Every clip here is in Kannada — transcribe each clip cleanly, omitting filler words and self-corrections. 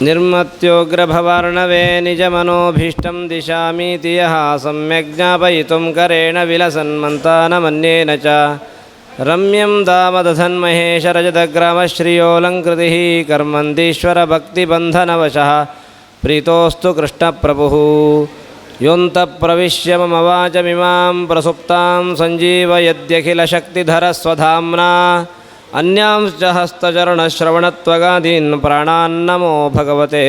ನಿರ್ಮತ್ಯೋಗ್ರಭವಾರ್ಣವೇ ನಿಜಮನೋಭೀಷ್ಟಂ ದಿಶಾಮೀತಿ ಯಃ ಸಮ್ಯಕ್ ಜ್ಞಾಪಯಿತುಂ ಕರೇಣ ವಿಲಸನ್ಮಂತಾನಮನ್ಯೇನ ಚ ರಮ್ಯಂ ದಾಮದಧನ್ಮಹೇಶರಜತಗ್ರಾಮಶ್ರಿಯೋಲಂಕೃತಿಃ ಕರ್ಮಂದೀಶ್ವರ ಭಕ್ತಿಬಂಧನವಶಃ ಪ್ರೀತೋಸ್ತು ಕೃಷ್ಣಪ್ರಭುಃ ಯೋಂತಃ ಪ್ರವಿಶ್ಯ ಮಮ ವಾಚಮಿಮಾಂ ಪ್ರಸುಪ್ತಾಂ ಸಂಜೀವಯದ್ಯಖಿಲಶಕ್ತಿಧರಸ್ವಧಾಮ್ನಾ ಅನ್ಯಾಂಶ್ಚ ಹಸ್ತಚರಣಶ್ರವಣತ್ವಗಾದೀನ್ ಪ್ರಾಣಾನ್ನಮೋ ಭಗವತೆ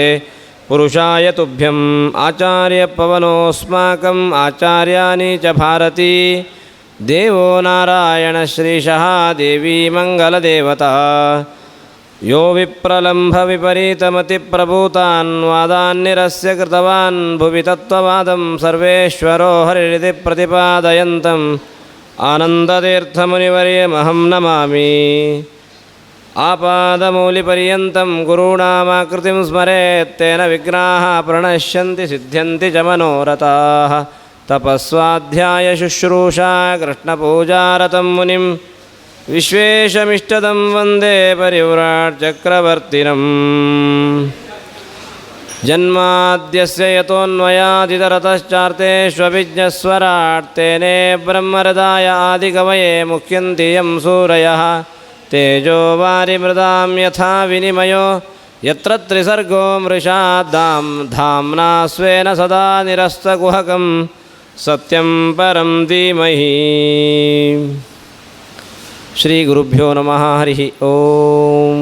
ಪುರುಷಾಯ ತುಭ್ಯಂ ಆಚಾರ್ಯಪವನೋಸ್ಮಾಕಂ ಆಚಾರ್ಯಾಣಿ ಚ ಭಾರತೀ ದೇವೋ ನಾರಾಯಣ ಶ್ರೀಶಃ ದೇವಿ ಮಂಗಲದೇವತಾ ಯೋ ವಿಪ್ರಲಂಭ ವಿಪರೀತಮತಿಪ್ರಭೂತಾನ್ ವಾದಾನ್ನಿರಸ್ಯ ಕೃತವಾನ್ ಭುವಿ ತತ್ವವಾದಂ ಸರ್ವೇಶ್ವರೋ ಹರಿರಿತಿ ಪ್ರತಿಪಾದಯಂತಂ ಆನಂದತೀರ್ಥಮುನಿವರ್ಯಮಹಂ ನಮಾಮಿ ಆಪಾದಮೌಲಿಪರ್ಯಂತಂ ಗುರುಣಾಮಾಕೃತಿಂ ಸ್ಮರೇತ್ ತೇನ ವಿಘ್ನಾಃ ಪ್ರಣಶ್ಯಂತಿ ಸಿದ್ಧ್ಯಂತಿ ಚ ಮನೋರಥಾಃ ತಪಸ್ವಾಧ್ಯಾಯ ಶುಶ್ರೂಷಾ ಕೃಷ್ಣಪೂಜಾರತಂ ಮುನಿಂ ವಿಶ್ವೇಶಮಿಷ್ಟದಂ ವಂದೇ ಪರಿವ್ರಾಟ್ ಚಕ್ರವರ್ತಿನಂ ಜನ್ಮಾದ್ಯಸ್ಯ ಯತೋನ್ಮಯಾದಿತರತಶ್ಚಾರ್ಥೇಷ್ವಭಿಜ್ಞಸ್ವರಾಟ್ ತೇನೇ ಬ್ರಹ್ಮಹೃದಾಯ ಆದಿಕವಯೇ ಮುಹ್ಯಂತಿ ಯಂ ಸೂರಯಃ ತೇಜೋ ವಾರಿಮೃದಾಂ ಯಥಾ ವಿನಿಮಯೋ ಯತ್ರ ತ್ರಿಸರ್ಗೋ ಮೃಷಾ ಧಾಮ್ನಾ ಸ್ವೇನ ಸದಾ ನಿರಸ್ತಕುಹಕಂ ಸತ್ಯಂ ಪರಂ ಧೀಮಹಿ. ಶ್ರೀ ಗುರುಭ್ಯೋ ನಮಃ. ಹರಿ ಓಂ.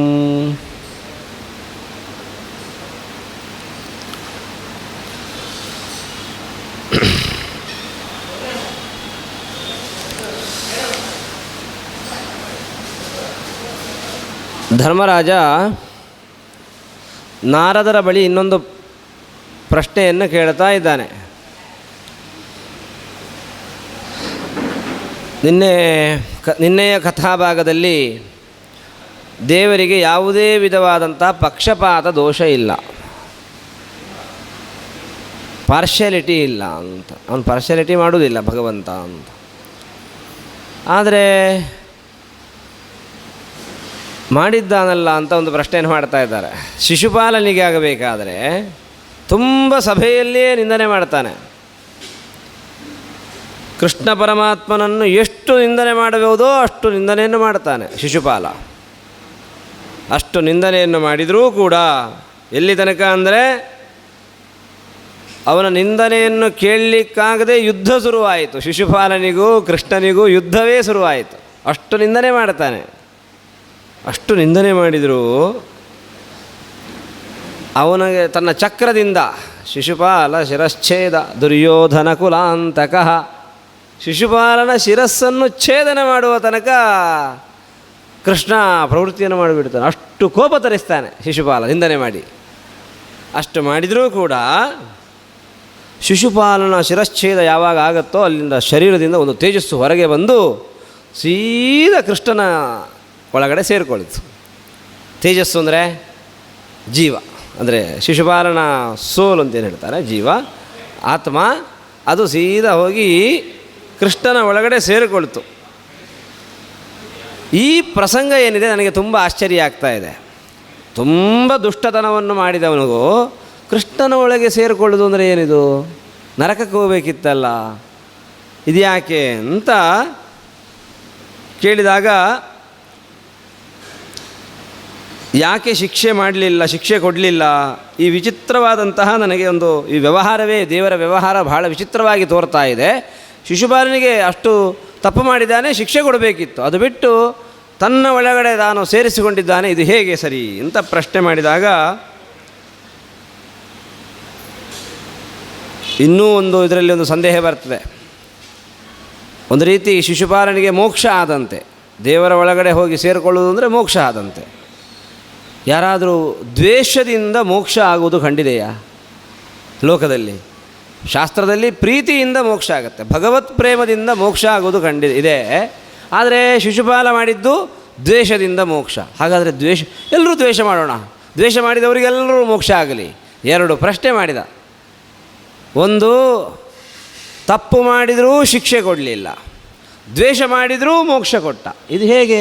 ಧರ್ಮರಾಜ ನಾರದರ ಬಳಿ ಇನ್ನೊಂದು ಪ್ರಶ್ನೆಯನ್ನು ಕೇಳ್ತಾ ಇದ್ದಾನೆ. ನಿನ್ನೆಯ ಕಥಾಭಾಗದಲ್ಲಿ ದೇವರಿಗೆ ಯಾವುದೇ ವಿಧವಾದಂಥ ಪಕ್ಷಪಾತ ದೋಷ ಇಲ್ಲ, ಪಾರ್ಶ್ಯಾಲಿಟಿ ಇಲ್ಲ ಅಂತ. ಅವನು ಪಾರ್ಶ್ಯಾಲಿಟಿ ಮಾಡುವುದಿಲ್ಲ ಭಗವಂತ ಅಂತ. ಆದರೆ ಮಾಡಿದ್ದಾನಲ್ಲ ಅಂತ ಒಂದು ಪ್ರಶ್ನೆಯನ್ನು ಮಾಡ್ತಾ ಇದ್ದಾರೆ. ಶಿಶುಪಾಲನಿಗೆ ಆಗಬೇಕಾದರೆ ತುಂಬ ಸಭೆಯಲ್ಲಿಯೇ ನಿಂದನೆ ಮಾಡ್ತಾನೆ. ಕೃಷ್ಣ ಪರಮಾತ್ಮನನ್ನು ಎಷ್ಟು ನಿಂದನೆ ಮಾಡಬಹುದೋ ಅಷ್ಟು ನಿಂದನೆಯನ್ನು ಮಾಡ್ತಾನೆ ಶಿಶುಪಾಲ. ಅಷ್ಟು ನಿಂದನೆಯನ್ನು ಮಾಡಿದರೂ ಕೂಡ ಎಲ್ಲಿ ತನಕ ಅಂದರೆ ಅವನ ನಿಂದನೆಯನ್ನು ಕೇಳಲಿಕ್ಕಾಗದೆ ಯುದ್ಧ ಶುರುವಾಯಿತು. ಶಿಶುಪಾಲನಿಗೂ ಕೃಷ್ಣನಿಗೂ ಯುದ್ಧವೇ ಶುರುವಾಯಿತು. ಅಷ್ಟು ನಿಂದನೆ ಮಾಡ್ತಾನೆ. ಅಷ್ಟು ನಿಂದನೆ ಮಾಡಿದರೂ ಅವನಿಗೆ ತನ್ನ ಚಕ್ರದಿಂದ ಶಿಶುಪಾಲ ಶಿರಶ್ಛೇದ ದುರ್ಯೋಧನ ಕುಲಾಂತಕಃ, ಶಿಶುಪಾಲನ ಶಿರಸ್ಸನ್ನು ಛೇದನ ಮಾಡುವ ತನಕ ಕೃಷ್ಣ ಪ್ರವೃತ್ತಿಯನ್ನು ಮಾಡಿಬಿಡ್ತಾನೆ. ಅಷ್ಟು ಕೋಪ ತರಿಸ್ತಾನೆ ಶಿಶುಪಾಲ ನಿಂದನೆ ಮಾಡಿ. ಅಷ್ಟು ಮಾಡಿದರೂ ಕೂಡ ಶಿಶುಪಾಲನ ಶಿರಶ್ಛೇದ ಯಾವಾಗ ಆಗುತ್ತೋ ಅಲ್ಲಿಂದ ಶರೀರದಿಂದ ಒಂದು ತೇಜಸ್ಸು ಹೊರಗೆ ಬಂದು ಸೀದಾ ಕೃಷ್ಣನ ಒಳಗಡೆ ಸೇರಿಕೊಳ್ತು. ತೇಜಸ್ಸು ಅಂದರೆ ಜೀವ, ಅಂದರೆ ಶಿಶುಪಾಲನ ಸೋಲ್ ಅಂತೇನು ಹೇಳ್ತಾರೆ, ಜೀವ ಆತ್ಮ, ಅದು ಸೀದಾ ಹೋಗಿ ಕೃಷ್ಣನ ಒಳಗಡೆ ಸೇರಿಕೊಳ್ತು. ಈ ಪ್ರಸಂಗ ಏನಿದೆ ನನಗೆ ತುಂಬ ಆಶ್ಚರ್ಯ ಆಗ್ತಾ ಇದೆ. ತುಂಬ ದುಷ್ಟತನವನ್ನು ಮಾಡಿದವನಿಗೂ ಕೃಷ್ಣನ ಒಳಗೆ ಸೇರಿಕೊಳ್ಳೋದು ಅಂದರೆ ಏನಿದು? ನರಕಕ್ಕೆ ಹೋಗಬೇಕಿತ್ತಲ್ಲ, ಇದು ಯಾಕೆ ಅಂತ ಕೇಳಿದಾಗ ಯಾಕೆ ಶಿಕ್ಷೆ ಮಾಡಲಿಲ್ಲ, ಶಿಕ್ಷೆ ಕೊಡಲಿಲ್ಲ? ಈ ವಿಚಿತ್ರವಾದಂತಹ ನನಗೆ ಒಂದು ಈ ವ್ಯವಹಾರವೇ, ದೇವರ ವ್ಯವಹಾರ ಬಹಳ ವಿಚಿತ್ರವಾಗಿ ತೋರ್ತಾ ಇದೆ. ಶಿಶುಪಾಲನಿಗೆ ಅಷ್ಟು ತಪ್ಪು ಮಾಡಿದ್ದಾನೆ, ಶಿಕ್ಷೆ ಕೊಡಬೇಕಿತ್ತು. ಅದು ಬಿಟ್ಟು ತನ್ನ ಒಳಗಡೆ ತಾನು ಸೇರಿಸಿಕೊಂಡಿದ್ದಾನೆ, ಇದು ಹೇಗೆ ಸರಿ ಅಂತ ಪ್ರಶ್ನೆ ಮಾಡಿದಾಗ ಇನ್ನೂ ಒಂದು ಇದರಲ್ಲಿ ಒಂದು ಸಂದೇಹ ಬರ್ತದೆ. ಒಂದು ರೀತಿ ಶಿಶುಪಾಲನಿಗೆ ಮೋಕ್ಷ ಆದಂತೆ, ದೇವರ ಒಳಗಡೆ ಹೋಗಿ ಸೇರಿಕೊಳ್ಳುವುದು ಅಂದರೆ ಮೋಕ್ಷ ಆದಂತೆ. ಯಾರಾದರೂ ದ್ವೇಷದಿಂದ ಮೋಕ್ಷ ಆಗುವುದು ಕಂಡಿದೆಯಾ ಲೋಕದಲ್ಲಿ? ಶಾಸ್ತ್ರದಲ್ಲಿ ಪ್ರೀತಿಯಿಂದ ಮೋಕ್ಷ ಆಗುತ್ತೆ, ಭಗವತ್ ಪ್ರೇಮದಿಂದ ಮೋಕ್ಷ ಆಗೋದು ಇದೆ. ಆದರೆ ಶಿಶುಪಾಲ ಮಾಡಿದ್ದು ದ್ವೇಷದಿಂದ ಮೋಕ್ಷ. ಹಾಗಾದರೆ ಎಲ್ಲರೂ ದ್ವೇಷ ಮಾಡೋಣ, ದ್ವೇಷ ಮಾಡಿದವರಿಗೆಲ್ಲರೂ ಮೋಕ್ಷ ಆಗಲಿ. ಎರಡು ಪ್ರಶ್ನೆ ಮಾಡಿದ. ಒಂದು, ತಪ್ಪು ಮಾಡಿದರೂ ಶಿಕ್ಷೆ ಕೊಡಲಿಲ್ಲ, ದ್ವೇಷ ಮಾಡಿದರೂ ಮೋಕ್ಷ ಕೊಟ್ಟ, ಇದು ಹೇಗೆ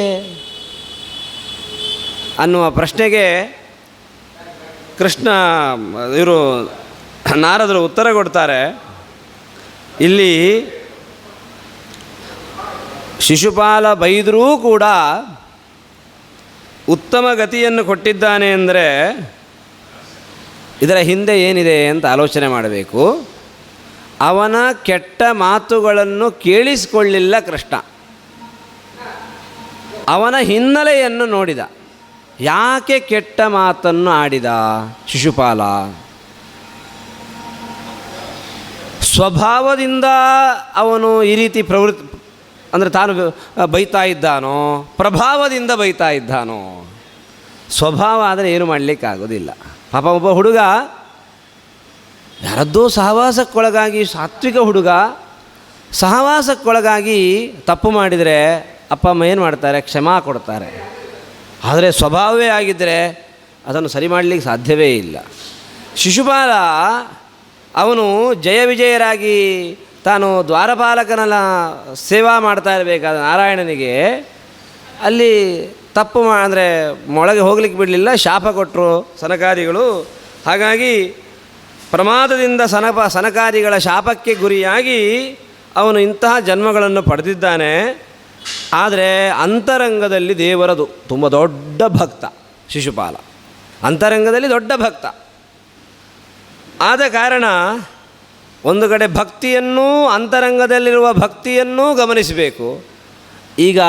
ಅನ್ನುವ ಪ್ರಶ್ನೆಗೆ ಕೃಷ್ಣ ಇವರು ನಾರದರು ಉತ್ತರ ಕೊಡ್ತಾರೆ, ಇಲ್ಲಿ ಶಿಶುಪಾಲ ಬೈದರೂ ಕೂಡ ಉತ್ತಮ ಗತಿಯನ್ನು ಕೊಟ್ಟಿದ್ದಾನೆ ಅಂದರೆ ಇದರ ಹಿಂದೆ ಏನಿದೆ ಅಂತ ಆಲೋಚನೆ ಮಾಡಬೇಕು. ಅವನ ಕೆಟ್ಟ ಮಾತುಗಳನ್ನು ಕೇಳಿಸಿಕೊಳ್ಳಿಲ್ಲ ಕೃಷ್ಣ, ಅವನ ಹಿನ್ನೆಲೆಯನ್ನು ನೋಡಿದ. ಯಾಕೆ ಕೆಟ್ಟ ಮಾತನ್ನು ಆಡಿದ ಶಿಶುಪಾಲ? ಸ್ವಭಾವದಿಂದ ಅವನು ಈ ರೀತಿ ಅಂದರೆ ತಾನು ಬೈತಾ ಇದ್ದಾನೋ, ಪ್ರಭಾವದಿಂದ ಬೈತಾ ಇದ್ದಾನೋ? ಸ್ವಭಾವ ಆದರೆ ಏನು ಮಾಡಲಿಕ್ಕಾಗೋದಿಲ್ಲ. ಪಾಪ ಒಬ್ಬ ಹುಡುಗ ಯಾರದ್ದೋ ಸಹವಾಸಕ್ಕೊಳಗಾಗಿ, ಸಾತ್ವಿಕ ಹುಡುಗ ಸಹವಾಸಕ್ಕೊಳಗಾಗಿ ತಪ್ಪು ಮಾಡಿದರೆ ಅಪ್ಪ ಅಮ್ಮ ಏನು ಮಾಡ್ತಾರೆ? ಕ್ಷಮಾ ಕೊಡ್ತಾರೆ. ಆದರೆ ಸ್ವಭಾವವೇ ಆಗಿದ್ದರೆ ಅದನ್ನು ಸರಿ ಮಾಡಲಿಕ್ಕೆ ಸಾಧ್ಯವೇ ಇಲ್ಲ. ಶಿಶುಪಾಲ ಅವನು ಜಯ ವಿಜಯರಾಗಿ ತಾನು ದ್ವಾರಪಾಲಕನ ಸೇವಾ ಮಾಡ್ತಾ ಇರಬೇಕಾದ ನಾರಾಯಣನಿಗೆ ಅಲ್ಲಿ ತಪ್ಪು ಅಂದರೆ ಒಳಗೆ ಹೋಗ್ಲಿಕ್ಕೆ ಬಿಡಲಿಲ್ಲ, ಶಾಪ ಕೊಟ್ಟರು ಸನಕಾದಿಗಳು. ಹಾಗಾಗಿ ಪ್ರಮಾದದಿಂದ ಸನಕಾದಿಗಳ ಶಾಪಕ್ಕೆ ಗುರಿಯಾಗಿ ಅವನು ಇಂತಹ ಜನ್ಮಗಳನ್ನು ಪಡೆದಿದ್ದಾನೆ. ಆದರೆ ಅಂತರಂಗದಲ್ಲಿ ದೇವರದು ತುಂಬ ದೊಡ್ಡ ಭಕ್ತ ಶಿಶುಪಾಲ, ಅಂತರಂಗದಲ್ಲಿ ದೊಡ್ಡ ಭಕ್ತ ಆದ ಕಾರಣ ಒಂದು ಕಡೆ ಭಕ್ತಿಯನ್ನೂ, ಅಂತರಂಗದಲ್ಲಿರುವ ಭಕ್ತಿಯನ್ನೂ ಗಮನಿಸಬೇಕು. ಈಗ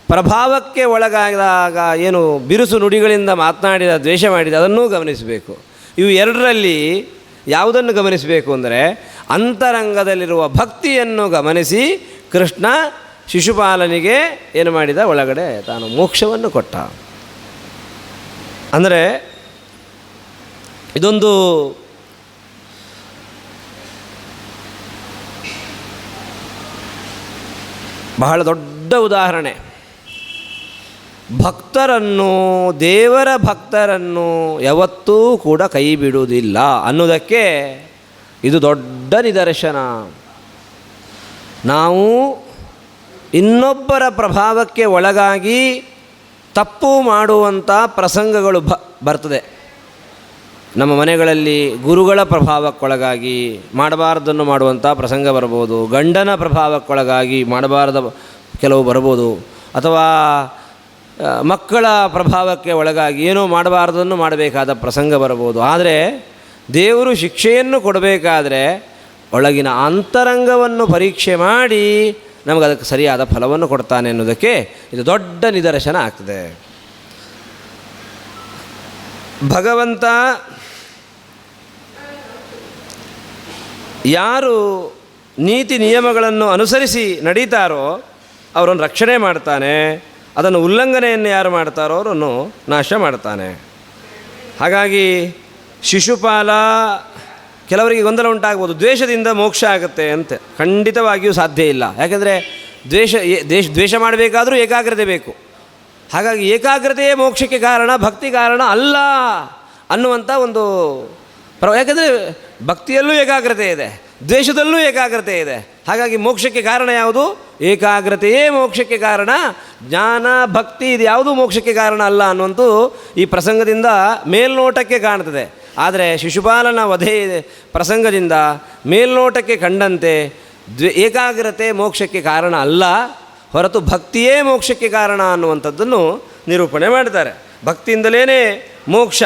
ಪ್ರಭಾವಕ್ಕೆ ಒಳಗಾದಾಗ ಏನು ಬಿರುಸು ನುಡಿಗಳಿಂದ ಮಾತನಾಡಿದ, ದ್ವೇಷ ಮಾಡಿದ, ಅದನ್ನೂ ಗಮನಿಸಬೇಕು. ಇವು ಎರಡರಲ್ಲಿ ಯಾವುದನ್ನು ಗಮನಿಸಬೇಕು ಅಂದರೆ ಅಂತರಂಗದಲ್ಲಿರುವ ಭಕ್ತಿಯನ್ನು ಗಮನಿಸಿ ಕೃಷ್ಣ ಶಿಶುಪಾಲನಿಗೆ ಏನು ಮಾಡಿದ? ಒಳಗಡೆ ತಾನು ಮೋಕ್ಷವನ್ನು ಕೊಟ್ಟ. ಅಂದರೆ ಇದೊಂದು ಬಹಳ ದೊಡ್ಡ ಉದಾಹರಣೆ. ಭಕ್ತರನ್ನು, ದೇವರ ಭಕ್ತರನ್ನು ಯಾವತ್ತೂ ಕೂಡ ಕೈ ಬಿಡುವುದಿಲ್ಲ ಅನ್ನೋದಕ್ಕೆ ಇದು ದೊಡ್ಡ ನಿದರ್ಶನ. ನಾವು ಇನ್ನೊಬ್ಬರ ಪ್ರಭಾವಕ್ಕೆ ಒಳಗಾಗಿ ತಪ್ಪು ಮಾಡುವಂಥ ಪ್ರಸಂಗಗಳು ಬರ್ತದೆ. ನಮ್ಮ ಮನೆಗಳಲ್ಲಿ ಗುರುಗಳ ಪ್ರಭಾವಕ್ಕೊಳಗಾಗಿ ಮಾಡಬಾರ್ದನ್ನು ಮಾಡುವಂಥ ಪ್ರಸಂಗ ಬರ್ಬೋದು, ಗಂಡನ ಪ್ರಭಾವಕ್ಕೊಳಗಾಗಿ ಮಾಡಬಾರ್ದ ಕೆಲವು ಬರ್ಬೋದು, ಅಥವಾ ಮಕ್ಕಳ ಪ್ರಭಾವಕ್ಕೆ ಒಳಗಾಗಿ ಏನೋ ಮಾಡಬಾರ್ದನ್ನು ಮಾಡಬೇಕಾದ ಪ್ರಸಂಗ ಬರ್ಬೋದು. ಆದರೆ ದೇವರು ಶಿಕ್ಷೆಯನ್ನು ಕೊಡಬೇಕಾದ್ರೆ ಒಳಗಿನ ಅಂತರಂಗವನ್ನು ಪರೀಕ್ಷೆ ಮಾಡಿ ನಮಗೆ ಅದಕ್ಕೆ ಸರಿಯಾದ ಫಲವನ್ನು ಕೊಡ್ತಾನೆ ಅನ್ನೋದಕ್ಕೆ ಇದು ದೊಡ್ಡ ನಿದರ್ಶನ ಆಗ್ತದೆ. ಭಗವಂತ ಯಾರು ನೀತಿ ನಿಯಮಗಳನ್ನು ಅನುಸರಿಸಿ ನಡೀತಾರೋ ಅವರನ್ನು ರಕ್ಷಣೆ ಮಾಡ್ತಾನೆ, ಅದನ್ನು ಉಲ್ಲಂಘನೆಯನ್ನು ಯಾರು ಮಾಡ್ತಾರೋ ಅವರನ್ನು ನಾಶ ಮಾಡ್ತಾನೆ. ಹಾಗಾಗಿ ಶಿಶುಪಾಲ ಕೆಲವರಿಗೆ ಗೊಂದಲ ಉಂಟಾಗ್ಬೋದು, ದ್ವೇಷದಿಂದ ಮೋಕ್ಷ ಆಗುತ್ತೆ ಅಂತ. ಖಂಡಿತವಾಗಿಯೂ ಸಾಧ್ಯ ಇಲ್ಲ. ಯಾಕೆಂದರೆ ದ್ವೇಷ ಮಾಡಬೇಕಾದರೂ ಏಕಾಗ್ರತೆ ಬೇಕು. ಹಾಗಾಗಿ ಏಕಾಗ್ರತೆಯೇ ಮೋಕ್ಷಕ್ಕೆ ಕಾರಣ, ಭಕ್ತಿ ಕಾರಣ ಅಲ್ಲ ಅನ್ನುವಂಥ ಒಂದು ಯಾಕೆಂದರೆ ಭಕ್ತಿಯಲ್ಲೂ ಏಕಾಗ್ರತೆ ಇದೆ, ದ್ವೇಷದಲ್ಲೂ ಏಕಾಗ್ರತೆ ಇದೆ. ಹಾಗಾಗಿ ಮೋಕ್ಷಕ್ಕೆ ಕಾರಣ ಯಾವುದು? ಏಕಾಗ್ರತೆಯೇ ಮೋಕ್ಷಕ್ಕೆ ಕಾರಣ. ಜ್ಞಾನ, ಭಕ್ತಿ ಇದು ಯಾವುದೂ ಮೋಕ್ಷಕ್ಕೆ ಕಾರಣ ಅಲ್ಲ ಅನ್ನುವಂಥದ್ದು ಈ ಪ್ರಸಂಗದಿಂದ ಮೇಲ್ನೋಟಕ್ಕೆ ಕಾಣ್ತದೆ. ಆದರೆ ಶಿಶುಪಾಲನ ವಧೆ ಪ್ರಸಂಗದಿಂದ ಮೇಲ್ನೋಟಕ್ಕೆ ಕಂಡಂತೆ ಏಕಾಗ್ರತೆ ಮೋಕ್ಷಕ್ಕೆ ಕಾರಣ ಅಲ್ಲ, ಹೊರತು ಭಕ್ತಿಯೇ ಮೋಕ್ಷಕ್ಕೆ ಕಾರಣ ಅನ್ನುವಂಥದ್ದನ್ನು ನಿರೂಪಣೆ ಮಾಡ್ತಾರೆ. ಭಕ್ತಿಯಿಂದಲೇ ಮೋಕ್ಷ.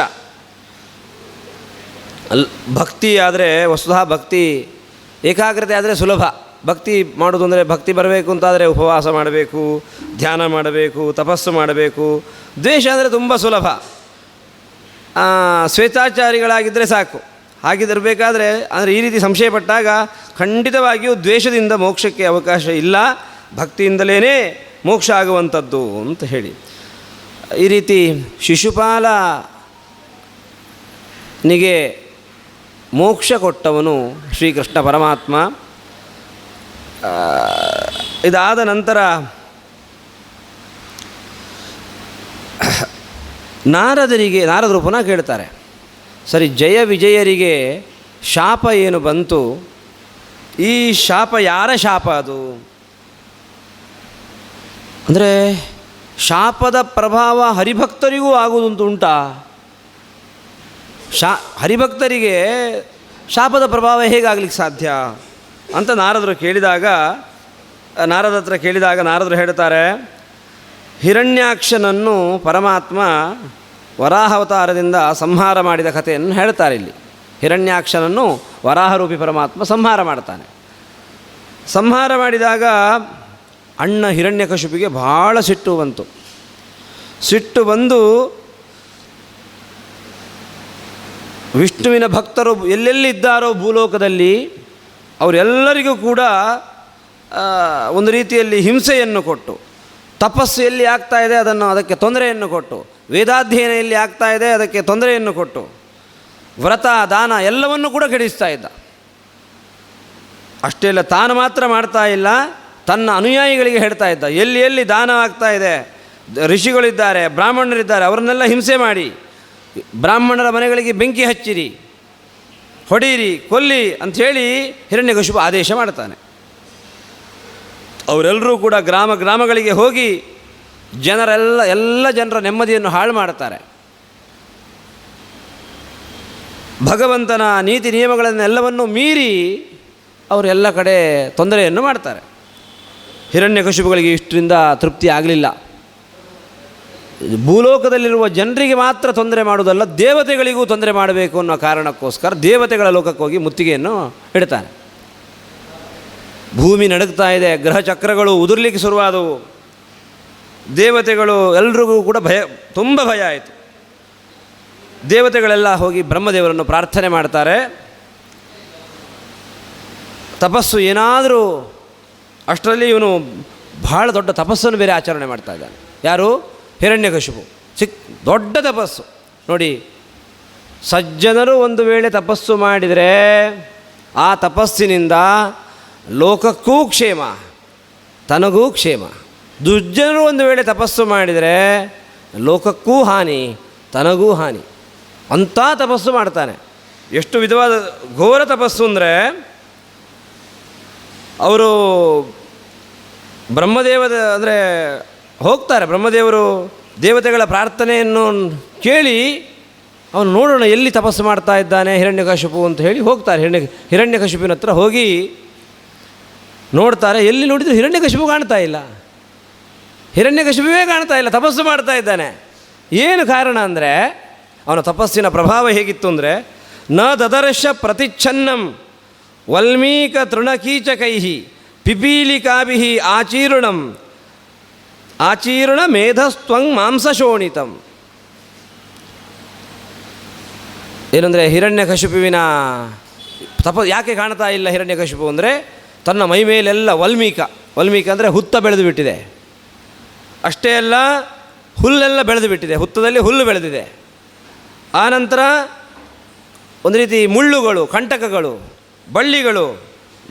ಭಕ್ತಿ ಆದರೆ ವಸ್ತುತಃ ಭಕ್ತಿ ಏಕಾಗ್ರತೆ ಆದರೆ ಸುಲಭ. ಭಕ್ತಿ ಮಾಡೋದು ಅಂದರೆ ಭಕ್ತಿ ಬರಬೇಕು ಅಂತಾದರೆ ಉಪವಾಸ ಮಾಡಬೇಕು, ಧ್ಯಾನ ಮಾಡಬೇಕು, ತಪಸ್ಸು ಮಾಡಬೇಕು. ದ್ವೇಷ ಅಂದರೆ ತುಂಬ ಸುಲಭ, ಸ್ವೇಚ್ಛಾಚಾರಿಗಳಾಗಿದ್ದರೆ ಸಾಕು. ಹಾಗಿದ್ದಿರಬೇಕಾದ್ರೆ ಅಂದರೆ ಈ ರೀತಿ ಸಂಶಯಪಟ್ಟಾಗ ಖಂಡಿತವಾಗಿಯೂ ದ್ವೇಷದಿಂದ ಮೋಕ್ಷಕ್ಕೆ ಅವಕಾಶ ಇಲ್ಲ, ಭಕ್ತಿಯಿಂದಲೇ ಮೋಕ್ಷ ಆಗುವಂಥದ್ದು ಅಂತ ಹೇಳಿ ಈ ರೀತಿ ಶಿಶುಪಾಲನಿಗೆ ಮೋಕ್ಷ ಕೊಟ್ಟವನು ಶ್ರೀಕೃಷ್ಣ ಪರಮಾತ್ಮ. ಇದಾದ ನಂತರ ನಾರದರು ಪುನಃ ಕೇಳ್ತಾರೆ, ಸರಿ ಜಯ ವಿಜಯರಿಗೆ ಶಾಪ ಏನು ಬಂತು? ಈ ಶಾಪ ಯಾರ ಶಾಪ ಅದು? ಅಂದರೆ ಶಾಪದ ಪ್ರಭಾವ ಹರಿಭಕ್ತರಿಗೂ ಆಗುವುದಂತೂ ಉಂಟಾ? ಹರಿಭಕ್ತರಿಗೆ ಶಾಪದ ಪ್ರಭಾವ ಹೇಗಾಗಲಿಕ್ಕೆ ಸಾಧ್ಯ ಅಂತ ನಾರದರು ನಾರದರು ಹೇಳ್ತಾರೆ, ಹಿರಣ್ಯಾಕ್ಷನನ್ನು ಪರಮಾತ್ಮ ವರಾಹಾವತಾರದಿಂದ ಸಂಹಾರ ಮಾಡಿದ ಕಥೆಯನ್ನು ಹೇಳ್ತಾರೆ ಇಲ್ಲಿ. ಹಿರಣ್ಯಾಕ್ಷನನ್ನು ವರಾಹರೂಪಿ ಪರಮಾತ್ಮ ಸಂಹಾರ ಮಾಡ್ತಾನೆ. ಸಂಹಾರ ಮಾಡಿದಾಗ ಅಣ್ಣ ಹಿರಣ್ಯಕಶಿಪಿಗೆ ಭಾಳ ಸಿಟ್ಟು ಬಂದು ವಿಷ್ಣುವಿನ ಭಕ್ತರು ಎಲ್ಲೆಲ್ಲಿದ್ದಾರೋ ಭೂಲೋಕದಲ್ಲಿ ಅವರೆಲ್ಲರಿಗೂ ಕೂಡ ಒಂದು ರೀತಿಯಲ್ಲಿ ಹಿಂಸೆಯನ್ನು ಕೊಟ್ಟು, ತಪಸ್ಸು ಎಲ್ಲಿ ಆಗ್ತಾ ಇದೆ ಅದಕ್ಕೆ ತೊಂದರೆಯನ್ನು ಕೊಟ್ಟು, ವೇದಾಧ್ಯಯನ ಎಲ್ಲಿ ಆಗ್ತಾ ಇದೆ ಅದಕ್ಕೆ ತೊಂದರೆಯನ್ನು ಕೊಟ್ಟು, ವ್ರತ ದಾನ ಎಲ್ಲವನ್ನೂ ಕೂಡ ಕೆಡಿಸ್ತಾ ಇದ್ದ. ಅಷ್ಟೇ ಅಲ್ಲ, ತಾನು ಮಾತ್ರ ಮಾಡ್ತಾ ಇಲ್ಲ, ತನ್ನ ಅನುಯಾಯಿಗಳಿಗೆ ಹೇಳ್ತಾ ಇದ್ದ, ಎಲ್ಲಿ ದಾನ ಆಗ್ತಾ ಇದೆ, ಋಷಿಗಳಿದ್ದಾರೆ, ಬ್ರಾಹ್ಮಣರಿದ್ದಾರೆ, ಅವರನ್ನೆಲ್ಲ ಹಿಂಸೆ ಮಾಡಿ, ಬ್ರಾಹ್ಮಣರ ಮನೆಗಳಿಗೆ ಬೆಂಕಿ ಹಚ್ಚಿರಿ, ಹೊಡೀರಿ, ಕೊಲ್ಲಿ ಅಂಥೇಳಿ ಹಿರಣ್ಯಕಶಿಪು ಆದೇಶ ಮಾಡ್ತಾನೆ. ಅವರೆಲ್ಲರೂ ಕೂಡ ಗ್ರಾಮಗಳಿಗೆ ಹೋಗಿ ಎಲ್ಲ ಜನರ ನೆಮ್ಮದಿಯನ್ನು ಹಾಳು ಮಾಡ್ತಾರೆ. ಭಗವಂತನ ನೀತಿ ನಿಯಮಗಳನ್ನೆಲ್ಲವನ್ನೂ ಮೀರಿ ಅವರೆಲ್ಲ ಕಡೆ ತೊಂದರೆಯನ್ನು ಮಾಡ್ತಾರೆ. ಹಿರಣ್ಯಕಶಿಪುಗಳಿಗೆ ಇಷ್ಟರಿಂದ ತೃಪ್ತಿ ಆಗಲಿಲ್ಲ. ಭೂಲೋಕದಲ್ಲಿರುವ ಜನರಿಗೆ ಮಾತ್ರ ತೊಂದರೆ ಮಾಡುವುದಲ್ಲ, ದೇವತೆಗಳಿಗೂ ತೊಂದರೆ ಮಾಡಬೇಕು ಅನ್ನೋ ಕಾರಣಕ್ಕೋಸ್ಕರ ದೇವತೆಗಳ ಲೋಕಕ್ಕೆ ಹೋಗಿ ಮುತ್ತಿಗೆಯನ್ನು ಇಡ್ತಾನೆ. ಭೂಮಿ ನಡುಗ್ತಾ ಇದೆ, ಗ್ರಹ ಚಕ್ರಗಳು ಉದುರ್ಲಿಕ್ಕೆ ಶುರುವಾದವು. ದೇವತೆಗಳು ಎಲ್ರಿಗೂ ಕೂಡ ತುಂಬ ಭಯ ಆಯಿತು. ದೇವತೆಗಳೆಲ್ಲ ಹೋಗಿ ಬ್ರಹ್ಮದೇವರನ್ನು ಪ್ರಾರ್ಥನೆ ಮಾಡ್ತಾರೆ. ತಪಸ್ಸು ಏನಾದರೂ, ಅಷ್ಟರಲ್ಲಿ ಇವನು ಬಹಳ ದೊಡ್ಡ ತಪಸ್ಸನ್ನು ಬೇರೆ ಆಚರಣೆ ಮಾಡ್ತಾ ಇದ್ದಾನೆ. ಯಾರು? ಹಿರಣ್ಯಕಶಿಪು. ದೊಡ್ಡ ತಪಸ್ಸು ನೋಡಿ. ಸಜ್ಜನರು ಒಂದು ವೇಳೆ ತಪಸ್ಸು ಮಾಡಿದರೆ ಆ ತಪಸ್ಸಿನಿಂದ ಲೋಕಕ್ಕೂ ಕ್ಷೇಮ, ತನಗೂ ಕ್ಷೇಮ. ದುರ್ಜನರು ಒಂದು ವೇಳೆ ತಪಸ್ಸು ಮಾಡಿದರೆ ಲೋಕಕ್ಕೂ ಹಾನಿ, ತನಗೂ ಹಾನಿ. ಅಂಥ ತಪಸ್ಸು ಮಾಡ್ತಾನೆ. ಎಷ್ಟು ವಿಧವಾದ ಘೋರ ತಪಸ್ಸು ಅಂದರೆ, ಅವರು ಹೋಗ್ತಾರೆ ಬ್ರಹ್ಮದೇವರು ದೇವತೆಗಳ ಪ್ರಾರ್ಥನೆಯನ್ನು ಕೇಳಿ, ಅವನು ನೋಡೋಣ ಎಲ್ಲಿ ತಪಸ್ಸು ಮಾಡ್ತಾ ಇದ್ದಾನೆ ಹಿರಣ್ಯಕಶಿಪು ಅಂತ ಹೇಳಿ ಹೋಗ್ತಾರೆ. ಹಿರಣ್ಯಕಶಿಪಿನ ಹತ್ರ ಹೋಗಿ ನೋಡ್ತಾರೆ. ಎಲ್ಲಿ ನೋಡಿದ್ರು ಹಿರಣ್ಯಕಶಿಪು ಕಾಣ್ತಾ ಇಲ್ಲ, ಹಿರಣ್ಯಕಶಿಪುವೇ ಕಾಣ್ತಾ ಇಲ್ಲ, ತಪಸ್ಸು ಮಾಡ್ತಾ ಇದ್ದಾನೆ. ಏನು ಕಾರಣ ಅಂದರೆ, ಅವನ ತಪಸ್ಸಿನ ಪ್ರಭಾವ ಹೇಗಿತ್ತು ಅಂದರೆ, ನ ದದರ್ಶ ಪ್ರತಿಚ್ಛನ್ನಂ ವಲ್ಮೀಕ ತೃಣಕೀಚಕೈ ಪಿಪೀಲಿಕಾಭಿ ಆಚೀರ್ಣ ಮೇಧಸ್ತ್ವಂ ಮಾಂಸಶೋಣಿತಂ. ಏನಂದರೆ, ಹಿರಣ್ಯಕಶಿಪುವಿನ ಯಾಕೆ ಕಾಣ್ತಾ ಇಲ್ಲ ಹಿರಣ್ಯಕಶಿಪು ಅಂದರೆ, ತನ್ನ ಮೈ ಮೇಲೆಲ್ಲ ವಲ್ಮೀಕ ಅಂದರೆ ಹುತ್ತ ಬೆಳೆದು ಬಿಟ್ಟಿದೆ. ಅಷ್ಟೇ ಅಲ್ಲ, ಹುಲ್ಲೆಲ್ಲ ಬೆಳೆದು ಬಿಟ್ಟಿದೆ, ಹುತ್ತದಲ್ಲಿ ಹುಲ್ಲು ಬೆಳೆದಿದೆ. ಆನಂತರ ಒಂದು ರೀತಿ ಮುಳ್ಳುಗಳು, ಕಂಟಕಗಳು, ಬಳ್ಳಿಗಳು,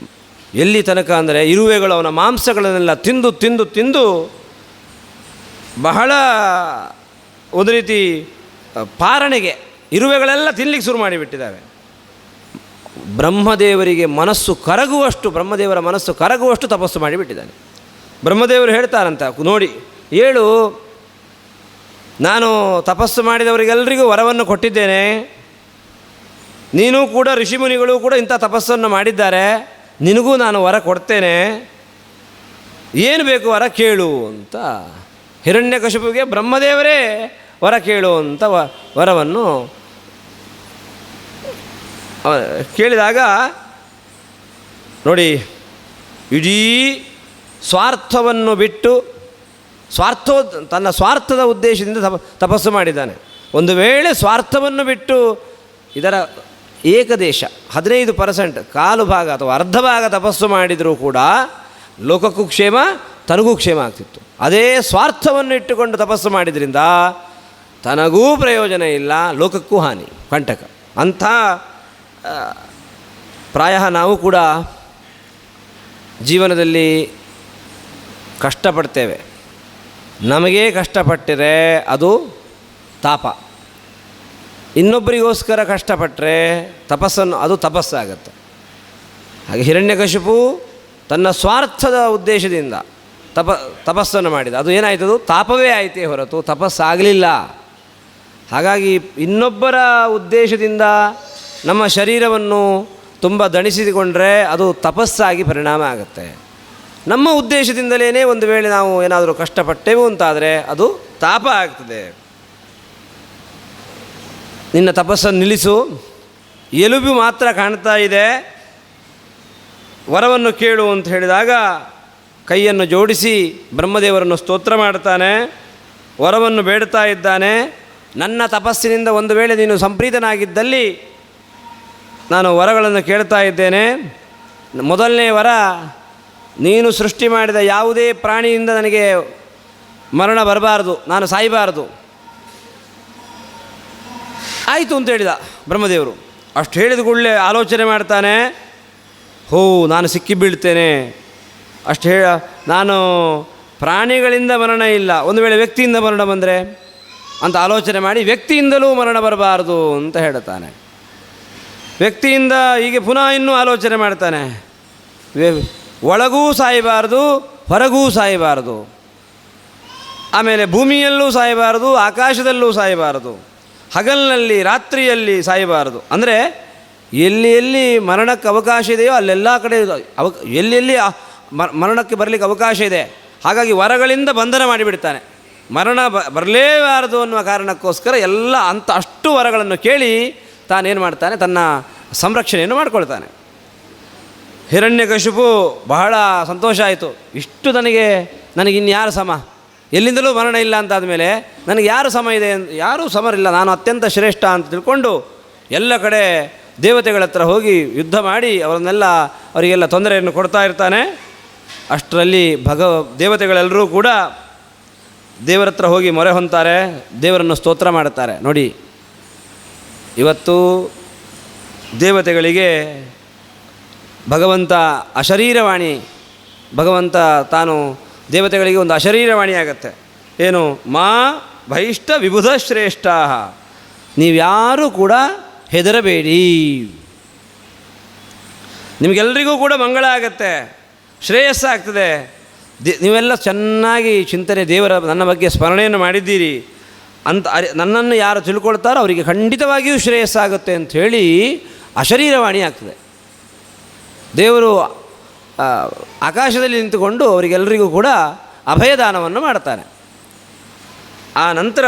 ಎಲ್ಲಿ ತನಕ ಅಂದರೆ ಇರುವೆಗಳು ಅವನ ಮಾಂಸಗಳನ್ನೆಲ್ಲ ತಿಂದು ಬಹಳ ಒಂದು ರೀತಿ ಪಾರಣೆಗೆ ಇರುವೆಗಳೆಲ್ಲ ತಿನ್ನಲಿಕ್ಕೆ ಶುರು ಮಾಡಿಬಿಟ್ಟಿದ್ದಾವೆ. ಬ್ರಹ್ಮದೇವರ ಮನಸ್ಸು ಕರಗುವಷ್ಟು ತಪಸ್ಸು ಮಾಡಿಬಿಟ್ಟಿದ್ದಾನೆ. ಬ್ರಹ್ಮದೇವರು ಹೇಳ್ತಾರಂತ, ನೋಡಿ ಹೇಳು, ನಾನು ತಪಸ್ಸು ಮಾಡಿದವರಿಗೆಲ್ಲರಿಗೂ ವರವನ್ನು ಕೊಟ್ಟಿದ್ದೇನೆ, ನೀನು ಕೂಡ ಋಷಿಮುನಿಗಳು ಕೂಡ ಇಂಥ ತಪಸ್ಸನ್ನು ಮಾಡಿದ್ದಾರೆ, ನಿನಗೂ ನಾನು ವರ ಕೊಡ್ತೇನೆ, ಏನು ಬೇಕು ವರ ಕೇಳು ಅಂತ ಹಿರಣ್ಯಕಶಿಪುವಿಗೆ ಬ್ರಹ್ಮದೇವರೇ ವರ ಕೇಳು ಅಂತ ವರವನ್ನು ಕೇಳಿದಾಗ ನೋಡಿ, ಇಡೀ ಸ್ವಾರ್ಥವನ್ನು ಬಿಟ್ಟು ತನ್ನ ಸ್ವಾರ್ಥದ ಉದ್ದೇಶದಿಂದ ತಪಸ್ಸು ಮಾಡಿದ್ದಾನೆ. ಒಂದು ವೇಳೆ ಸ್ವಾರ್ಥವನ್ನು ಬಿಟ್ಟು ಇದರ ಏಕದೇಶ 15% ಕಾಲು ಭಾಗ ಅಥವಾ ಅರ್ಧ ಭಾಗ ತಪಸ್ಸು ಮಾಡಿದರೂ ಕೂಡ ಲೋಕಕ್ಕೂ ಕ್ಷೇಮ, ತನಗೂ ಕ್ಷೇಮ ಆಗ್ತಿತ್ತು. ಅದೇ ಸ್ವಾರ್ಥವನ್ನು ಇಟ್ಟುಕೊಂಡು ತಪಸ್ಸು ಮಾಡಿದ್ರಿಂದ ತನಗೂ ಪ್ರಯೋಜನ ಇಲ್ಲ, ಲೋಕಕ್ಕೂ ಹಾನಿ, ಕಂಟಕ. ಅಂಥ ಪ್ರಾಯ ನಾವು ಕೂಡ ಜೀವನದಲ್ಲಿ ಕಷ್ಟಪಡ್ತೇವೆ. ನಮಗೇ ಕಷ್ಟಪಟ್ಟರೆ ಅದು ತಾಪ, ಇನ್ನೊಬ್ಬರಿಗೋಸ್ಕರ ಕಷ್ಟಪಟ್ಟರೆ ಅದು ತಪಸ್ಸಾಗತ್ತೆ. ಹಾಗೆ ಹಿರಣ್ಯಕಶಿಪು ತನ್ನ ಸ್ವಾರ್ಥದ ಉದ್ದೇಶದಿಂದ ತಪಸ್ಸನ್ನು ಮಾಡಿದ. ಅದು ಏನಾಯ್ತದು? ತಾಪವೇ ಆಯಿತೇ ಹೊರತು ತಪಸ್ಸಾಗಲಿಲ್ಲ. ಹಾಗಾಗಿ ಇನ್ನೊಬ್ಬರ ಉದ್ದೇಶದಿಂದ ನಮ್ಮ ಶರೀರವನ್ನು ತುಂಬ ದಣಿಸಿಕೊಂಡ್ರೆ ಅದು ತಪಸ್ಸಾಗಿ ಪರಿಣಾಮ ಆಗುತ್ತೆ. ನಮ್ಮ ಉದ್ದೇಶದಿಂದಲೇ ಒಂದು ವೇಳೆ ನಾವು ಏನಾದರೂ ಕಷ್ಟಪಟ್ಟೆವು ಅಂತಾದರೆ ಅದು ತಾಪ ಆಗ್ತದೆ. ನಿನ್ನ ತಪಸ್ಸನ್ನು ನಿಲ್ಲಿಸು, ಎಲುಬು ಮಾತ್ರ ಕಾಣ್ತಾ ಇದೆ, ವರವನ್ನು ಕೇಳು ಅಂತ ಹೇಳಿದಾಗ ಕೈಯನ್ನು ಜೋಡಿಸಿ ಬ್ರಹ್ಮದೇವರನ್ನು ಸ್ತೋತ್ರ ಮಾಡ್ತಾನೆ, ವರವನ್ನು ಬೇಡ್ತಾ ಇದ್ದಾನೆ. ನನ್ನ ತಪಸ್ಸಿನಿಂದ ಒಂದು ವೇಳೆ ನೀನು ಸಂಪ್ರೀತನಾಗಿದ್ದಲ್ಲಿ ನಾನು ವರಗಳನ್ನು ಕೇಳ್ತಾ ಇದ್ದೇನೆ. ಮೊದಲನೇ ವರ, ನೀನು ಸೃಷ್ಟಿ ಮಾಡಿದ ಯಾವುದೇ ಪ್ರಾಣಿಯಿಂದ ನನಗೆ ಮರಣ ಬರಬಾರ್ದು, ನಾನು ಸಾಯಬಾರ್ದು. ಆಯಿತು ಅಂತ ಹೇಳಿದ ಬ್ರಹ್ಮದೇವರು. ಅಷ್ಟು ಹೇಳಿದ ಕೂಡಲೇ ಆಲೋಚನೆ ಮಾಡ್ತಾನೆ, ನಾನು ಸಿಕ್ಕಿ ಬೀಳ್ತೇನೆ. ಅಷ್ಟು ನಾನು ಪ್ರಾಣಿಗಳಿಂದ ಮರಣ ಇಲ್ಲ, ಒಂದು ವೇಳೆ ವ್ಯಕ್ತಿಯಿಂದ ಮರಣ ಬಂದರೆ ಅಂತ ಆಲೋಚನೆ ಮಾಡಿ ವ್ಯಕ್ತಿಯಿಂದಲೂ ಮರಣ ಬರಬಾರ್ದು ಅಂತ ಹೇಳ್ತಾನೆ. ವ್ಯಕ್ತಿಯಿಂದ ಹೀಗೆ ಪುನಃ ಇನ್ನೂ ಆಲೋಚನೆ ಮಾಡ್ತಾನೆ, ಒಳಗೂ ಸಾಯಬಾರ್ದು, ಹೊರಗೂ ಸಾಯಬಾರ್ದು, ಆಮೇಲೆ ಭೂಮಿಯಲ್ಲೂ ಸಾಯಬಾರ್ದು, ಆಕಾಶದಲ್ಲೂ ಸಾಯಬಾರ್ದು, ಹಗಲಿನಲ್ಲಿ ರಾತ್ರಿಯಲ್ಲಿ ಸಾಯಬಾರ್ದು. ಅಂದರೆ ಎಲ್ಲಿ ಮರಣಕ್ಕೆ ಅವಕಾಶ ಇದೆಯೋ ಅಲ್ಲೆಲ್ಲ ಕಡೆ ಎಲ್ಲಿ ಮರಣಕ್ಕೆ ಬರಲಿಕ್ಕೆ ಅವಕಾಶ ಇದೆ. ಹಾಗಾಗಿ ವರಗಳಿಂದ ಬಂಧನ ಮಾಡಿಬಿಡ್ತಾನೆ. ಮರಣ ಬರಲೇಬಾರದು ಅನ್ನುವ ಕಾರಣಕ್ಕೋಸ್ಕರ ಎಲ್ಲ ಅಷ್ಟು ವರಗಳನ್ನು ಕೇಳಿ ತಾನೇನು ಮಾಡ್ತಾನೆ, ತನ್ನ ಸಂರಕ್ಷಣೆಯನ್ನು ಮಾಡಿಕೊಳ್ತಾನೆ. ಹಿರಣ್ಯಕಶಿಪು ಬಹಳ ಸಂತೋಷ ಆಯಿತು. ಇಷ್ಟು ನನಗಿನ್ಯಾರು ಸಮ, ಎಲ್ಲಿಂದಲೂ ಮರಣ ಇಲ್ಲ ಅಂತಾದ ಮೇಲೆ ನನಗೆ ಯಾರು ಸಮ ಇದೆ, ಯಾರೂ ಸಮರಿಲ್ಲ, ನಾನು ಅತ್ಯಂತ ಶ್ರೇಷ್ಠ ಅಂತ ತಿಳ್ಕೊಂಡು ಎಲ್ಲ ಕಡೆ ದೇವತೆಗಳ ಹತ್ರ ಹೋಗಿ ಯುದ್ಧ ಮಾಡಿ ಅವರಿಗೆಲ್ಲ ತೊಂದರೆಯನ್ನು ಕೊಡ್ತಾ ಇರ್ತಾನೆ. ಅಷ್ಟರಲ್ಲಿ ದೇವತೆಗಳೆಲ್ಲರೂ ಕೂಡ ದೇವರ ಹತ್ರ ಹೋಗಿ ಮೊರೆ ಹೊಂತಾರೆ, ದೇವರನ್ನು ಸ್ತೋತ್ರ ಮಾಡುತ್ತಾರೆ. ನೋಡಿ, ಇವತ್ತು ದೇವತೆಗಳಿಗೆ ಭಗವಂತ ಅಶರೀರವಾಣಿ, ಭಗವಂತ ತಾನು ದೇವತೆಗಳಿಗೆ ಒಂದು ಅಶರೀರವಾಣಿ ಆಗತ್ತೆ. ಏನು? ಮಾ ಭೈಷ್ಟ ವಿಬುಧ ಶ್ರೇಷ್ಠ, ನೀವ್ಯಾರೂ ಕೂಡ ಹೆದರಬೇಡಿ, ನಿಮಗೆಲ್ಲರಿಗೂ ಕೂಡ ಮಂಗಳ ಆಗತ್ತೆ, ಶ್ರೇಯಸ್ಸಾಗ್ತದೆ. ನೀವೆಲ್ಲ ಚೆನ್ನಾಗಿ ಚಿಂತನೆ, ನನ್ನ ಬಗ್ಗೆ ಸ್ಮರಣೆಯನ್ನು ಮಾಡಿದ್ದೀರಿ ಅಂತ ನನ್ನನ್ನು ಯಾರು ತಿಳ್ಕೊಳ್ತಾರೋ ಅವರಿಗೆ ಖಂಡಿತವಾಗಿಯೂ ಶ್ರೇಯಸ್ಸಾಗುತ್ತೆ ಅಂಥೇಳಿ ಅಶರೀರವಾಣಿ ಆಗ್ತದೆ. ದೇವರು ಆಕಾಶದಲ್ಲಿ ನಿಂತುಕೊಂಡು ಅವರಿಗೆಲ್ಲರಿಗೂ ಕೂಡ ಅಭಯದಾನವನ್ನು ಮಾಡ್ತಾನೆ. ಆ ನಂತರ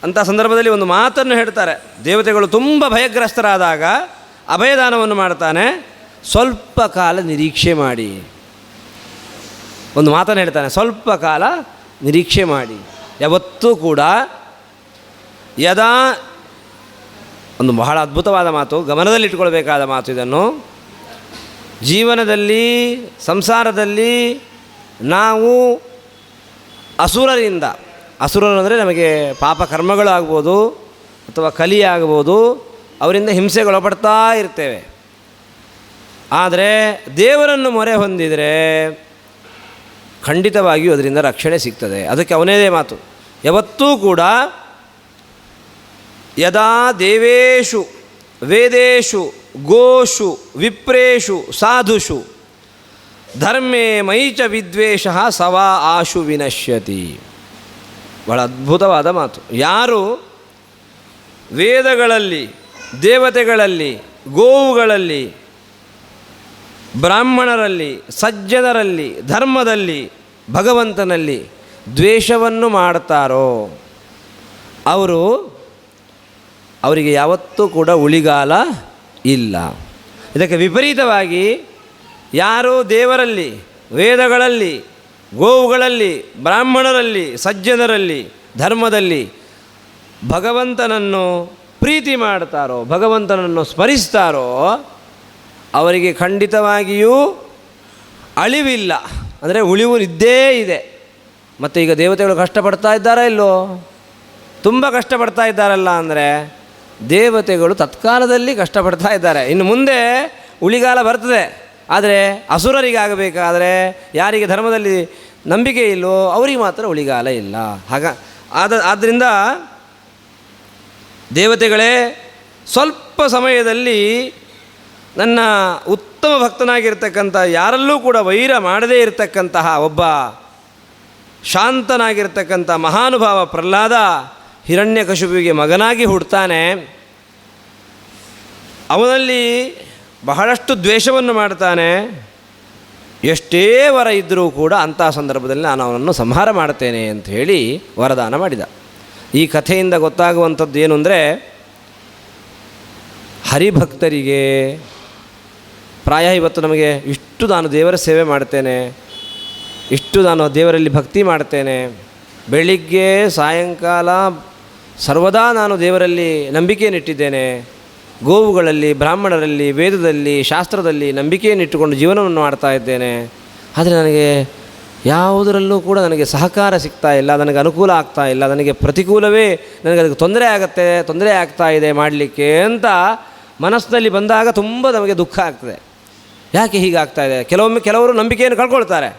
ಅಂಥ ಸಂದರ್ಭದಲ್ಲಿ ಒಂದು ಮಾತನ್ನು ಹೇಳ್ತಾರೆ, ದೇವತೆಗಳು ತುಂಬ ಭಯಗ್ರಸ್ತರಾದಾಗ ಅಭಯದಾನವನ್ನು ಮಾಡ್ತಾನೆ. ಸ್ವಲ್ಪ ಕಾಲ ನಿರೀಕ್ಷೆ ಮಾಡಿ, ಒಂದು ಮಾತನ್ನು ಹೇಳ್ತಾನೆ, ಸ್ವಲ್ಪ ಕಾಲ ನಿರೀಕ್ಷೆ ಮಾಡಿ. ಯಾವತ್ತೂ ಕೂಡ ಒಂದು ಬಹಳ ಅದ್ಭುತವಾದ ಮಾತು, ಗಮನದಲ್ಲಿಟ್ಕೊಳ್ಬೇಕಾದ ಮಾತು. ಇದನ್ನು ಜೀವನದಲ್ಲಿ, ಸಂಸಾರದಲ್ಲಿ ನಾವು ಅಸುರರು ಅಂದರೆ ನಮಗೆ ಪಾಪ ಕರ್ಮಗಳು ಆಗ್ಬೋದು ಅಥವಾ ಕಲಿ ಆಗ್ಬೋದು, ಅವರಿಂದ ಹಿಂಸೆಗೊಳಪಡ್ತಾ ಇರ್ತೇವೆ. ಆದರೆ ದೇವರನ್ನು ಮೊರೆ ಹೊಂದಿದರೆ ಖಂಡಿತವಾಗಿಯೂ ಅದರಿಂದ ರಕ್ಷಣೆ ಸಿಗ್ತದೆ. ಅದಕ್ಕೆ ಅವನೇದೇ ಮಾತು, ಯಾವತ್ತೂ ಕೂಡ ಯದಾ ದೇವೇಶು ವೇದೇಶು ಗೋಷು ವಿಪ್ರೇಷು ಸಾಧುಷು ಧರ್ಮೇ ಮೈಚ ವಿದ್ವೇಷ ಸವಾ ಆಶು ವಿನಶ್ಯತಿ. ಬಹಳ ಅದ್ಭುತವಾದ ಮಾತು. ಯಾರು ವೇದಗಳಲ್ಲಿ, ದೇವತೆಗಳಲ್ಲಿ, ಗೋವುಗಳಲ್ಲಿ, ಬ್ರಾಹ್ಮಣರಲ್ಲಿ, ಸಜ್ಜನರಲ್ಲಿ, ಧರ್ಮದಲ್ಲಿ, ಭಗವಂತನಲ್ಲಿ ದ್ವೇಷವನ್ನು ಮಾಡ್ತಾರೋ ಅವರಿಗೆ ಯಾವತ್ತೂ ಕೂಡ ಉಳಿಗಾಲ ಇಲ್ಲ. ಇದಕ್ಕೆ ವಿಪರೀತವಾಗಿ ಯಾರು ದೇವರಲ್ಲಿ, ವೇದಗಳಲ್ಲಿ, ಗೋವುಗಳಲ್ಲಿ, ಬ್ರಾಹ್ಮಣರಲ್ಲಿ, ಸಜ್ಜನರಲ್ಲಿ, ಧರ್ಮದಲ್ಲಿ ಭಗವಂತನನ್ನು ಪ್ರೀತಿ ಮಾಡ್ತಾರೋ, ಭಗವಂತನನ್ನು ಸ್ಮರಿಸ್ತಾರೋ ಅವರಿಗೆ ಖಂಡಿತವಾಗಿಯೂ ಅಳಿವಿಲ್ಲ, ಅಂದರೆ ಉಳಿವು ಇದ್ದೇ ಇದೆ. ಮತ್ತು ಈಗ ದೇವತೆಗಳು ಕಷ್ಟಪಡ್ತಾ ಇದ್ದಾರಾ ಇಲ್ಲೋ? ತುಂಬ ಕಷ್ಟಪಡ್ತಾ ಇದ್ದಾರಲ್ಲ. ಅಂದರೆ ದೇವತೆಗಳು ತತ್ಕಾಲದಲ್ಲಿ ಕಷ್ಟಪಡ್ತಾ ಇದ್ದಾರೆ, ಇನ್ನು ಮುಂದೆ ಉಳಿಗಾಲ ಬರ್ತದೆ. ಆದರೆ ಅಸುರರಿಗಾಗಬೇಕಾದರೆ, ಯಾರಿಗೆ ಧರ್ಮದಲ್ಲಿ ನಂಬಿಕೆ ಇಲ್ಲೋ ಅವರಿಗೆ ಮಾತ್ರ ಉಳಿಗಾಲ ಇಲ್ಲ. ಆದ್ದರಿಂದ ದೇವತೆಗಳೇ, ಸ್ವಲ್ಪ ಸಮಯದಲ್ಲಿ ನನ್ನ ಉತ್ತಮ ಭಕ್ತನಾಗಿರ್ತಕ್ಕಂಥ, ಯಾರಲ್ಲೂ ಕೂಡ ವೈರ ಮಾಡದೇ ಇರತಕ್ಕಂತಹ ಒಬ್ಬ ಶಾಂತನಾಗಿರ್ತಕ್ಕಂಥ ಮಹಾನುಭಾವ ಪ್ರಹ್ಲಾದ ಹಿರಣ್ಯಕಶಿಪುವಿಗೆ ಮಗನಾಗಿ ಹುಡ್ತಾನೆ. ಅವನಲ್ಲಿ ಬಹಳಷ್ಟು ದ್ವೇಷವನ್ನು ಮಾಡ್ತಾನೆ. ಎಷ್ಟೇ ವರ ಇದ್ದರೂ ಕೂಡ ಅಂಥ ಸಂದರ್ಭದಲ್ಲಿ ನಾನು ಅವನನ್ನು ಸಂಹಾರ ಮಾಡ್ತೇನೆ ಅಂತ ಹೇಳಿ ವರದಾನ ಮಾಡಿದ. ಈ ಕಥೆಯಿಂದ ಗೊತ್ತಾಗುವಂಥದ್ದು ಏನು ಅಂದರೆ, ಹರಿಭಕ್ತರಿಗೆ ಪ್ರಾಯ ಇವತ್ತು ನಮಗೆ ಇಷ್ಟು ನಾನು ದೇವರ ಸೇವೆ ಮಾಡ್ತೇನೆ, ಇಷ್ಟು ನಾನು ದೇವರಲ್ಲಿ ಭಕ್ತಿ ಮಾಡ್ತೇನೆ, ಬೆಳಿಗ್ಗೆ ಸಾಯಂಕಾಲ ಸರ್ವದಾ ನಾನು ದೇವರಲ್ಲಿ ನಂಬಿಕೆಯನ್ನಿಟ್ಟಿದ್ದೇನೆ, ಗೋವುಗಳಲ್ಲಿ, ಬ್ರಾಹ್ಮಣರಲ್ಲಿ, ವೇದದಲ್ಲಿ, ಶಾಸ್ತ್ರದಲ್ಲಿ ನಂಬಿಕೆಯನ್ನಿಟ್ಟುಕೊಂಡು ಜೀವನವನ್ನು ಮಾಡ್ತಾ ಇದ್ದೇನೆ, ಆದರೆ ನನಗೆ ಯಾವುದರಲ್ಲೂ ಕೂಡ ನನಗೆ ಸಹಕಾರ ಸಿಗ್ತಾ ಇಲ್ಲ, ನನಗೆ ಅನುಕೂಲ ಆಗ್ತಾ ಇಲ್ಲ, ನನಗೆ ಪ್ರತಿಕೂಲವೇ, ನನಗೆ ಅದಕ್ಕೆ ತೊಂದರೆ ಆಗ್ತಾ ಇದೆ ಮಾಡಲಿಕ್ಕೆ ಅಂತ ಮನಸ್ಸಿನಲ್ಲಿ ಬಂದಾಗ ತುಂಬ ನಮಗೆ ದುಃಖ ಆಗ್ತದೆ. ಯಾಕೆ ಹೀಗಾಗ್ತಾ ಇದೆ? ಕೆಲವರು ನಂಬಿಕೆಯನ್ನು ಕಳ್ಕೊಳ್ತಾರೆ,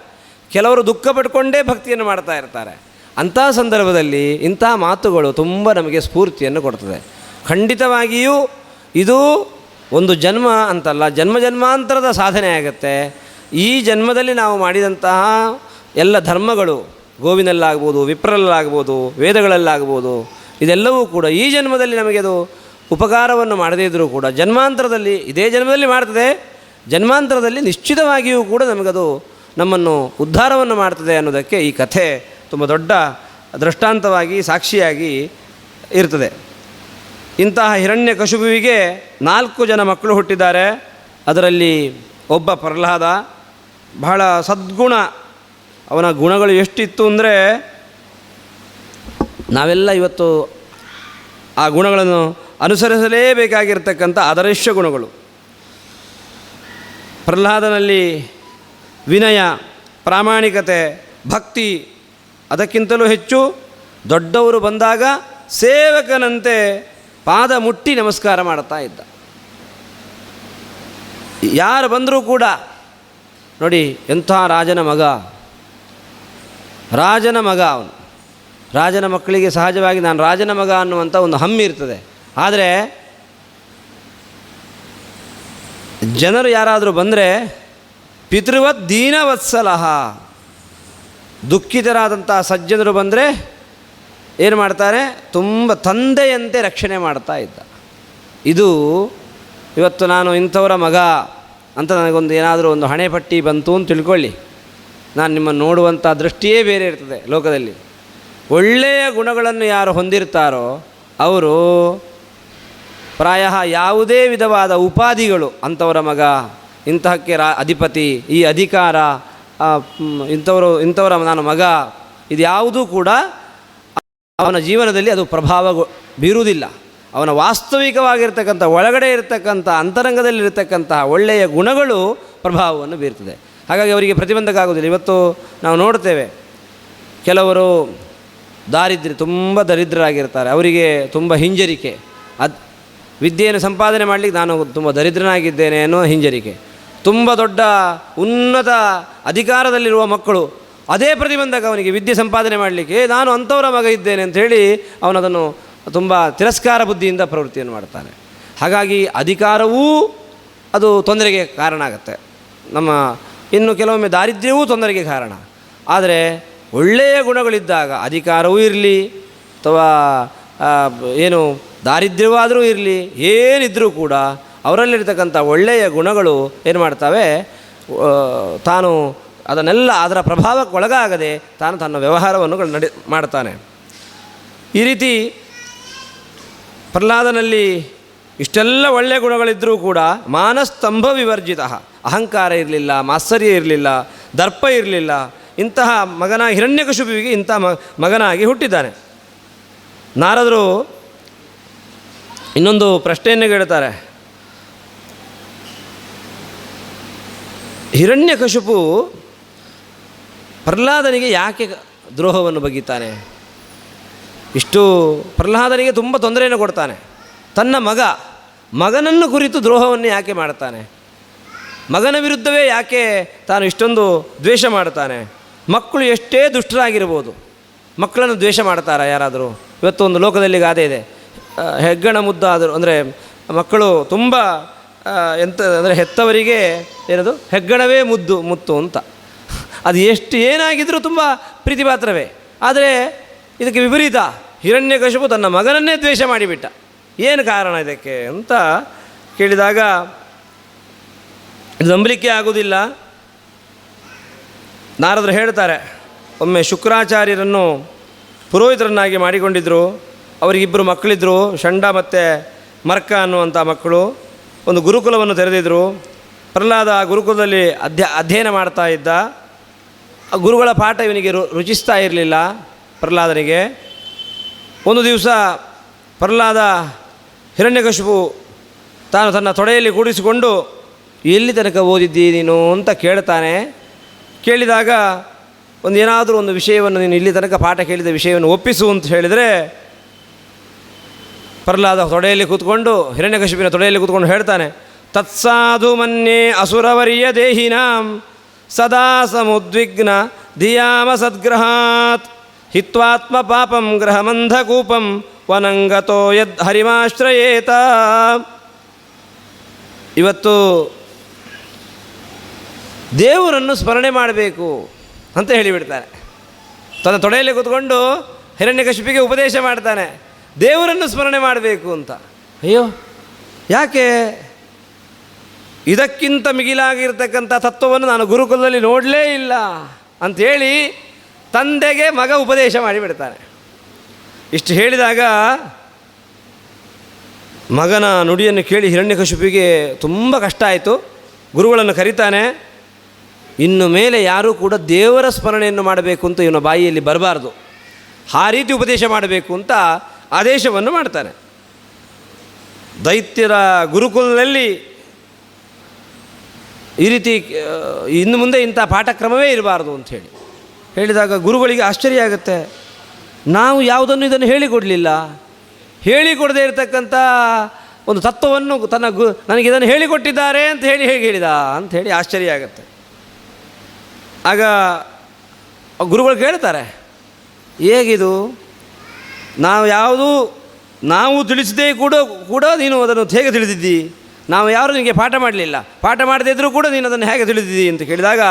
ಕೆಲವರು ದುಃಖ ಪಟ್ಕೊಂಡೇ ಭಕ್ತಿಯನ್ನು ಮಾಡ್ತಾ ಇರ್ತಾರೆ. ಅಂಥ ಸಂದರ್ಭದಲ್ಲಿ ಇಂಥ ಮಾತುಗಳು ತುಂಬ ನಮಗೆ ಸ್ಫೂರ್ತಿಯನ್ನು ಕೊಡ್ತದೆ. ಖಂಡಿತವಾಗಿಯೂ ಇದು ಒಂದು ಜನ್ಮ ಅಂತಲ್ಲ, ಜನ್ಮಾಂತರದ ಸಾಧನೆ ಆಗುತ್ತೆ. ಈ ಜನ್ಮದಲ್ಲಿ ನಾವು ಮಾಡಿದಂತಹ ಎಲ್ಲ ಧರ್ಮಗಳು, ಗೋವಿನಲ್ಲಾಗ್ಬೋದು, ವಿಪ್ರಲ್ಲಾಗ್ಬೋದು, ವೇದಗಳಲ್ಲಾಗ್ಬೋದು, ಇದೆಲ್ಲವೂ ಕೂಡ ಈ ಜನ್ಮದಲ್ಲಿ ನಮಗೆ ಅದು ಉಪಕಾರವನ್ನು ಮಾಡದೇ ಇದ್ದರೂ ಕೂಡ ಜನ್ಮಾಂತರದಲ್ಲಿ, ಇದೇ ಜನ್ಮದಲ್ಲಿ ಮಾಡ್ತದೆ, ಜನ್ಮಾಂತರದಲ್ಲಿ ನಿಶ್ಚಿತವಾಗಿಯೂ ಕೂಡ ನಮಗದು ನಮ್ಮನ್ನು ಉದ್ಧಾರವನ್ನು ಮಾಡ್ತದೆ ಅನ್ನೋದಕ್ಕೆ ಈ ಕಥೆ ತುಂಬ ದೊಡ್ಡ ದೃಷ್ಟಾಂತವಾಗಿ, ಸಾಕ್ಷಿಯಾಗಿ ಇರ್ತದೆ. ಇಂತಹ ಹಿರಣ್ಯಕಶಿಪುವಿಗೆ 4 ಜನ ಮಕ್ಕಳು ಹುಟ್ಟಿದ್ದಾರೆ. ಅದರಲ್ಲಿ ಒಬ್ಬ ಪ್ರಹ್ಲಾದ, ಬಹಳ ಸದ್ಗುಣ. ಅವನ ಗುಣಗಳು ಎಷ್ಟಿತ್ತು ಅಂದರೆ, ನಾವೆಲ್ಲ ಇವತ್ತು ಆ ಗುಣಗಳನ್ನು ಅನುಸರಿಸಲೇಬೇಕಾಗಿರ್ತಕ್ಕಂಥ ಆದರ್ಶ ಗುಣಗಳು. ಪ್ರಹ್ಲಾದನಲ್ಲಿ ವಿನಯ, ಪ್ರಾಮಾಣಿಕತೆ, ಭಕ್ತಿ, ಅದಕ್ಕಿಂತಲೂ ಹೆಚ್ಚು ದೊಡ್ಡವರು ಬಂದಾಗ ಸೇವಕನಂತೆ ಪಾದ ಮುಟ್ಟಿ ನಮಸ್ಕಾರ ಮಾಡ್ತಾ ಇದ್ದ. ಯಾರು ಬಂದರೂ ಕೂಡ ನೋಡಿ, ಎಂಥ ರಾಜನ ಮಗ ಅವನು. ರಾಜನ ಮಕ್ಕಳಿಗೆ ಸಹಜವಾಗಿ ನಾನು ರಾಜನ ಮಗ ಅನ್ನುವಂಥ ಒಂದು ಹಮ್ಮಿ ಇರ್ತದೆ. ಆದರೆ ಜನರು ಯಾರಾದರೂ ಬಂದರೆ ಪಿತೃವತ್ ದೀನವತ್ಸಲಃ, ದುಃಖಿತರಾದಂಥ ಸಜ್ಜನರು ಬಂದರೆ ಏನು ಮಾಡ್ತಾರೆ, ತುಂಬ ತಂದೆಯಂತೆ ರಕ್ಷಣೆ ಮಾಡ್ತಾ ಇದ್ದ. ಇದು ಇವತ್ತು ನಾನು ಇಂಥವರ ಮಗ ಅಂತ ನನಗೊಂದು ಏನಾದರೂ ಒಂದು ಹಣೆಪಟ್ಟಿ ಬಂತು ಅಂತ ತಿಳ್ಕೊಳ್ಳಿ, ನಾನು ನಿಮ್ಮನ್ನು ನೋಡುವಂಥ ದೃಷ್ಟಿಯೇ ಬೇರೆ ಇರ್ತದೆ ಲೋಕದಲ್ಲಿ. ಒಳ್ಳೆಯ ಗುಣಗಳನ್ನು ಯಾರು ಹೊಂದಿರ್ತಾರೋ ಅವರು ಪ್ರಾಯ ಯಾವುದೇ ವಿಧವಾದ ಉಪಾಧಿಗಳು, ಅಂಥವರ ಮಗ, ಇಂತಹಕ್ಕೆ ಅಧಿಪತಿ, ಈ ಅಧಿಕಾರ, ಇಂಥವರ ನಾನು ಮಗ, ಇದು ಯಾವುದೂ ಕೂಡ ಅವನ ಜೀವನದಲ್ಲಿ ಅದು ಪ್ರಭಾವ ಬೀರುವುದಿಲ್ಲ. ಅವನ ವಾಸ್ತವಿಕವಾಗಿರ್ತಕ್ಕಂಥ ಒಳಗಡೆ ಇರತಕ್ಕಂಥ ಅಂತರಂಗದಲ್ಲಿರ್ತಕ್ಕಂತಹ ಒಳ್ಳೆಯ ಗುಣಗಳು ಪ್ರಭಾವವನ್ನು ಬೀರ್ತದೆ. ಹಾಗಾಗಿ ಅವರಿಗೆ ಪ್ರತಿಬಂಧಕ ಆಗೋದಿಲ್ಲ. ಇವತ್ತು ನಾವು ನೋಡ್ತೇವೆ, ಕೆಲವರು ತುಂಬ ದರಿದ್ರರಾಗಿರ್ತಾರೆ, ಅವರಿಗೆ ತುಂಬ ಹಿಂಜರಿಕೆ, ವಿದ್ಯೆಯನ್ನು ಸಂಪಾದನೆ ಮಾಡಲಿಕ್ಕೆ ನಾನು ತುಂಬ ದರಿದ್ರನಾಗಿದ್ದೇನೆ ಅನ್ನೋ ಹಿಂಜರಿಕೆ. ತುಂಬ ದೊಡ್ಡ ಉನ್ನತ ಅಧಿಕಾರದಲ್ಲಿರುವ ಮಕ್ಕಳು, ಅದೇ ಪ್ರತಿಬಂಧಕ ಅವನಿಗೆ ವಿದ್ಯೆ ಸಂಪಾದನೆ ಮಾಡಲಿಕ್ಕೆ, ನಾನು ಅಂಥವರ ಮಗ ಇದ್ದೇನೆ ಅಂಥೇಳಿ ಅವನದನ್ನು ತುಂಬ ತಿರಸ್ಕಾರ ಬುದ್ಧಿಯಿಂದ ಪ್ರವೃತ್ತಿಯನ್ನು ಮಾಡ್ತಾನೆ. ಹಾಗಾಗಿ ಅಧಿಕಾರವೂ ಅದು ತೊಂದರೆಗೆ ಕಾರಣ ಆಗುತ್ತೆ. ಇನ್ನು ಕೆಲವೊಮ್ಮೆ ದಾರಿದ್ರ್ಯವೂ ತೊಂದರೆಗೆ ಕಾರಣ. ಆದರೆ ಒಳ್ಳೆಯ ಗುಣಗಳಿದ್ದಾಗ ಅಧಿಕಾರವೂ ಇರಲಿ ಅಥವಾ ಏನು ದಾರಿದ್ರ್ಯವಾದರೂ ಇರಲಿ, ಏನಿದ್ರೂ ಕೂಡ ಅವರಲ್ಲಿರ್ತಕ್ಕಂಥ ಒಳ್ಳೆಯ ಗುಣಗಳು ಏನು ಮಾಡ್ತವೆ, ತಾನು ಅದನ್ನೆಲ್ಲ ಅದರ ಪ್ರಭಾವಕ್ಕೆ ಒಳಗಾಗದೆ ತಾನು ತನ್ನ ವ್ಯವಹಾರವನ್ನು ಮಾಡ್ತಾನೆ. ಈ ರೀತಿ ಪ್ರಹ್ಲಾದನಲ್ಲಿ ಇಷ್ಟೆಲ್ಲ ಒಳ್ಳೆಯ ಗುಣಗಳಿದ್ದರೂ ಕೂಡ ಮಾನಸ್ತಂಭ ವಿವರ್ಜಿತ, ಅಹಂಕಾರ ಇರಲಿಲ್ಲ, ಮಾತ್ಸರ್ಯ ಇರಲಿಲ್ಲ, ದರ್ಪ ಇರಲಿಲ್ಲ. ಇಂತಹ ಹಿರಣ್ಯಕಶಿಪುವಿಗೆ ಇಂಥ ಮಗನಾಗಿ ಹುಟ್ಟಿದ್ದಾನೆ. ನಾರದರು ಇನ್ನೊಂದು ಪ್ರಶ್ನೆಯನ್ನು ಕೇಳ್ತಾರೆ. ಹಿರಣ್ಯಕಶಿಪು ಪ್ರಹ್ಲಾದನಿಗೆ ಯಾಕೆ ದ್ರೋಹವನ್ನು ಬಗೆತಾನೆ? ಇಷ್ಟು ಪ್ರಹ್ಲಾದನಿಗೆ ತುಂಬ ತೊಂದರೆಯನ್ನು ಕೊಡ್ತಾನೆ. ತನ್ನ ಮಗನನ್ನು ಕುರಿತು ದ್ರೋಹವನ್ನು ಯಾಕೆ ಮಾಡ್ತಾನೆ? ಮಗನ ವಿರುದ್ಧವೇ ಯಾಕೆ ತಾನು ಇಷ್ಟೊಂದು ದ್ವೇಷ ಮಾಡ್ತಾನೆ? ಮಕ್ಕಳು ಎಷ್ಟೇ ದುಷ್ಟರಾಗಿರ್ಬೋದು, ಮಕ್ಕಳನ್ನು ದ್ವೇಷ ಮಾಡ್ತಾರಾ ಯಾರಾದರೂ? ಇವತ್ತು ಒಂದು ಲೋಕದಲ್ಲಿ ಗಾದೆ ಇದೆ, ಹೆಗ್ಗಣ ಮುದ್ದಾದರು ಅಂದರೆ ಮಕ್ಕಳು ತುಂಬ ಅಂದರೆ ಹೆತ್ತವರಿಗೆ ಏನದು ಹೆಗ್ಗಣವೇ ಮುತ್ತು ಅಂತ. ಅದು ಏನಾಗಿದ್ರೂ ತುಂಬ ಪ್ರೀತಿಪಾತ್ರವೇ. ಆದರೆ ಇದಕ್ಕೆ ವಿಪರೀತ, ಹಿರಣ್ಯಕಶಿಪು ತನ್ನ ಮಗನನ್ನೇ ದ್ವೇಷ ಮಾಡಿಬಿಟ್ಟ. ಏನು ಕಾರಣ ಇದಕ್ಕೆ ಅಂತ ಕೇಳಿದಾಗ ಇದು ನಂಬಲಿಕ್ಕೆ ಆಗುವುದಿಲ್ಲ. ನಾರದರು ಹೇಳ್ತಾರೆ, ಒಮ್ಮೆ ಶುಕ್ರಾಚಾರ್ಯರನ್ನು ಪುರೋಹಿತರನ್ನಾಗಿ ಮಾಡಿಕೊಂಡಿದ್ದರು. ಅವರಿಗಿಬ್ಬರು ಮಕ್ಕಳಿದ್ದರು, ಷಂಡ ಮತ್ತು ಮರ್ಕ ಅನ್ನುವಂಥ ಮಕ್ಕಳು. ಒಂದು ಗುರುಕುಲವನ್ನು ತೆರೆದಿದ್ದರು. ಪ್ರಹ್ಲಾದ ಆ ಗುರುಕುಲದಲ್ಲಿ ಅಧ್ಯಯನ ಮಾಡ್ತಾ ಇದ್ದ. ಆ ಗುರುಗಳ ಪಾಠ ಇವನಿಗೆ ರುಚಿಸ್ತಾ ಇರಲಿಲ್ಲ ಪ್ರಹ್ಲಾದನಿಗೆ. ಒಂದು ದಿವಸ ಪ್ರಹ್ಲಾದ ಹಿರಣ್ಯಕಶಿಪು ತಾನು ತನ್ನ ತೊಡೆಯಲ್ಲಿ ಕೂಡಿಸಿಕೊಂಡು ಎಲ್ಲಿ ತನಕ ಓದಿದ್ದಿ ನೀನು ಅಂತ ಕೇಳ್ತಾನೆ. ಕೇಳಿದಾಗ ಏನಾದರೂ ಒಂದು ವಿಷಯವನ್ನು ನೀನು ಇಲ್ಲಿ ತನಕ ಪಾಠ ಕೇಳಿದ ವಿಷಯವನ್ನು ಒಪ್ಪಿಸು ಅಂತ ಹೇಳಿದರೆ ಪ್ರಹ್ಲಾದ ತೊಡೆಯಲ್ಲಿ ಕೂತ್ಕೊಂಡು, ಹಿರಣ್ಯಕಶಿಪಿನ ತೊಡೆಯಲ್ಲಿ ಕೂತ್ಕೊಂಡು ಹೇಳ್ತಾನೆ, ತತ್ಸಾಧು ಮನ್ಯೆ ಅಸುರವರ್ಯ ದೇಹಿನಾಂ ಸದಾ ಸಮುದ್ವಿಗ್ನ ಧಿಯಾಮ ಸದ್ಗ್ರಹಾತ್ ಹಿತ್ವಾತ್ಮ ಪಾಪಂ ಗ್ರಹಮಂಧಕೂಪಂ ವನಂಗತೋ ಯದ್ ಹರಿಮಾಶ್ರಯೇತ. ಇವತ್ತು ದೇವರನ್ನು ಸ್ಮರಣೆ ಮಾಡಬೇಕು ಅಂತ ಹೇಳಿಬಿಡ್ತಾನೆ. ತನ್ನ ತೊಡೆಯಲ್ಲಿ ಕೂತ್ಕೊಂಡು ಹಿರಣ್ಯಕಶಿಪಿಗೆ ಉಪದೇಶ ಮಾಡ್ತಾನೆ, ದೇವರನ್ನು ಸ್ಮರಣೆ ಮಾಡಬೇಕು ಅಂತ. ಅಯ್ಯೋ ಯಾಕೆ? ಇದಕ್ಕಿಂತ ಮಿಗಿಲಾಗಿರ್ತಕ್ಕಂಥ ತತ್ವವನ್ನು ನಾನು ಗುರುಕುಲದಲ್ಲಿ ನೋಡಲೇ ಇಲ್ಲ ಅಂಥೇಳಿ ತಂದೆಗೆ ಮಗ ಉಪದೇಶ ಮಾಡಿಬಿಡ್ತಾನೆ. ಇಷ್ಟು ಹೇಳಿದಾಗ ಮಗನ ನುಡಿಯನ್ನು ಕೇಳಿ ಹಿರಣ್ಯಕಶಿಪಿಗೆ ತುಂಬ ಕಷ್ಟ ಆಯಿತು. ಗುರುಗಳನ್ನು ಕರೀತಾನೆ. ಇನ್ನು ಮೇಲೆ ಯಾರೂ ಕೂಡ ದೇವರ ಸ್ಮರಣೆಯನ್ನು ಮಾಡಬೇಕು ಅಂತ ಇವನ ಬಾಯಿಯಲ್ಲಿ ಬರಬಾರ್ದು, ಆ ರೀತಿ ಉಪದೇಶ ಮಾಡಬೇಕು ಅಂತ ಆದೇಶವನ್ನು ಮಾಡ್ತಾನೆ. ದೈತ್ಯರ ಗುರುಕುಲದಲ್ಲಿ ಈ ರೀತಿ ಇನ್ನು ಮುಂದೆ ಇಂಥ ಪಾಠಕ್ರಮವೇ ಇರಬಾರ್ದು ಅಂಥೇಳಿ ಹೇಳಿದಾಗ ಗುರುಗಳಿಗೆ ಆಶ್ಚರ್ಯ ಆಗುತ್ತೆ. ನಾವು ಯಾವುದನ್ನು ಇದನ್ನು ಹೇಳಿಕೊಡಲಿಲ್ಲ, ಹೇಳಿಕೊಡದೇ ಇರತಕ್ಕಂಥ ಒಂದು ತತ್ವವನ್ನು ನನಗೆ ಇದನ್ನು ಹೇಳಿಕೊಟ್ಟಿದ್ದಾರೆ ಅಂತ ಹೇಗೆ ಹೇಳಿದ ಅಂಥೇಳಿ ಆಶ್ಚರ್ಯ ಆಗುತ್ತೆ. ಆಗ ಗುರುಗಳು ಕೇಳ್ತಾರೆ, ಹೇಗಿದು? ನಾವು ತಿಳಿಸದೇ ಕೂಡ ನೀನು ಅದನ್ನು ಹೇಗೆ ತಿಳಿದಿದ್ದಿ? ನಾವು ಯಾರು ನಿನಗೆ ಪಾಠ ಮಾಡಲಿಲ್ಲ, ಪಾಠ ಮಾಡದೇ ಇದ್ದರೂ ಕೂಡ ನೀನು ಅದನ್ನು ಹೇಗೆ ತಿಳಿದಿದ್ದಿ ಅಂತ ಕೇಳಿದಾಗ,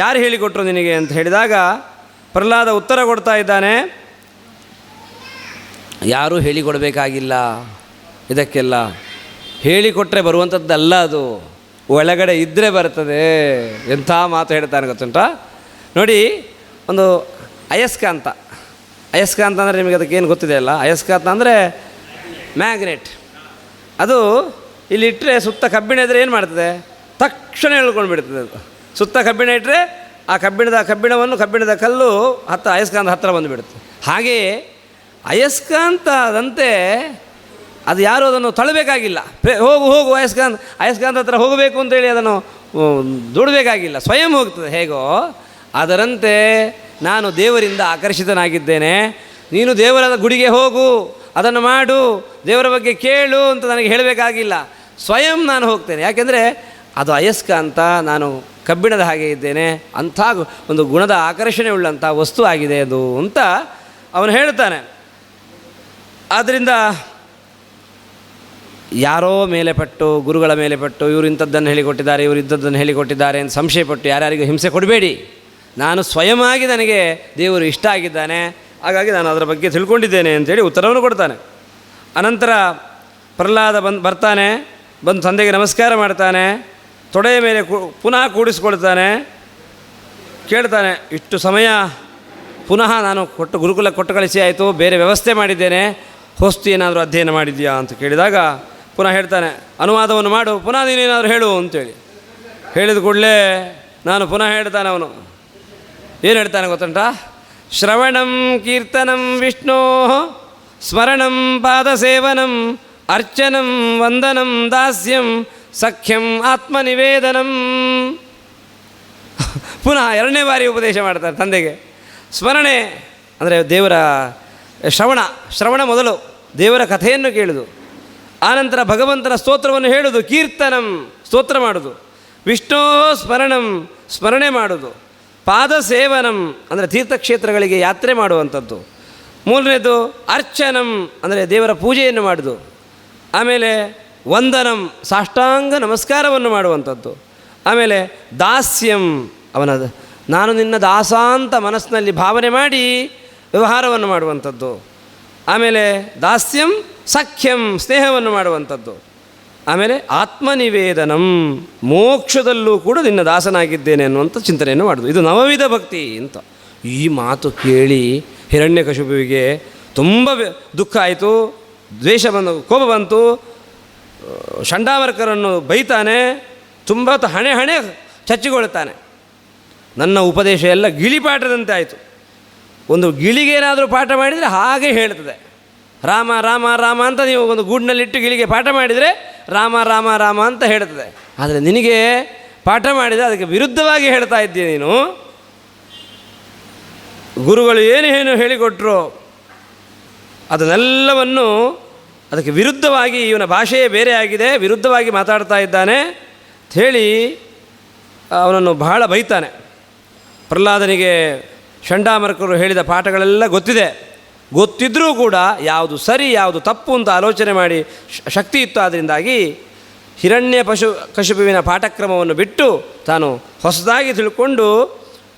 ಯಾರು ಹೇಳಿಕೊಟ್ರು ನಿನಗೆ ಅಂತ ಹೇಳಿದಾಗ ಪ್ರಹ್ಲಾದ ಉತ್ತರ ಕೊಡ್ತಾ ಇದ್ದಾನೆ, ಯಾರೂ ಹೇಳಿಕೊಡಬೇಕಾಗಿಲ್ಲ. ಇದಕ್ಕೆಲ್ಲ ಹೇಳಿಕೊಟ್ರೆ ಬರುವಂಥದ್ದಲ್ಲ, ಅದು ಒಳಗಡೆ ಇದ್ದರೆ ಬರ್ತದೆ. ಎಂಥ ಮಾತು ಹೇಳ್ತಾನೆ ಗೊತ್ತುಂಟ ನೋಡಿ. ಒಂದು ಅಯಸ್ಕಾಂತ ಅಂದರೆ ನಿಮಗೆ ಅದಕ್ಕೇನು ಗೊತ್ತಿದೆ ಅಲ್ಲ? ಅಯಸ್ಕಾಂತ ಅಂದರೆ ಮ್ಯಾಗ್ನೆಟ್. ಅದು ಇಲ್ಲಿ ಇಟ್ಟರೆ ಸುತ್ತ ಕಬ್ಬಿಣ ಇದ್ದರೆ ಏನು ಮಾಡ್ತದೆ? ತಕ್ಷಣ ಎಳ್ಕೊಂಡು ಬಿಡ್ತದೆ. ಅದು ಸುತ್ತ ಕಬ್ಬಿಣ ಇಟ್ಟರೆ ಆ ಕಬ್ಬಿಣದ ಕಲ್ಲು ಅಯಸ್ಕಾಂತ ಹತ್ತಿರ ಬಂದುಬಿಡುತ್ತೆ. ಹಾಗೆಯೇ ಅಯಸ್ಕಾಂತದಂತೆ ಅದು ಯಾರೂ ಅದನ್ನು ತಳ್ಳಬೇಕಾಗಿಲ್ಲ. ಹೋಗು ಅಯಸ್ಕಾಂತ ಹತ್ರ ಹೋಗಬೇಕು ಅಂತೇಳಿ ಅದನ್ನು ದುಡಬೇಕಾಗಿಲ್ಲ, ಸ್ವಯಂ ಹೋಗ್ತದೆ. ಹೇಗೋ ಅದರಂತೆ ನಾನು ದೇವರಿಂದ ಆಕರ್ಷಿತನಾಗಿದ್ದೇನೆ. ನೀನು ದೇವರ ಗುಡಿಗೆ ಹೋಗು, ಅದನ್ನು ಮಾಡು, ದೇವರ ಬಗ್ಗೆ ಕೇಳು ಅಂತ ನನಗೆ ಹೇಳಬೇಕಾಗಿಲ್ಲ, ಸ್ವಯಂ ನಾನು ಹೋಗ್ತೇನೆ. ಯಾಕೆಂದರೆ ಅದು ಅಯಸ್ಕಾಂತ, ನಾನು ಕಬ್ಬಿಣದ ಹಾಗೆ ಇದ್ದೇನೆ, ಅಂಥ ಒಂದು ಗುಣದ ಆಕರ್ಷಣೆ ಉಳ್ಳಂಥ ವಸ್ತು ಆಗಿದೆ ಅದು ಅಂತ ಅವನು ಹೇಳ್ತಾನೆ. ಆದ್ದರಿಂದ ಯಾರೋ ಮೇಲೆ ಪಟ್ಟು, ಗುರುಗಳ ಮೇಲೆ ಪಟ್ಟು, ಇವರು ಇಂಥದ್ದನ್ನು ಹೇಳಿಕೊಟ್ಟಿದ್ದಾರೆ, ಇವರು ಇಂಥದ್ದನ್ನು ಹೇಳಿಕೊಟ್ಟಿದ್ದಾರೆ ಅಂತ ಸಂಶಯಪಟ್ಟು ಯಾರ್ಯಾರಿಗೂ ಹಿಂಸೆ ಕೊಡಬೇಡಿ. ನಾನು ಸ್ವಯಮಾಗಿ ನನಗೆ ದೇವರು ಇಷ್ಟ ಆಗಿದ್ದಾನೆ, ಹಾಗಾಗಿ ನಾನು ಅದರ ಬಗ್ಗೆ ತಿಳ್ಕೊಂಡಿದ್ದೇನೆ ಅಂತೇಳಿ ಉತ್ತರವನ್ನು ಕೊಡ್ತಾನೆ. ಅನಂತರ ಪ್ರಹ್ಲಾದ ಬರ್ತಾನೆ, ಬಂದು ತಂದೆಗೆ ನಮಸ್ಕಾರ ಮಾಡ್ತಾನೆ, ತೊಡೆಯ ಮೇಲೆ ಪುನಃ ಕೂಡಿಸ್ಕೊಳ್ತಾನೆ. ಕೇಳ್ತಾನೆ, ಇಷ್ಟು ಸಮಯ ಪುನಃ ನಾನು ಗುರುಕುಲ ಕೊಟ್ಟು ಕಳಿಸಿ ಆಯಿತು, ಬೇರೆ ವ್ಯವಸ್ಥೆ ಮಾಡಿದ್ದೇನೆ, ಹೊಸ್ತು ಏನಾದರೂ ಅಧ್ಯಯನ ಮಾಡಿದ್ಯಾ ಅಂತ ಕೇಳಿದಾಗ ಪುನಃ ಹೇಳ್ತಾನೆ, ಅನುವಾದವನ್ನು ಮಾಡು, ಪುನಃ ನೀನೇನಾದರೂ ಹೇಳು ಅಂತೇಳಿ ಹೇಳಿದ ಕೂಡಲೇ ನಾನು ಪುನಃ ಹೇಳ್ತಾನೆ. ಅವನು ಏನು ಹೇಳ್ತಾನೆ ಗೊತ್ತುಂಟ? ಶ್ರವಣಂ ಕೀರ್ತನಂ ವಿಷ್ಣೋ ಸ್ಮರಣಂ ಪಾದಸೇವನಂ ಅರ್ಚನಂ ವಂದನಂ ದಾಸ್ಯಂ ಸಖ್ಯಂ ಆತ್ಮನಿವೇದನಂ. ಪುನಃ ಎರಡನೇ ಬಾರಿ ಉಪದೇಶ ಮಾಡ್ತಾರೆ ತಂದೆಗೆ. ಸ್ಮರಣೆ ಅಂದರೆ ದೇವರ ಶ್ರವಣ ಮೊದಲು ದೇವರ ಕಥೆಯನ್ನು ಕೇಳುವುದು, ಆನಂತರ ಭಗವಂತನ ಸ್ತೋತ್ರವನ್ನು ಹೇಳುವುದು, ಕೀರ್ತನಂ ಸ್ತೋತ್ರ ಮಾಡೋದು, ವಿಷ್ಣೋ ಸ್ಮರಣೆ ಮಾಡೋದು, ಪಾದ ಸೇವನಂ ಅಂದರೆ ತೀರ್ಥಕ್ಷೇತ್ರಗಳಿಗೆ ಯಾತ್ರೆ ಮಾಡುವಂಥದ್ದು, ಮೂರನೇದು ಅರ್ಚನಂ ಅಂದರೆ ದೇವರ ಪೂಜೆಯನ್ನು ಮಾಡೋದು, ಆಮೇಲೆ ವಂದನಂ ಸಾಷ್ಟಾಂಗ ನಮಸ್ಕಾರವನ್ನು ಮಾಡುವಂಥದ್ದು, ಆಮೇಲೆ ದಾಸ್ಯಂ ನಾನು ನಿನ್ನ ದಾಸ ಅಂತ ಮನಸ್ಸಿನಲ್ಲಿ ಭಾವನೆ ಮಾಡಿ ವ್ಯವಹಾರವನ್ನು ಮಾಡುವಂಥದ್ದು. ಆಮೇಲೆ ದಾಸ್ಯಂ ಸಖ್ಯಂ ಸ್ನೇಹವನ್ನು ಮಾಡುವಂಥದ್ದು. ಆಮೇಲೆ ಆತ್ಮನಿವೇದನಂ ಮೋಕ್ಷದಲ್ಲೂ ಕೂಡ ನಿನ್ನ ದಾಸನಾಗಿದ್ದೇನೆ ಅನ್ನುವಂಥ ಚಿಂತನೆಯನ್ನು ಮಾಡೋದು. ಇದು ನವವಿಧ ಭಕ್ತಿ ಅಂತ. ಈ ಮಾತು ಕೇಳಿ ಹಿರಣ್ಯಕಶಿಪುವಿಗೆ ತುಂಬ ದುಃಖ ಆಯಿತು, ದ್ವೇಷ ಬಂದು, ಕೋಪ ಬಂತು. ಷಂಡಾಮರ್ಕರನ್ನು ಬೈತಾನೆ, ತುಂಬ ಹಣೆ ಚಚ್ಚಿಗೊಳ್ತಾನೆ. ನನ್ನ ಉಪದೇಶ ಎಲ್ಲ ಗಿಳಿಪಾಠದಂತೆ ಆಯಿತು. ಒಂದು ಗಿಳಿಗೇನಾದರೂ ಪಾಠ ಮಾಡಿದರೆ ಹಾಗೆ ಹೇಳ್ತದೆ, ರಾಮ ರಾಮ ರಾಮ ಅಂತ. ನೀವು ಒಂದು ಗೂಡಿನಲ್ಲಿಟ್ಟು ಗಿಳಿಗೆ ಪಾಠ ಮಾಡಿದರೆ ರಾಮ ರಾಮ ರಾಮ ಅಂತ ಹೇಳ್ತದೆ. ಆದರೆ ನಿನಗೆ ಪಾಠ ಮಾಡಿದರೆ ಅದಕ್ಕೆ ವಿರುದ್ಧವಾಗಿ ಹೇಳ್ತಾ ಇದ್ದೀಯ ನೀನು. ಗುರುಗಳು ಏನು ಹೇಳಿಕೊಟ್ರು ಅದನ್ನೆಲ್ಲವನ್ನು ಅದಕ್ಕೆ ವಿರುದ್ಧವಾಗಿ, ಇವನ ಭಾಷೆಯೇ ಬೇರೆ ಆಗಿದೆ, ವಿರುದ್ಧವಾಗಿ ಮಾತಾಡ್ತಾ ಇದ್ದಾನೆ ಹೇಳಿ ಅವನನ್ನು ಬಹಳ ಬೈತಾನೆ. ಪ್ರಹ್ಲಾದನಿಗೆ ಷಂಡಾಮರ್ಕರು ಹೇಳಿದ ಪಾಠಗಳೆಲ್ಲ ಗೊತ್ತಿದ್ದರೂ ಕೂಡ ಯಾವುದು ಸರಿ ಯಾವುದು ತಪ್ಪು ಅಂತ ಆಲೋಚನೆ ಮಾಡಿ ಶಕ್ತಿ ಇತ್ತು. ಅದರಿಂದಾಗಿ ಕಶಿಪುವಿನ ಪಾಠಕ್ರಮವನ್ನು ಬಿಟ್ಟು ತಾನು ಹೊಸದಾಗಿ ತಿಳ್ಕೊಂಡು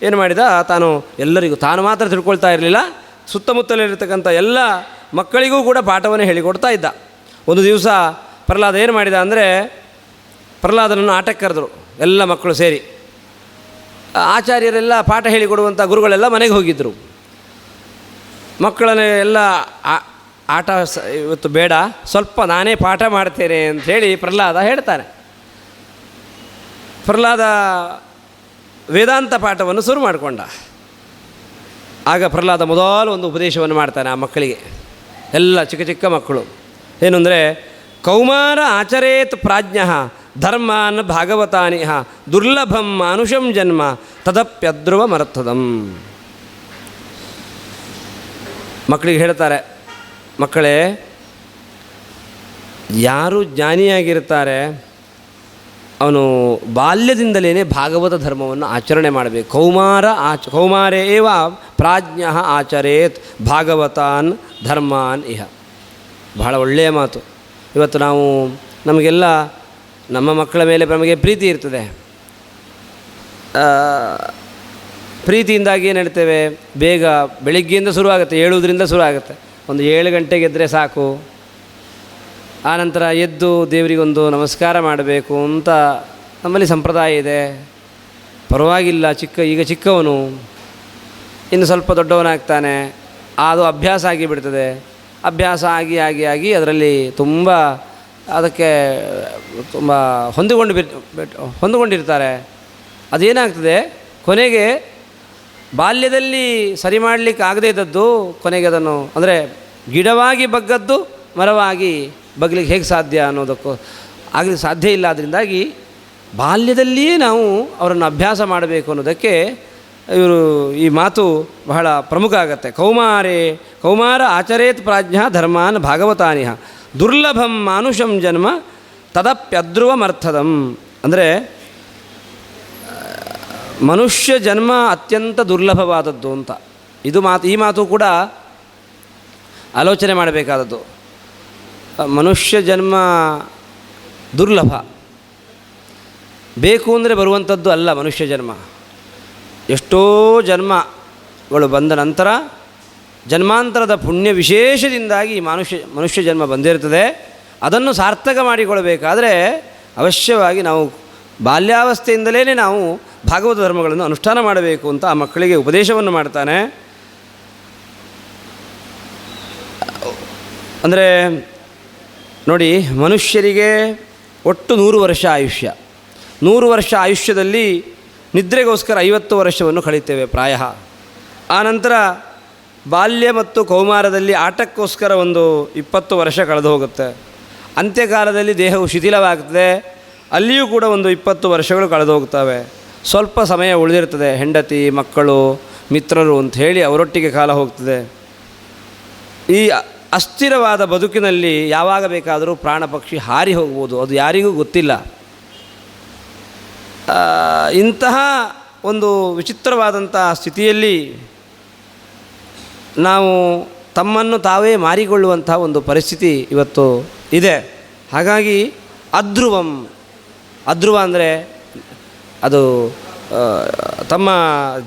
ಏನು ಮಾಡಿದ, ತಾನು ಎಲ್ಲರಿಗೂ, ತಾನು ಮಾತ್ರ ತಿಳ್ಕೊಳ್ತಾ ಇರಲಿಲ್ಲ, ಸುತ್ತಮುತ್ತಲಿರ್ತಕ್ಕಂಥ ಎಲ್ಲ ಮಕ್ಕಳಿಗೂ ಕೂಡ ಪಾಠವನ್ನು ಹೇಳಿಕೊಡ್ತಾ ಇದ್ದ. ಒಂದು ದಿವಸ ಪ್ರಹ್ಲಾದ ಏನು ಮಾಡಿದ ಅಂದರೆ, ಪ್ರಹ್ಲಾದನನ್ನು ಆಟಕ್ಕೆ ಕರೆದರು ಎಲ್ಲ ಮಕ್ಕಳು ಸೇರಿ. ಆಚಾರ್ಯರೆಲ್ಲ ಪಾಠ ಹೇಳಿಕೊಡುವಂಥ ಗುರುಗಳೆಲ್ಲ ಮನೆಗೆ ಹೋಗಿದ್ದರು. ಮಕ್ಕಳನ್ನ ಎಲ್ಲ ಆಟ ಇವತ್ತು ಬೇಡ, ಸ್ವಲ್ಪ ನಾನೇ ಪಾಠ ಮಾಡ್ತೇನೆ ಅಂಥೇಳಿ ಪ್ರಹ್ಲಾದ ಹೇಳ್ತಾನೆ. ಪ್ರಹ್ಲಾದ ವೇದಾಂತ ಪಾಠವನ್ನು ಶುರು ಮಾಡಿಕೊಂಡ. ಆಗ ಪ್ರಹ್ಲಾದ ಮೊದಲು ಒಂದು ಉಪದೇಶವನ್ನು ಮಾಡ್ತಾನೆ ಆ ಮಕ್ಕಳಿಗೆ, ಎಲ್ಲ ಚಿಕ್ಕ ಚಿಕ್ಕ ಮಕ್ಕಳು. ಏನು ಅಂದರೆ, ಕೌಮಾರ ಆಚರೇತ್ ಪ್ರಾಜ್ಞಃ ಧರ್ಮಾನ್ ಭಾಗವತಾನಿಹ ದುರ್ಲಭಂ ಮಾನುಷಂ ಜನ್ಮ ತದಪ್ಯಧ್ರುವಮರ್ಥದಂ. ಮಕ್ಕಳಿಗೆ ಹೇಳ್ತಾರೆ, ಮಕ್ಕಳೇ, ಯಾರು ಜ್ಞಾನಿಯಾಗಿರ್ತಾರೆ ಅವನು ಬಾಲ್ಯದಿಂದಲೇ ಭಾಗವತ ಧರ್ಮವನ್ನು ಆಚರಣೆ ಮಾಡಬೇಕು. ಕೌಮಾರೇ ಏವ ಪ್ರಾಜ್ಞಃ ಆಚರೇತ್ ಭಾಗವತಾನ್ ಧರ್ಮಾನ್ ಇಹ. ಬಹಳ ಒಳ್ಳೆಯ ಮಾತು. ಇವತ್ತು ನಮಗೆಲ್ಲ ನಮ್ಮ ಮಕ್ಕಳ ಮೇಲೆ ನಮಗೆ ಪ್ರೀತಿ ಇರ್ತದೆ. ಪ್ರೀತಿಯಿಂದಾಗಿ ಏನು ಹೇಳ್ತೇವೆ, ಬೇಗ ಬೆಳಿಗ್ಗೆಯಿಂದ ಶುರುವಾಗುತ್ತೆ, 7 ಶುರುವಾಗುತ್ತೆ. ಒಂದು 7 ಗಂಟೆಗೆ ಎದ್ದರೆ ಸಾಕು. ಆನಂತರ ಎದ್ದು ದೇವರಿಗೊಂದು ನಮಸ್ಕಾರ ಮಾಡಬೇಕು ಅಂತ ನಮ್ಮಲ್ಲಿ ಸಂಪ್ರದಾಯ ಇದೆ. ಪರವಾಗಿಲ್ಲ, ಈಗ ಚಿಕ್ಕವನು, ಇನ್ನು ಸ್ವಲ್ಪ ದೊಡ್ಡವನಾಗ್ತಾನೆ, ಅದು ಅಭ್ಯಾಸ ಆಗಿಬಿಡ್ತದೆ. ಅಭ್ಯಾಸ ಆಗಿ ಅದರಲ್ಲಿ ಅದಕ್ಕೆ ತುಂಬ ಹೊಂದಿಕೊಂಡಿರ್ತಾರೆ. ಅದೇನಾಗ್ತದೆ, ಕೊನೆಗೆ ಬಾಲ್ಯದಲ್ಲಿ ಸರಿ ಮಾಡಲಿಕ್ಕೆ ಆಗದೇ ಇದ್ದದ್ದು ಕೊನೆಗೆ ಅದನ್ನು, ಅಂದರೆ ಗಿಡವಾಗಿ ಬಗ್ಗದ್ದು ಮರವಾಗಿ ಬಗ್ಲಿಕ್ಕೆ ಹೇಗೆ ಸಾಧ್ಯ ಅನ್ನೋದಕ್ಕೂ ಆಗಲಿಕ್ಕೆ ಸಾಧ್ಯ ಇಲ್ಲ. ಅದರಿಂದಾಗಿ ಬಾಲ್ಯದಲ್ಲಿಯೇ ನಾವು ಅವರನ್ನು ಅಭ್ಯಾಸ ಮಾಡಬೇಕು ಅನ್ನೋದಕ್ಕೆ ಈ ಮಾತು ಬಹಳ ಪ್ರಮುಖ ಆಗುತ್ತೆ. ಕೌಮಾರ ಆಚರೇತ್ ಪ್ರಾಜ್ಞ ಧರ್ಮಾನ್ ಭಾಗವತಾನಿಹ ದುರ್ಲಭಂ ಮಾನುಷಂ ಜನ್ಮ ತದಪ್ಯಧ್ರುವಮರ್ಥದಂ. ಅಂದರೆ ಮನುಷ್ಯ ಜನ್ಮ ಅತ್ಯಂತ ದುರ್ಲಭವಾದದ್ದು ಅಂತ ಈ ಮಾತು ಕೂಡ ಆಲೋಚನೆ ಮಾಡಬೇಕಾದದ್ದು. ಮನುಷ್ಯ ಜನ್ಮ ದುರ್ಲಭ, ಬೇಕು ಅಂದರೆ ಬರುವಂಥದ್ದು ಅಲ್ಲ ಮನುಷ್ಯ ಜನ್ಮ. ಎಷ್ಟೋ ಜನ್ಮಗಳು ಬಂದ ನಂತರ ಜನ್ಮಾಂತರದ ಪುಣ್ಯ ವಿಶೇಷದಿಂದಾಗಿ ಮನುಷ್ಯ ಜನ್ಮ ಬಂದಿರ್ತದೆ. ಅದನ್ನು ಸಾರ್ಥಕ ಮಾಡಿಕೊಳ್ಬೇಕಾದ್ರೆ ಅವಶ್ಯವಾಗಿ ನಾವು ಬಾಲ್ಯಾವಸ್ಥೆಯಿಂದಲೇ ನಾವು ಭಾಗವತ ಧರ್ಮಗಳನ್ನು ಅನುಷ್ಠಾನ ಮಾಡಬೇಕು ಅಂತ ಆ ಮಕ್ಕಳಿಗೆ ಉಪದೇಶವನ್ನು ಮಾಡ್ತಾನೆ. ಅಂದರೆ ನೋಡಿ, ಮನುಷ್ಯರಿಗೆ ಒಟ್ಟು 100 ವರ್ಷ ಆಯುಷ್ಯ. 100 ವರ್ಷ ಆಯುಷ್ಯದಲ್ಲಿ ನಿದ್ರೆಗೋಸ್ಕರ 50 ವರ್ಷವನ್ನು ಕಳೀತೇವೆ ಪ್ರಾಯ. ಆನಂತರ ಬಾಲ್ಯ ಮತ್ತು ಕೌಮಾರದಲ್ಲಿ ಆಟಕ್ಕೋಸ್ಕರ ಒಂದು 20 ವರ್ಷ ಕಳೆದು ಹೋಗುತ್ತೆ. ಅಂತ್ಯಕಾಲದಲ್ಲಿ ದೇಹವು ಶಿಥಿಲವಾಗ್ತದೆ, ಅಲ್ಲಿಯೂ ಕೂಡ ಒಂದು 20 ವರ್ಷಗಳು ಕಳೆದು ಹೋಗ್ತವೆ. ಸ್ವಲ್ಪ ಸಮಯ ಉಳಿದಿರ್ತದೆ, ಹೆಂಡತಿ ಮಕ್ಕಳು ಮಿತ್ರರು ಅಂಥೇಳಿ ಅವರೊಟ್ಟಿಗೆ ಕಾಲ ಹೋಗ್ತದೆ. ಈ ಅಸ್ಥಿರವಾದ ಬದುಕಿನಲ್ಲಿ ಯಾವಾಗ ಬೇಕಾದರೂ ಪ್ರಾಣ ಪಕ್ಷಿ ಹಾರಿ ಹೋಗ್ಬೋದು, ಅದು ಯಾರಿಗೂ ಗೊತ್ತಿಲ್ಲ. ಇಂತಹ ಒಂದು ವಿಚಿತ್ರವಾದಂಥ ಸ್ಥಿತಿಯಲ್ಲಿ ನಾವು ತಮ್ಮನ್ನು ತಾವೇ ಮಾರಿಕೊಳ್ಳುವಂಥ ಒಂದು ಪರಿಸ್ಥಿತಿ ಇವತ್ತು ಇದೆ. ಹಾಗಾಗಿ ಅಧ್ರುವ ಅಂದರೆ ಅದು ತಮ್ಮ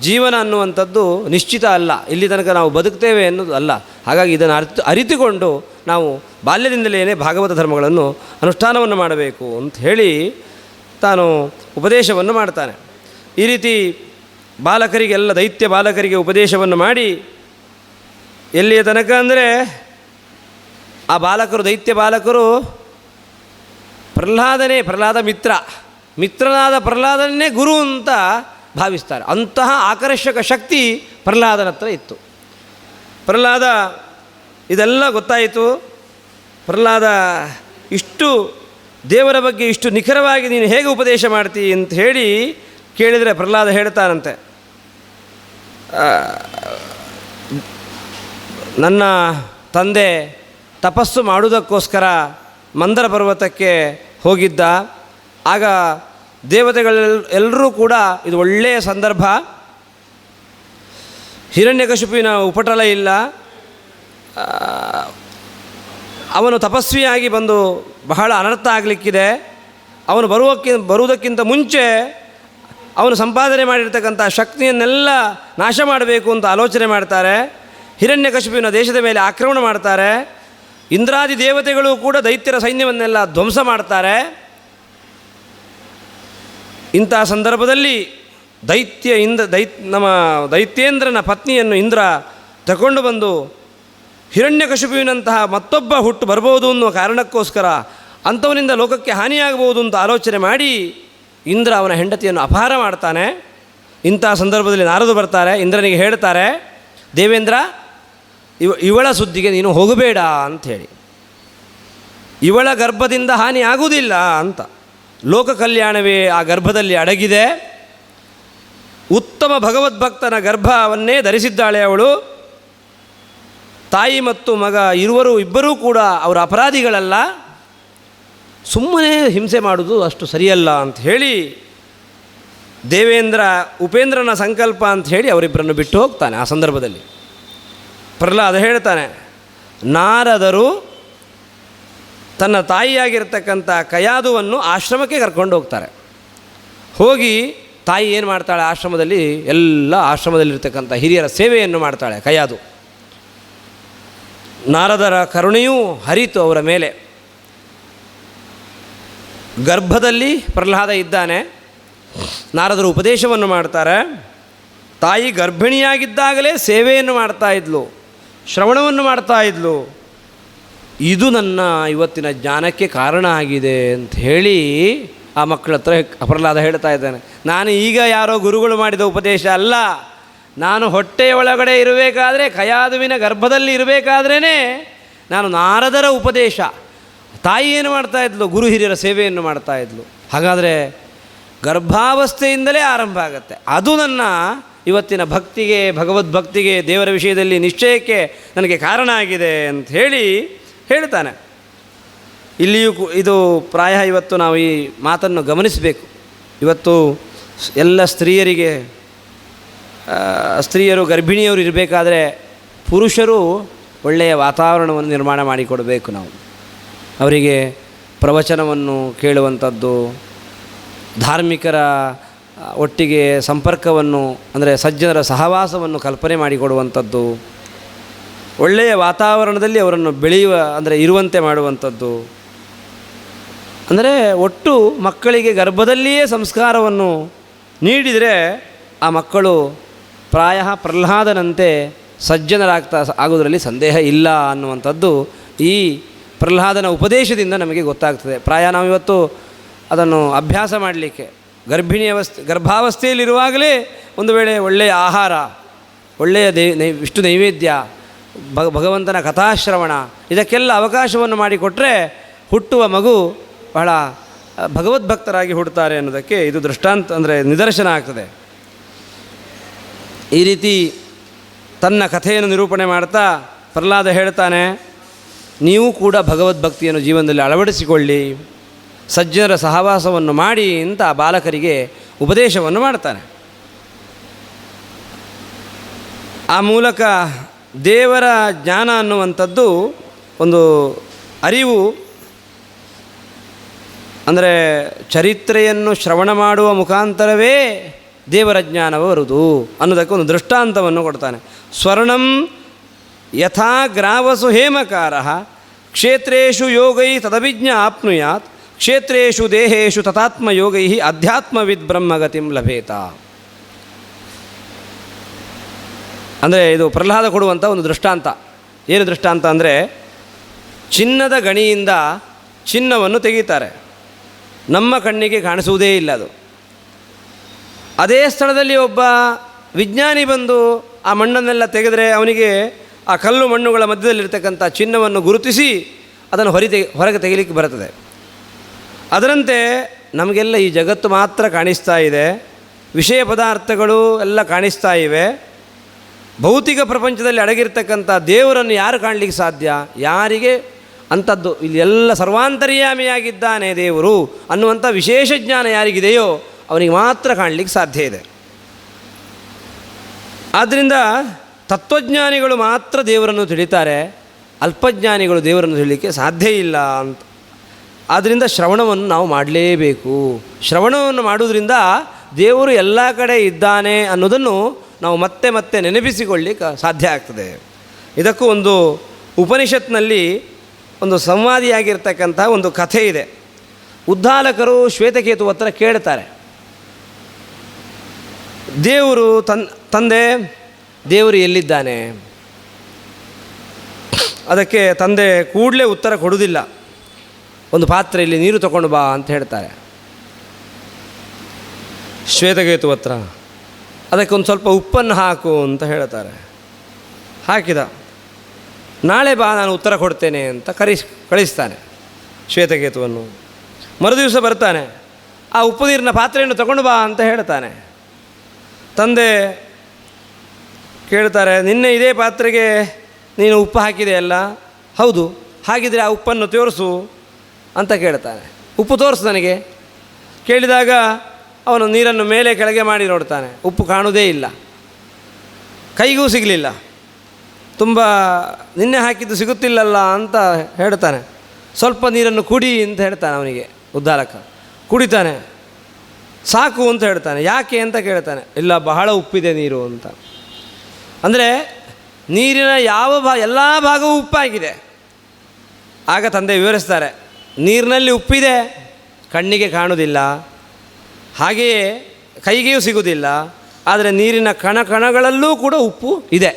ಜೀವನ ಅನ್ನುವಂಥದ್ದು ನಿಶ್ಚಿತ ಅಲ್ಲ, ಇಲ್ಲಿ ತನಕ ನಾವು ಬದುಕ್ತೇವೆ ಅನ್ನೋದು ಅಲ್ಲ. ಹಾಗಾಗಿ ಇದನ್ನು ಅರಿತುಕೊಂಡು ನಾವು ಬಾಲ್ಯದಿಂದಲೇ ಭಾಗವತ ಧರ್ಮಗಳನ್ನು ಅನುಷ್ಠಾನವನ್ನು ಮಾಡಬೇಕು ಅಂತ ಹೇಳಿ ತಾನು ಉಪದೇಶವನ್ನು ಮಾಡ್ತಾನೆ. ಈ ರೀತಿ ಬಾಲಕರಿಗೆಲ್ಲ, ದೈತ್ಯ ಬಾಲಕರಿಗೆ ಉಪದೇಶವನ್ನು ಮಾಡಿ ಎಲ್ಲಿಯ ತನಕ ಅಂದರೆ ಆ ಬಾಲಕರು, ದೈತ್ಯ ಬಾಲಕರು ಪ್ರಹ್ಲಾದ ಮಿತ್ರನಾದ ಪ್ರಹ್ಲಾದನ್ನೇ ಗುರು ಅಂತ ಭಾವಿಸ್ತಾರೆ. ಅಂತಹ ಆಕರ್ಷಕ ಶಕ್ತಿ ಪ್ರಹ್ಲಾದನ ಹತ್ರ ಇತ್ತು. ಪ್ರಹ್ಲಾದ ಇದೆಲ್ಲ ಗೊತ್ತಾಯಿತು. ಪ್ರಹ್ಲಾದ ಇಷ್ಟು ದೇವರ ಬಗ್ಗೆ ಇಷ್ಟು ನಿಖರವಾಗಿ ನೀನು ಹೇಗೆ ಉಪದೇಶ ಮಾಡ್ತೀ ಅಂತ ಹೇಳಿ ಕೇಳಿದರೆ ಪ್ರಹ್ಲಾದ ಹೇಳ್ತಾನಂತೆ, ನನ್ನ ತಂದೆ ತಪಸ್ಸು ಮಾಡುವುದಕ್ಕೋಸ್ಕರ ಮಂದರ ಪರ್ವತಕ್ಕೆ ಹೋಗಿದ್ದ. ಆಗ ದೇವತೆಗಳೆಲ್ಲರೂ ಕೂಡ ಇದು ಒಳ್ಳೆಯ ಸಂದರ್ಭ, ಹಿರಣ್ಯಕಶಿಪುವಿನ ಉಪಟಳ ಇಲ್ಲ, ಅವನು ತಪಸ್ವಿಯಾಗಿ ಬಂದು ಬಹಳ ಅನರ್ಥ ಆಗಲಿಕ್ಕಿದೆ, ಅವನು ಬರುವುದಕ್ಕಿಂತ ಮುಂಚೆ ಅವನು ಸಂಪಾದನೆ ಮಾಡಿರ್ತಕ್ಕಂಥ ಶಕ್ತಿಯನ್ನೆಲ್ಲ ನಾಶ ಮಾಡಬೇಕು ಅಂತ ಆಲೋಚನೆ ಮಾಡ್ತಾರೆ. ಹಿರಣ್ಯಕಶಿಪುವಿನ ದೇಶದ ಮೇಲೆ ಆಕ್ರಮಣ ಮಾಡ್ತಾರೆ. ಇಂದ್ರಾದಿ ದೇವತೆಗಳು ಕೂಡ ದೈತ್ಯರ ಸೈನ್ಯವನ್ನೆಲ್ಲ ಧ್ವಂಸ ಮಾಡ್ತಾರೆ. ಇಂಥ ಸಂದರ್ಭದಲ್ಲಿ ನಮ್ಮ ದೈತ್ಯೇಂದ್ರನ ಪತ್ನಿಯನ್ನು ಇಂದ್ರ ತಗೊಂಡು ಬಂದು ಹಿರಣ್ಯಕಶಿಪುವಿನಂತಹ ಮತ್ತೊಬ್ಬ ಹುಟ್ಟು ಬರ್ಬೋದು ಅನ್ನೋ ಕಾರಣಕ್ಕೋಸ್ಕರ ಅಂಥವನಿಂದ ಲೋಕಕ್ಕೆ ಹಾನಿಯಾಗಬಹುದು ಅಂತ ಆಲೋಚನೆ ಮಾಡಿ ಇಂದ್ರ ಅವನ ಹೆಂಡತಿಯನ್ನು ಅಪಹಾರ ಮಾಡ್ತಾನೆ. ಇಂಥ ಸಂದರ್ಭದಲ್ಲಿ ನಾರದರು ಬರ್ತಾರೆ, ಇಂದ್ರನಿಗೆ ಹೇಳ್ತಾರೆ, ದೇವೇಂದ್ರ ಇವಳ ಸುದ್ದಿಗೆ ನೀನು ಹೋಗಬೇಡ ಅಂಥೇಳಿ, ಇವಳ ಗರ್ಭದಿಂದ ಹಾನಿ ಆಗುವುದಿಲ್ಲ ಅಂತ. ಲೋಕ ಕಲ್ಯಾಣವೇ ಆ ಗರ್ಭದಲ್ಲಿ ಅಡಗಿದೆ. ಉತ್ತಮ ಭಗವದ್ಭಕ್ತನ ಗರ್ಭವನ್ನೇ ಧರಿಸಿದ್ದಾಳೆ ಅವಳು. ತಾಯಿ ಮತ್ತು ಮಗ ಇಬ್ಬರೂ ಕೂಡ ಅವರ ಅಪರಾಧಿಗಳಲ್ಲ, ಸುಮ್ಮನೆ ಹಿಂಸೆ ಮಾಡೋದು ಅಷ್ಟು ಸರಿಯಲ್ಲ ಅಂತ ಹೇಳಿ ಉಪೇಂದ್ರನ ಸಂಕಲ್ಪ ಅಂತ ಹೇಳಿ ಅವರಿಬ್ಬರನ್ನು ಬಿಟ್ಟು ಹೋಗ್ತಾನೆ. ಆ ಸಂದರ್ಭದಲ್ಲಿ ಪ್ರಹ್ಲಾದ ಹೇಳ್ತಾನೆ, ನಾರದರು ತನ್ನ ತಾಯಿಯಾಗಿರ್ತಕ್ಕಂಥ ಕಯಾದುವನ್ನು ಆಶ್ರಮಕ್ಕೆ ಕರ್ಕೊಂಡು ಹೋಗ್ತಾರೆ. ಹೋಗಿ ತಾಯಿ ಏನು ಮಾಡ್ತಾಳೆ, ಆಶ್ರಮದಲ್ಲಿ ಎಲ್ಲ ಆಶ್ರಮದಲ್ಲಿರ್ತಕ್ಕಂಥ ಹಿರಿಯರ ಸೇವೆಯನ್ನು ಮಾಡ್ತಾಳೆ ಕಯಾದು. ನಾರದರ ಕರುಣೆಯೂ ಹರಿತು ಅವರ ಮೇಲೆ. ಗರ್ಭದಲ್ಲಿ ಪ್ರಹ್ಲಾದ ಇದ್ದಾನೆ. ನಾರದರು ಉಪದೇಶವನ್ನು ಮಾಡ್ತಾರೆ. ತಾಯಿ ಗರ್ಭಿಣಿಯಾಗಿದ್ದಾಗಲೇ ಸೇವೆಯನ್ನು ಮಾಡ್ತಾ ಇದ್ಲು, ಶ್ರವಣವನ್ನು ಮಾಡ್ತಾ ಇದ್ಲು. ಇದು ನನ್ನ ಇವತ್ತಿನ ಜ್ಞಾನಕ್ಕೆ ಕಾರಣ ಆಗಿದೆ ಅಂತ ಹೇಳಿ ಆ ಮಕ್ಕಳ ಹತ್ರ ಪ್ರಹ್ಲಾದ ಹೇಳ್ತಾ ಇದ್ದಾನೆ. ನಾನು ಈಗ ಯಾರೋ ಗುರುಗಳು ಮಾಡಿದ ಉಪದೇಶ ಅಲ್ಲ, ನಾನು ಹೊಟ್ಟೆಯ ಒಳಗಡೆ ಇರಬೇಕಾದ್ರೆ, ಕಯಾದುವಿನ ಗರ್ಭದಲ್ಲಿ ಇರಬೇಕಾದ್ರೇ ನಾನು ನಾರದರ ಉಪದೇಶ, ತಾಯಿ ಏನು ಮಾಡ್ತಾಯಿದ್ಲು, ಗುರು ಹಿರಿಯರ ಸೇವೆಯನ್ನು ಮಾಡ್ತಾಯಿದ್ಲು. ಹಾಗಾದರೆ ಗರ್ಭಾವಸ್ಥೆಯಿಂದಲೇ ಆರಂಭ ಆಗುತ್ತೆ. ಅದು ನನ್ನ ಇವತ್ತಿನ ಭಕ್ತಿಗೆ, ಭಗವದ್ಭಕ್ತಿಗೆ, ದೇವರ ವಿಷಯದಲ್ಲಿ ನಿಶ್ಚಯಕ್ಕೆ ನನಗೆ ಕಾರಣ ಆಗಿದೆ ಅಂತ ಹೇಳಿ ಹೇಳ್ತಾನೆ. ಇಲ್ಲಿಯೂ ಇದು ಪ್ರಾಯ ಇವತ್ತು ನಾವು ಈ ಮಾತನ್ನು ಗಮನಿಸಬೇಕು. ಇವತ್ತು ಎಲ್ಲ ಸ್ತ್ರೀಯರು ಗರ್ಭಿಣಿಯವರು ಇರಬೇಕಾದ್ರೆ ಪುರುಷರು ಒಳ್ಳೆಯ ವಾತಾವರಣವನ್ನು ನಿರ್ಮಾಣ ಮಾಡಿಕೊಡಬೇಕು. ನಾವು ಅವರಿಗೆ ಪ್ರವಚನವನ್ನು ಕೇಳುವಂಥದ್ದು, ಧಾರ್ಮಿಕರ ಒಟ್ಟಿಗೆ ಸಂಪರ್ಕವನ್ನು ಅಂದರೆ ಸಜ್ಜನರ ಸಹವಾಸವನ್ನು ಕಲ್ಪನೆ ಮಾಡಿಕೊಡುವಂಥದ್ದು, ಒಳ್ಳೆಯ ವಾತಾವರಣದಲ್ಲಿ ಅವರನ್ನು ಇರುವಂತೆ ಮಾಡುವಂಥದ್ದು. ಅಂದರೆ ಒಟ್ಟು ಮಕ್ಕಳಿಗೆ ಗರ್ಭದಲ್ಲಿಯೇ ಸಂಸ್ಕಾರವನ್ನು ನೀಡಿದರೆ ಆ ಮಕ್ಕಳು ಪ್ರಾಯ ಪ್ರಹ್ಲಾದನಂತೆ ಆಗೋದರಲ್ಲಿ ಸಂದೇಹ ಇಲ್ಲ ಅನ್ನುವಂಥದ್ದು ಈ ಪ್ರಹ್ಲಾದನ ಉಪದೇಶದಿಂದ ನಮಗೆ ಗೊತ್ತಾಗ್ತದೆ. ಪ್ರಾಯ ನಾವಿವತ್ತು ಅದನ್ನು ಅಭ್ಯಾಸ ಮಾಡಲಿಕ್ಕೆ ಗರ್ಭಾವಸ್ಥೆಯಲ್ಲಿರುವಾಗಲೇ ಒಂದು ವೇಳೆ ಒಳ್ಳೆಯ ಆಹಾರ, ಒಳ್ಳೆಯ ವಿಷ್ಣು ನೈವೇದ್ಯ, ಭಗವಂತನ ಕಥಾಶ್ರವಣ ಇದಕ್ಕೆಲ್ಲ ಅವಕಾಶವನ್ನು ಮಾಡಿಕೊಟ್ರೆ ಹುಟ್ಟುವ ಮಗು ಬಹಳ ಭಗವದ್ಭಕ್ತರಾಗಿ ಹುಡ್ತಾರೆ ಅನ್ನೋದಕ್ಕೆ ಇದು ದೃಷ್ಟಾಂತ ನಿದರ್ಶನ ಆಗ್ತದೆ. ಈ ರೀತಿ ತನ್ನ ಕಥೆಯನ್ನು ನಿರೂಪಣೆ ಮಾಡ್ತಾ ಪ್ರಹ್ಲಾದ ಹೇಳ್ತಾನೆ, ನೀವು ಕೂಡ ಭಗವದ್ಭಕ್ತಿಯನ್ನು ಜೀವನದಲ್ಲಿ ಅಳವಡಿಸಿಕೊಳ್ಳಿ, ಸಜ್ಜನರ ಸಹವಾಸವನ್ನು ಮಾಡಿ ಅಂತ ಬಾಲಕರಿಗೆ ಉಪದೇಶವನ್ನು ಮಾಡ್ತಾನೆ. ಆ ಮೂಲಕ ದೇವರ ಜ್ಞಾನ ಅನ್ನುವಂಥದ್ದು ಒಂದು ಅರಿವು, ಅಂದರೆ ಚರಿತ್ರೆಯನ್ನು ಶ್ರವಣ ಮಾಡುವ ಮುಖಾಂತರವೇ ದೇವರ ಜ್ಞಾನ ಬರುವುದು ಅನ್ನೋದಕ್ಕೆ ಒಂದು ದೃಷ್ಟಾಂತವನ್ನು ಕೊಡ್ತಾನೆ. ಸ್ವರ್ಣಂ ಯಥಾ ಗ್ರಾವಸು ಹೇಮಕಾರ ಕ್ಷೇತ್ರೇಷು ಯೋಗೈ ತದಭಿಜ್ಞ ಆಪ್ನುಯಾತ್ ಕ್ಷೇತ್ರೇಷು ದೇಹೇಶು ತಥಾತ್ಮ ಯೋಗೈ ಅಧ್ಯಾತ್ಮವಿದ್ ಬ್ರಹ್ಮಗತಿಂ ಲಭೇತ. ಅಂದರೆ ಇದು ಪ್ರಹ್ಲಾದ ಕೊಡುವಂಥ ಒಂದು ದೃಷ್ಟಾಂತ. ಏನು ದೃಷ್ಟಾಂತ ಅಂದರೆ, ಚಿನ್ನದ ಗಣಿಯಿಂದ ಚಿನ್ನವನ್ನು ತೆಗೀತಾರೆ, ನಮ್ಮ ಕಣ್ಣಿಗೆ ಕಾಣಿಸುವುದೇ ಇಲ್ಲ ಅದು. ಅದೇ ಸ್ಥಳದಲ್ಲಿ ಒಬ್ಬ ವಿಜ್ಞಾನಿ ಬಂದು ಆ ಮಣ್ಣನ್ನೆಲ್ಲ ತೆಗೆದರೆ ಅವನಿಗೆ ಆ ಕಲ್ಲು ಮಣ್ಣುಗಳ ಮಧ್ಯದಲ್ಲಿರ್ತಕ್ಕಂಥ ಚಿನ್ನವನ್ನು ಗುರುತಿಸಿ ಅದನ್ನು ಹೊರಗೆ ತೆಗಿಲಿಕ್ಕೆ ಬರುತ್ತದೆ. ಅದರಂತೆ ನಮಗೆಲ್ಲ ಈ ಜಗತ್ತು ಮಾತ್ರ ಕಾಣಿಸ್ತಾ ಇದೆ, ವಿಷಯ ಪದಾರ್ಥಗಳು ಎಲ್ಲ ಕಾಣಿಸ್ತಾ ಇವೆ. ಭೌತಿಕ ಪ್ರಪಂಚದಲ್ಲಿ ಅಡಗಿರ್ತಕ್ಕಂಥ ದೇವರನ್ನು ಯಾರು ಕಾಣಲಿಕ್ಕೆ ಸಾಧ್ಯ? ಯಾರಿಗೆ ಅಂಥದ್ದು ಇಲ್ಲಿ ಎಲ್ಲ ಸರ್ವಾಂತರ್ಯಾಮಿಯಾಗಿದ್ದಾನೆ ದೇವರು ಅನ್ನುವಂಥ ವಿಶೇಷ ಜ್ಞಾನ ಯಾರಿಗಿದೆಯೋ ಅವನಿಗೆ ಮಾತ್ರ ಕಾಣಲಿಕ್ಕೆ ಸಾಧ್ಯ ಇದೆ. ಆದ್ದರಿಂದ ತತ್ವಜ್ಞಾನಿಗಳು ಮಾತ್ರ ದೇವರನ್ನು ತಿಳಿತಾರೆ, ಅಲ್ಪಜ್ಞಾನಿಗಳು ದೇವರನ್ನು ತಿಳಿಲಿಕ್ಕೆ ಸಾಧ್ಯ ಇಲ್ಲ ಅಂತ. ಆದ್ದರಿಂದ ಶ್ರವಣವನ್ನು ನಾವು ಮಾಡಲೇಬೇಕು. ಶ್ರವಣವನ್ನು ಮಾಡುವುದರಿಂದ ದೇವರು ಎಲ್ಲ ಕಡೆ ಇದ್ದಾನೆ ಅನ್ನೋದನ್ನು ನಾವು ಮತ್ತೆ ಮತ್ತೆ ನೆನಪಿಸಿಕೊಳ್ಳಿಕ್ಕೆ ಸಾಧ್ಯ ಆಗ್ತದೆ. ಇದಕ್ಕೂ ಒಂದು ಉಪನಿಷತ್ನಲ್ಲಿ ಒಂದು ಸಂವಾದಿಯಾಗಿರ್ತಕ್ಕಂಥ ಒಂದು ಕಥೆ ಇದೆ. ಉದ್ಧಾಲಕರು ಶ್ವೇತಕೇತು ಹತ್ರ ಕೇಳ್ತಾರೆ, ದೇವರು ತಂದೆ ದೇವರು ಎಲ್ಲಿದ್ದಾನೆ? ಅದಕ್ಕೆ ತಂದೆ ಕೂಡಲೇ ಉತ್ತರ ಕೊಡುವುದಿಲ್ಲ. ಒಂದು ಪಾತ್ರೆಯಲ್ಲಿ ನೀರು ತಗೊಂಡು ಬಾ ಅಂತ ಹೇಳ್ತಾರೆ ಶ್ವೇತಕೇತು ಹತ್ರ. ಅದಕ್ಕೆ ಒಂದು ಸ್ವಲ್ಪ ಉಪ್ಪನ್ನು ಹಾಕು ಅಂತ ಹೇಳ್ತಾರೆ. ಹಾಕಿದ. ನಾಳೆ ಬಾ ನಾನು ಉತ್ತರ ಕೊಡ್ತೇನೆ ಅಂತ ಕಳಿಸ್ತಾನೆ ಶ್ವೇತಕೇತುವನ್ನು. ಮರುದಿವಸ ಬರ್ತಾನೆ, ಆ ಉಪ್ಪು ನೀರಿನ ಪಾತ್ರೆಯನ್ನು ತಗೊಂಡು ಬಾ ಅಂತ ಹೇಳ್ತಾನೆ. ತಂದೆ ಕೇಳ್ತಾರೆ, ನಿನ್ನೆ ಇದೇ ಪಾತ್ರೆಗೆ ನೀನು ಉಪ್ಪು ಹಾಕಿದೆಯಲ್ಲ? ಹೌದು. ಹಾಗಿದ್ರೆ ಆ ಉಪ್ಪನ್ನು ತೋರಿಸು ಅಂತ ಕೇಳ್ತಾನೆ. ಉಪ್ಪು ತೋರಿಸು ನನಗೆ. ಕೇಳಿದಾಗ ಅವನು ನೀರನ್ನು ಮೇಲೆ ಕೆಳಗೆ ಮಾಡಿ ನೋಡ್ತಾನೆ, ಉಪ್ಪು ಕಾಣುವುದೇ ಇಲ್ಲ, ಕೈಗೂ ಸಿಗಲಿಲ್ಲ. ತುಂಬ ನಿನ್ನೆ ಹಾಕಿದ್ದು ಸಿಗುತ್ತಿಲ್ಲಲ್ಲ ಅಂತ ಹೇಳ್ತಾನೆ. ಸ್ವಲ್ಪ ನೀರನ್ನು ಕುಡಿ ಅಂತ ಹೇಳ್ತಾನೆ ಅವನಿಗೆ ಉದ್ಧಾಲಕ. ಕುಡಿತಾನೆ. ಸಾಕು ಅಂತ ಹೇಳ್ತಾನೆ. ಯಾಕೆ ಅಂತ ಕೇಳ್ತಾನೆ. ಇಲ್ಲ, ಬಹಳ ಉಪ್ಪಿದೆ ನೀರು ಅಂತ. ಅಂದರೆ ನೀರಿನ ಎಲ್ಲ ಭಾಗವೂ ಉಪ್ಪಾಗಿದೆ. ಆಗ ತಂದೆ ವಿವರಿಸ್ತಾರೆ, ನೀರಿನಲ್ಲಿ ಉಪ್ಪಿದೆ, ಕಣ್ಣಿಗೆ ಕಾಣುವುದಿಲ್ಲ, ಹಾಗೆಯೇ ಕೈಗೆಯೂ ಸಿಗುವುದಿಲ್ಲ. ಆದರೆ ನೀರಿನ ಕಣಗಳಲ್ಲೂ ಕೂಡ ಉಪ್ಪು ಇದೆ.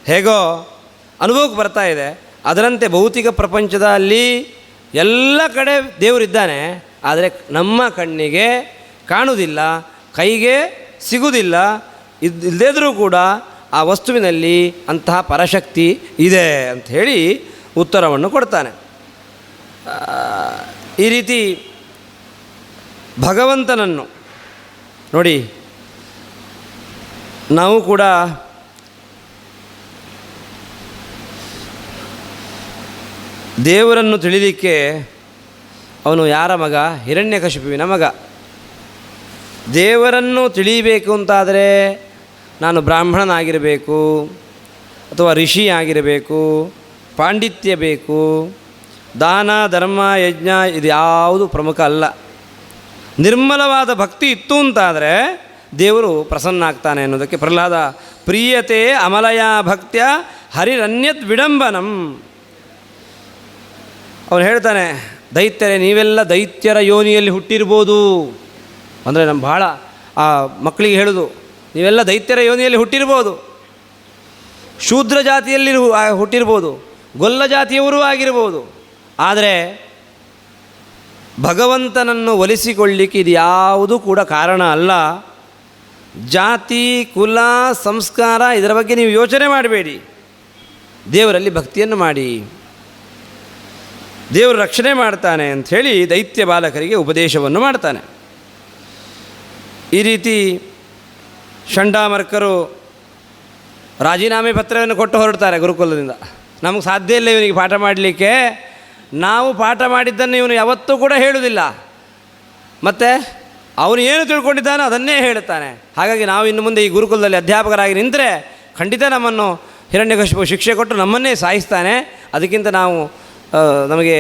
ಹೇಗೋ ಅನುಭವಕ್ಕೆ ಬರ್ತಾ ಇದೆ. ಅದರಂತೆ ಭೌತಿಕ ಪ್ರಪಂಚದಲ್ಲಿ ಎಲ್ಲ ಕಡೆ ದೇವರಿದ್ದಾನೆ, ಆದರೆ ನಮ್ಮ ಕಣ್ಣಿಗೆ ಕಾಣುವುದಿಲ್ಲ, ಕೈಗೆ ಸಿಗುವುದಿಲ್ಲ. ಇಲ್ಲದಿದ್ದರೂ ಕೂಡ ಆ ವಸ್ತುವಿನಲ್ಲಿ ಅಂತಹ ಪರಶಕ್ತಿ ಇದೆ ಅಂತ ಹೇಳಿ ಉತ್ತರವನ್ನು ಕೊಡ್ತಾನೆ. ಈ ರೀತಿ ಭಗವಂತನನ್ನು ನೋಡಿ, ನಾವು ಕೂಡ ದೇವರನ್ನು ತಿಳಿಲಿಕ್ಕೆ ಅವನು ಯಾರ ಮಗ? ಹಿರಣ್ಯಕಶಿಪುವಿನ ಮಗ. ದೇವರನ್ನು ತಿಳಿಯಬೇಕು ಅಂತಾದರೆ ನಾನು ಬ್ರಾಹ್ಮಣನಾಗಿರಬೇಕು ಅಥವಾ ಋಷಿ ಆಗಿರಬೇಕು, ಪಾಂಡಿತ್ಯ ಬೇಕು, ದಾನ ಧರ್ಮ ಯಜ್ಞ ಇದು ಯಾವುದು ಪ್ರಮುಖ ಅಲ್ಲ. ನಿರ್ಮಲವಾದ ಭಕ್ತಿ ಇತ್ತು ಅಂತಾದರೆ ದೇವರು ಪ್ರಸನ್ನ ಆಗ್ತಾನೆ ಅನ್ನೋದಕ್ಕೆ ಪ್ರಹ್ಲಾದ ಪ್ರೀಯತೆ ಅಮಲಯ ಭಕ್ತ್ಯ ಹರಿರನ್ಯತ್ ವಿಡಂಬನಂ. ಅವನು ಹೇಳ್ತಾನೆ, ದೈತ್ಯರೇ, ನೀವೆಲ್ಲ ದೈತ್ಯರ ಯೋನಿಯಲ್ಲಿ ಹುಟ್ಟಿರ್ಬೋದು. ಅಂದರೆ ನಮ್ಮ ಭಾಳ ಆ ಮಕ್ಕಳಿಗೆ ಹೇಳೋದು, ನೀವೆಲ್ಲ ದೈತ್ಯರ ಯೋನಿಯಲ್ಲಿ ಹುಟ್ಟಿರ್ಬೋದು, ಶೂದ್ರ ಜಾತಿಯಲ್ಲಿ ಹುಟ್ಟಿರ್ಬೋದು, ಗೊಲ್ಲ ಜಾತಿಯವರೂ ಆಗಿರ್ಬೋದು. ಆದರೆ ಭಗವಂತನನ್ನು ಒಲಿಸಿಕೊಳ್ಳಿಕ್ಕೆ ಇದು ಯಾವುದೂ ಕೂಡ ಕಾರಣ ಅಲ್ಲ. ಜಾತಿ, ಕುಲ, ಸಂಸ್ಕಾರ ಇದರ ಬಗ್ಗೆ ನೀವು ಯೋಚನೆ ಮಾಡಬೇಡಿ. ದೇವರಲ್ಲಿ ಭಕ್ತಿಯನ್ನು ಮಾಡಿ, ದೇವರು ರಕ್ಷಣೆ ಮಾಡ್ತಾನೆ ಅಂಥೇಳಿ ದೈತ್ಯ ಬಾಲಕರಿಗೆ ಉಪದೇಶವನ್ನು ಮಾಡ್ತಾನೆ. ಈ ರೀತಿ ಷಂಡಾಮರ್ಕರು ರಾಜೀನಾಮೆ ಪತ್ರವನ್ನು ಕೊಟ್ಟು ಹೊರಡ್ತಾರೆ ಗುರುಕುಲದಿಂದ. ನಮಗೆ ಸಾಧ್ಯ ಇಲ್ಲ ಇವನಿಗೆ ಪಾಠ ಮಾಡಲಿಕ್ಕೆ, ನಾವು ಪಾಠ ಮಾಡಿದ್ದನ್ನು ಇವನು ಯಾವತ್ತೂ ಕೂಡ ಹೇಳುವುದಿಲ್ಲ, ಮತ್ತು ಅವನು ಏನು ತಿಳ್ಕೊಂಡಿದ್ದಾನೋ ಅದನ್ನೇ ಹೇಳುತ್ತಾನೆ. ಹಾಗಾಗಿ ನಾವು ಇನ್ನು ಮುಂದೆ ಈ ಗುರುಕುಲದಲ್ಲಿ ಅಧ್ಯಾಪಕರಾಗಿ ನಿಂತರೆ ಖಂಡಿತ ನಮ್ಮನ್ನು ಹಿರಣ್ಯಕಶಿಪು ಶಿಕ್ಷೆ ಕೊಟ್ಟು ನಮ್ಮನ್ನೇ ಸಾಯಿಸ್ತಾನೆ. ಅದಕ್ಕಿಂತ ನಮಗೆ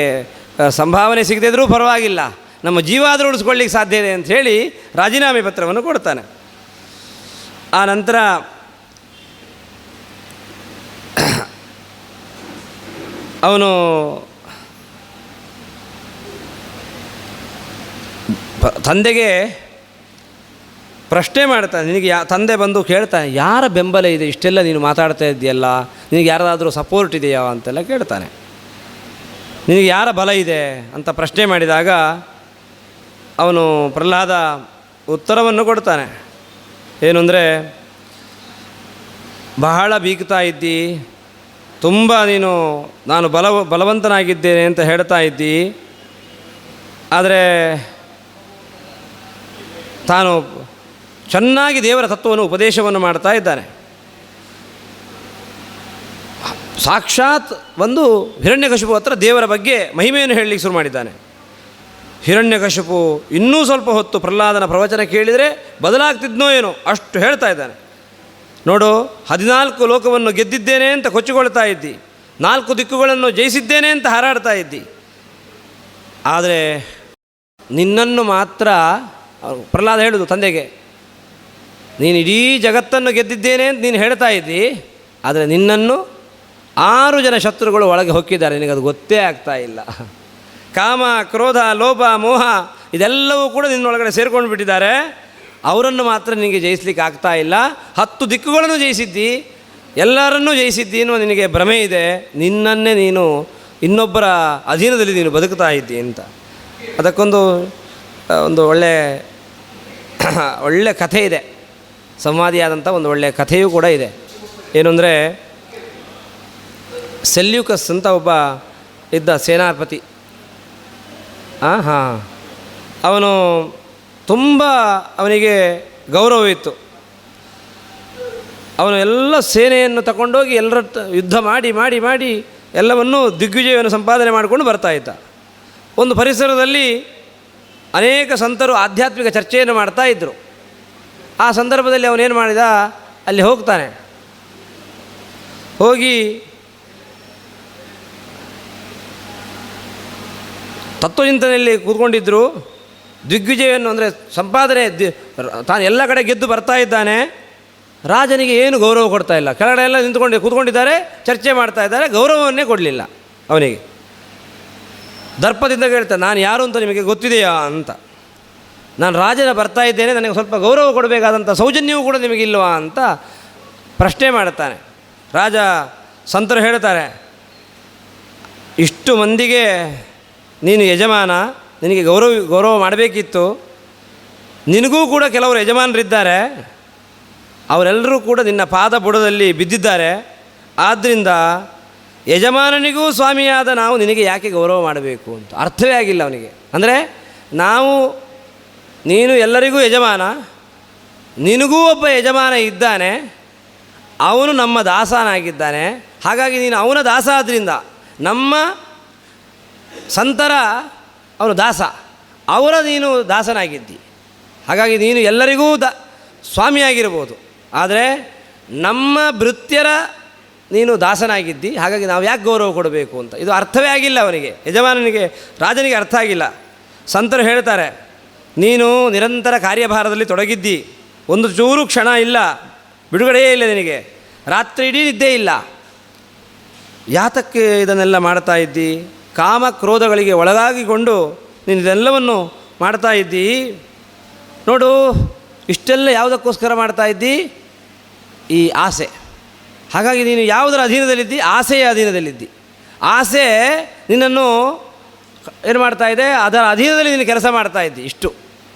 ಸಂಭಾವನೆ ಸಿಗದಿದ್ದರೂ ಪರವಾಗಿಲ್ಲ, ನಮ್ಮ ಜೀವ ಆದರೂ ಉಳಿಸ್ಕೊಳ್ಳಿಕ್ಕೆ ಸಾಧ್ಯ ಇದೆ ಅಂಥೇಳಿ ರಾಜೀನಾಮೆ ಪತ್ರವನ್ನು ಕೊಡ್ತಾನೆ. ಆ ನಂತರ ಅವನು ತಂದೆಗೆ ಪ್ರಶ್ನೆ ಮಾಡ್ತಾನೆ. ನಿನಗೆ ತಂದೆ ಬಂದು ಕೇಳ್ತಾನೆ, ಯಾರ ಬೆಂಬಲ ಇದೆ, ಇಷ್ಟೆಲ್ಲ ನೀನು ಮಾತಾಡ್ತಾ ಇದ್ದೀಯಲ್ಲ, ನಿನಗೆ ಯಾರಾದರೂ ಸಪೋರ್ಟ್ ಇದೆಯಾ ಅಂತೆಲ್ಲ ಕೇಳ್ತಾನೆ. ನಿನಗೆ ಯಾರ ಬಲ ಇದೆ ಅಂತ ಪ್ರಶ್ನೆ ಮಾಡಿದಾಗ ಅವನು ಪ್ರಹ್ಲಾದ ಉತ್ತರವನ್ನು ಕೊಡ್ತಾನೆ. ಏನು ಅಂದರೆ, ಬಹಳ ಬೀಗ್ತಾ ಇದ್ದಿ, ತುಂಬ ನಾನು ಬಲವಂತನಾಗಿದ್ದೇನೆ ಅಂತ ಹೇಳ್ತಾ ಇದ್ದಿ, ಆದರೆ ತಾನು ಚೆನ್ನಾಗಿ ದೇವರ ತತ್ವವನ್ನು ಉಪದೇಶವನ್ನು ಮಾಡ್ತಾ ಇದ್ದಾನೆ. ಸಾಕ್ಷಾತ್ ಒಂದು ಹಿರಣ್ಯಕಶಿಪು ಹತ್ರ ದೇವರ ಬಗ್ಗೆ ಮಹಿಮೆಯನ್ನು ಹೇಳಲಿಕ್ಕೆ ಶುರು ಮಾಡಿದ್ದಾನೆ. ಹಿರಣ್ಯಕಶಿಪು ಇನ್ನೂ ಸ್ವಲ್ಪ ಹೊತ್ತು ಪ್ರಹ್ಲಾದನ ಪ್ರವಚನ ಕೇಳಿದರೆ ಬದಲಾಗ್ತಿದ್ನೋ ಏನೋ, ಅಷ್ಟು ಹೇಳ್ತಾ ಇದ್ದಾನೆ. ನೋಡು, 14 ಲೋಕವನ್ನು ಗೆದ್ದಿದ್ದೇನೆ ಅಂತ ಕೊಚ್ಚಿಕೊಳ್ತಾ ಇದ್ದಿ, 4 ದಿಕ್ಕುಗಳನ್ನು ಜಯಿಸಿದ್ದೇನೆ ಅಂತ ಹಾರಾಡ್ತಾ ಇದ್ದಿ, ಆದರೆ ನಿನ್ನನ್ನು ಮಾತ್ರ, ಪ್ರಹ್ಲಾದ ಹೇಳುವುದು ತಂದೆಗೆ, ನೀನು ಇಡೀ ಜಗತ್ತನ್ನು ಗೆದ್ದಿದ್ದೇನೆ ಅಂತ ನೀನು ಹೇಳ್ತಾ ಇದ್ದಿ, ಆದರೆ ನಿನ್ನನ್ನು 6 ಜನ ಶತ್ರುಗಳು ಒಳಗೆ ಹೊಕ್ಕಿದ್ದಾರೆ, ನಿನಗದು ಗೊತ್ತೇ ಆಗ್ತಾ ಇಲ್ಲ. ಕಾಮ, ಕ್ರೋಧ, ಲೋಭ, ಮೋಹ ಇದೆಲ್ಲವೂ ಕೂಡ ನಿನ್ನೊಳಗಡೆ ಸೇರ್ಕೊಂಡು ಬಿಟ್ಟಿದ್ದಾರೆ. ಅವರನ್ನು ಮಾತ್ರ ನಿನಗೆ ಜಯಿಸ್ಲಿಕ್ಕೆ ಆಗ್ತಾ ಇಲ್ಲ. 10 ದಿಕ್ಕುಗಳನ್ನು ಜಯಿಸಿದ್ದಿ, ಎಲ್ಲರನ್ನೂ ಜಯಿಸಿದ್ದಿ ಎನ್ನುವ ನಿನಗೆ ಭ್ರಮೆ ಇದೆ. ನಿನ್ನನ್ನೇ ನೀನು ಇನ್ನೊಬ್ಬರ ಅಧೀನದಲ್ಲಿ ನೀನು ಬದುಕ್ತಾ ಇದ್ದಿ ಅಂತ. ಅದಕ್ಕೊಂದು ಒಳ್ಳೆ ಕಥೆ ಇದೆ, ಸಂವಾದಿಯಾದಂಥ ಒಂದು ಒಳ್ಳೆಯ ಕಥೆಯೂ ಕೂಡ ಇದೆ. ಏನು ಅಂದರೆ, ಸೆಲ್ಯೂಕಸ್ ಅಂತ ಒಬ್ಬ ಇದ್ದ ಸೇನಾಪತಿ. ಅವನು ತುಂಬ ಅವನಿಗೆ ಗೌರವವಿತ್ತು. ಅವನು ಎಲ್ಲ ಸೇನೆಯನ್ನು ತಗೊಂಡೋಗಿ ಎಲ್ಲರ ಯುದ್ಧ ಮಾಡಿ ಮಾಡಿ ಮಾಡಿ ಎಲ್ಲವನ್ನೂ ದಿಗ್ವಿಜಯವನ್ನು ಸಂಪಾದನೆ ಮಾಡಿಕೊಂಡು ಬರ್ತಾ ಇದ್ದ. ಒಂದು ಪರಿಸರದಲ್ಲಿ ಅನೇಕ ಸಂತರು ಆಧ್ಯಾತ್ಮಿಕ ಚರ್ಚೆಯನ್ನು ಮಾಡ್ತಾ ಇದ್ದರು. ಆ ಸಂದರ್ಭದಲ್ಲಿ ಅವನೇನು ಮಾಡಿದ, ಅಲ್ಲಿ ಹೋಗ್ತಾನೆ. ಹೋಗಿ ತತ್ವಚಿಂತನೆಯಲ್ಲಿ ಕೂತ್ಕೊಂಡಿದ್ದರು. ದಿಗ್ವಿಜಯವನ್ನು ಅಂದರೆ ಸಂಪಾದನೆ, ತಾನು ಎಲ್ಲ ಕಡೆ ಗೆದ್ದು ಬರ್ತಾ ಇದ್ದಾನೆ. ರಾಜನಿಗೆ ಏನು ಗೌರವ ಕೊಡ್ತಾ ಇಲ್ಲ. ಕೆಳಗಡೆ ಎಲ್ಲ ಕೂತ್ಕೊಂಡಿದ್ದಾರೆ, ಚರ್ಚೆ ಮಾಡ್ತಾ ಇದ್ದಾರೆ, ಗೌರವವನ್ನೇ ಕೊಡಲಿಲ್ಲ ಅವನಿಗೆ. ದರ್ಪದಿಂದ ಕೇಳ್ತಾನೆ, ನಾನು ಯಾರು ಅಂತ ನಿಮಗೆ ಗೊತ್ತಿದೆಯಾ ಅಂತ. ನಾನು ರಾಜನ ಬರ್ತಾ ಇದ್ದೇನೆ, ನನಗೆ ಸ್ವಲ್ಪ ಗೌರವ ಕೊಡಬೇಕಾದಂಥ ಸೌಜನ್ಯವೂ ಕೂಡ ನಿಮಗಿಲ್ವಾ ಅಂತ ಪ್ರಶ್ನೆ ಮಾಡುತ್ತಾನೆ. ರಾಜ ಸಂತರು ಹೇಳ್ತಾರೆ, ಇಷ್ಟು ಮಂದಿಗೆ ನೀನು ಯಜಮಾನ, ನಿನಗೆ ಗೌರವ ಮಾಡಬೇಕಿತ್ತು. ನಿನಗೂ ಕೂಡ ಕೆಲವರು ಯಜಮಾನರಿದ್ದಾರೆ, ಅವರೆಲ್ಲರೂ ಕೂಡ ನಿನ್ನ ಪಾದ ಬುಡದಲ್ಲಿ ಬಿದ್ದಿದ್ದಾರೆ. ಆದ್ದರಿಂದ ಯಜಮಾನನಿಗೂ ಸ್ವಾಮಿಯಾದ ನಾವು ನಿನಗೆ ಯಾಕೆ ಗೌರವ ಮಾಡಬೇಕು ಅಂತ ಅರ್ಥವೇ ಆಗಿಲ್ಲ ಅವನಿಗೆ. ಅಂದರೆ ನೀನು ಎಲ್ಲರಿಗೂ ಯಜಮಾನ, ನಿನಗೂ ಒಬ್ಬ ಯಜಮಾನ ಇದ್ದಾನೆ, ಅವನು ನಮ್ಮ ದಾಸನಾಗಿದ್ದಾನೆ. ಹಾಗಾಗಿ ನೀನು ಅವನ ದಾಸ ಆದ್ದರಿಂದ ನಮ್ಮ ಸಂತರ ಅವನು ದಾಸ, ಅವರ ನೀನು ದಾಸನಾಗಿದ್ದಿ. ಹಾಗಾಗಿ ನೀನು ಎಲ್ಲರಿಗೂ ಸ್ವಾಮಿಯಾಗಿರ್ಬೋದು, ಆದರೆ ನಮ್ಮ ಭೃತ್ಯರ ನೀನು ದಾಸನಾಗಿದ್ದಿ. ಹಾಗಾಗಿ ನಾವು ಯಾಕೆ ಗೌರವ ಕೊಡಬೇಕು ಅಂತ ಇದು ಅರ್ಥವೇ ಆಗಿಲ್ಲ ಅವನಿಗೆ, ಯಜಮಾನನಿಗೆ, ರಾಜನಿಗೆ ಅರ್ಥ ಆಗಿಲ್ಲ. ಸಂತರು ಹೇಳ್ತಾರೆ, ನೀನು ನಿರಂತರ ಕಾರ್ಯಭಾರದಲ್ಲಿ ತೊಡಗಿದ್ದಿ, ಒಂದು ಚೂರು ಕ್ಷಣ ಇಲ್ಲ, ಬಿಡುಗಡೆಯೇ ಇಲ್ಲ ನಿನಗೆ, ರಾತ್ರಿ ಇಡೀ ನಿದ್ದೆ ಇಲ್ಲ. ಯಾತಕ್ಕೆ ಇದನ್ನೆಲ್ಲ ಮಾಡ್ತಾ ಇದ್ದಿ? ಕಾಮ ಕ್ರೋಧಗಳಿಗೆ ಒಳಗಾಗಿಕೊಂಡು ನೀನು ಇದೆಲ್ಲವನ್ನು ಮಾಡ್ತಾ ಇದ್ದಿ. ನೋಡು, ಇಷ್ಟೆಲ್ಲ ಯಾವುದಕ್ಕೋಸ್ಕರ ಮಾಡ್ತಾ ಇದ್ದಿ? ಈ ಆಸೆ. ಹಾಗಾಗಿ ನೀನು ಯಾವುದರ ಅಧೀನದಲ್ಲಿದ್ದಿ? ಆಸೆಯ ಅಧೀನದಲ್ಲಿದ್ದಿ. ಆಸೆ ನಿನ್ನನ್ನು ಏನು ಮಾಡ್ತಾ ಇದೆ? ಅದರ ಅಧೀನದಲ್ಲಿ ನೀನು ಕೆಲಸ ಮಾಡ್ತಾ ಇದ್ದಿ. ಇಷ್ಟು,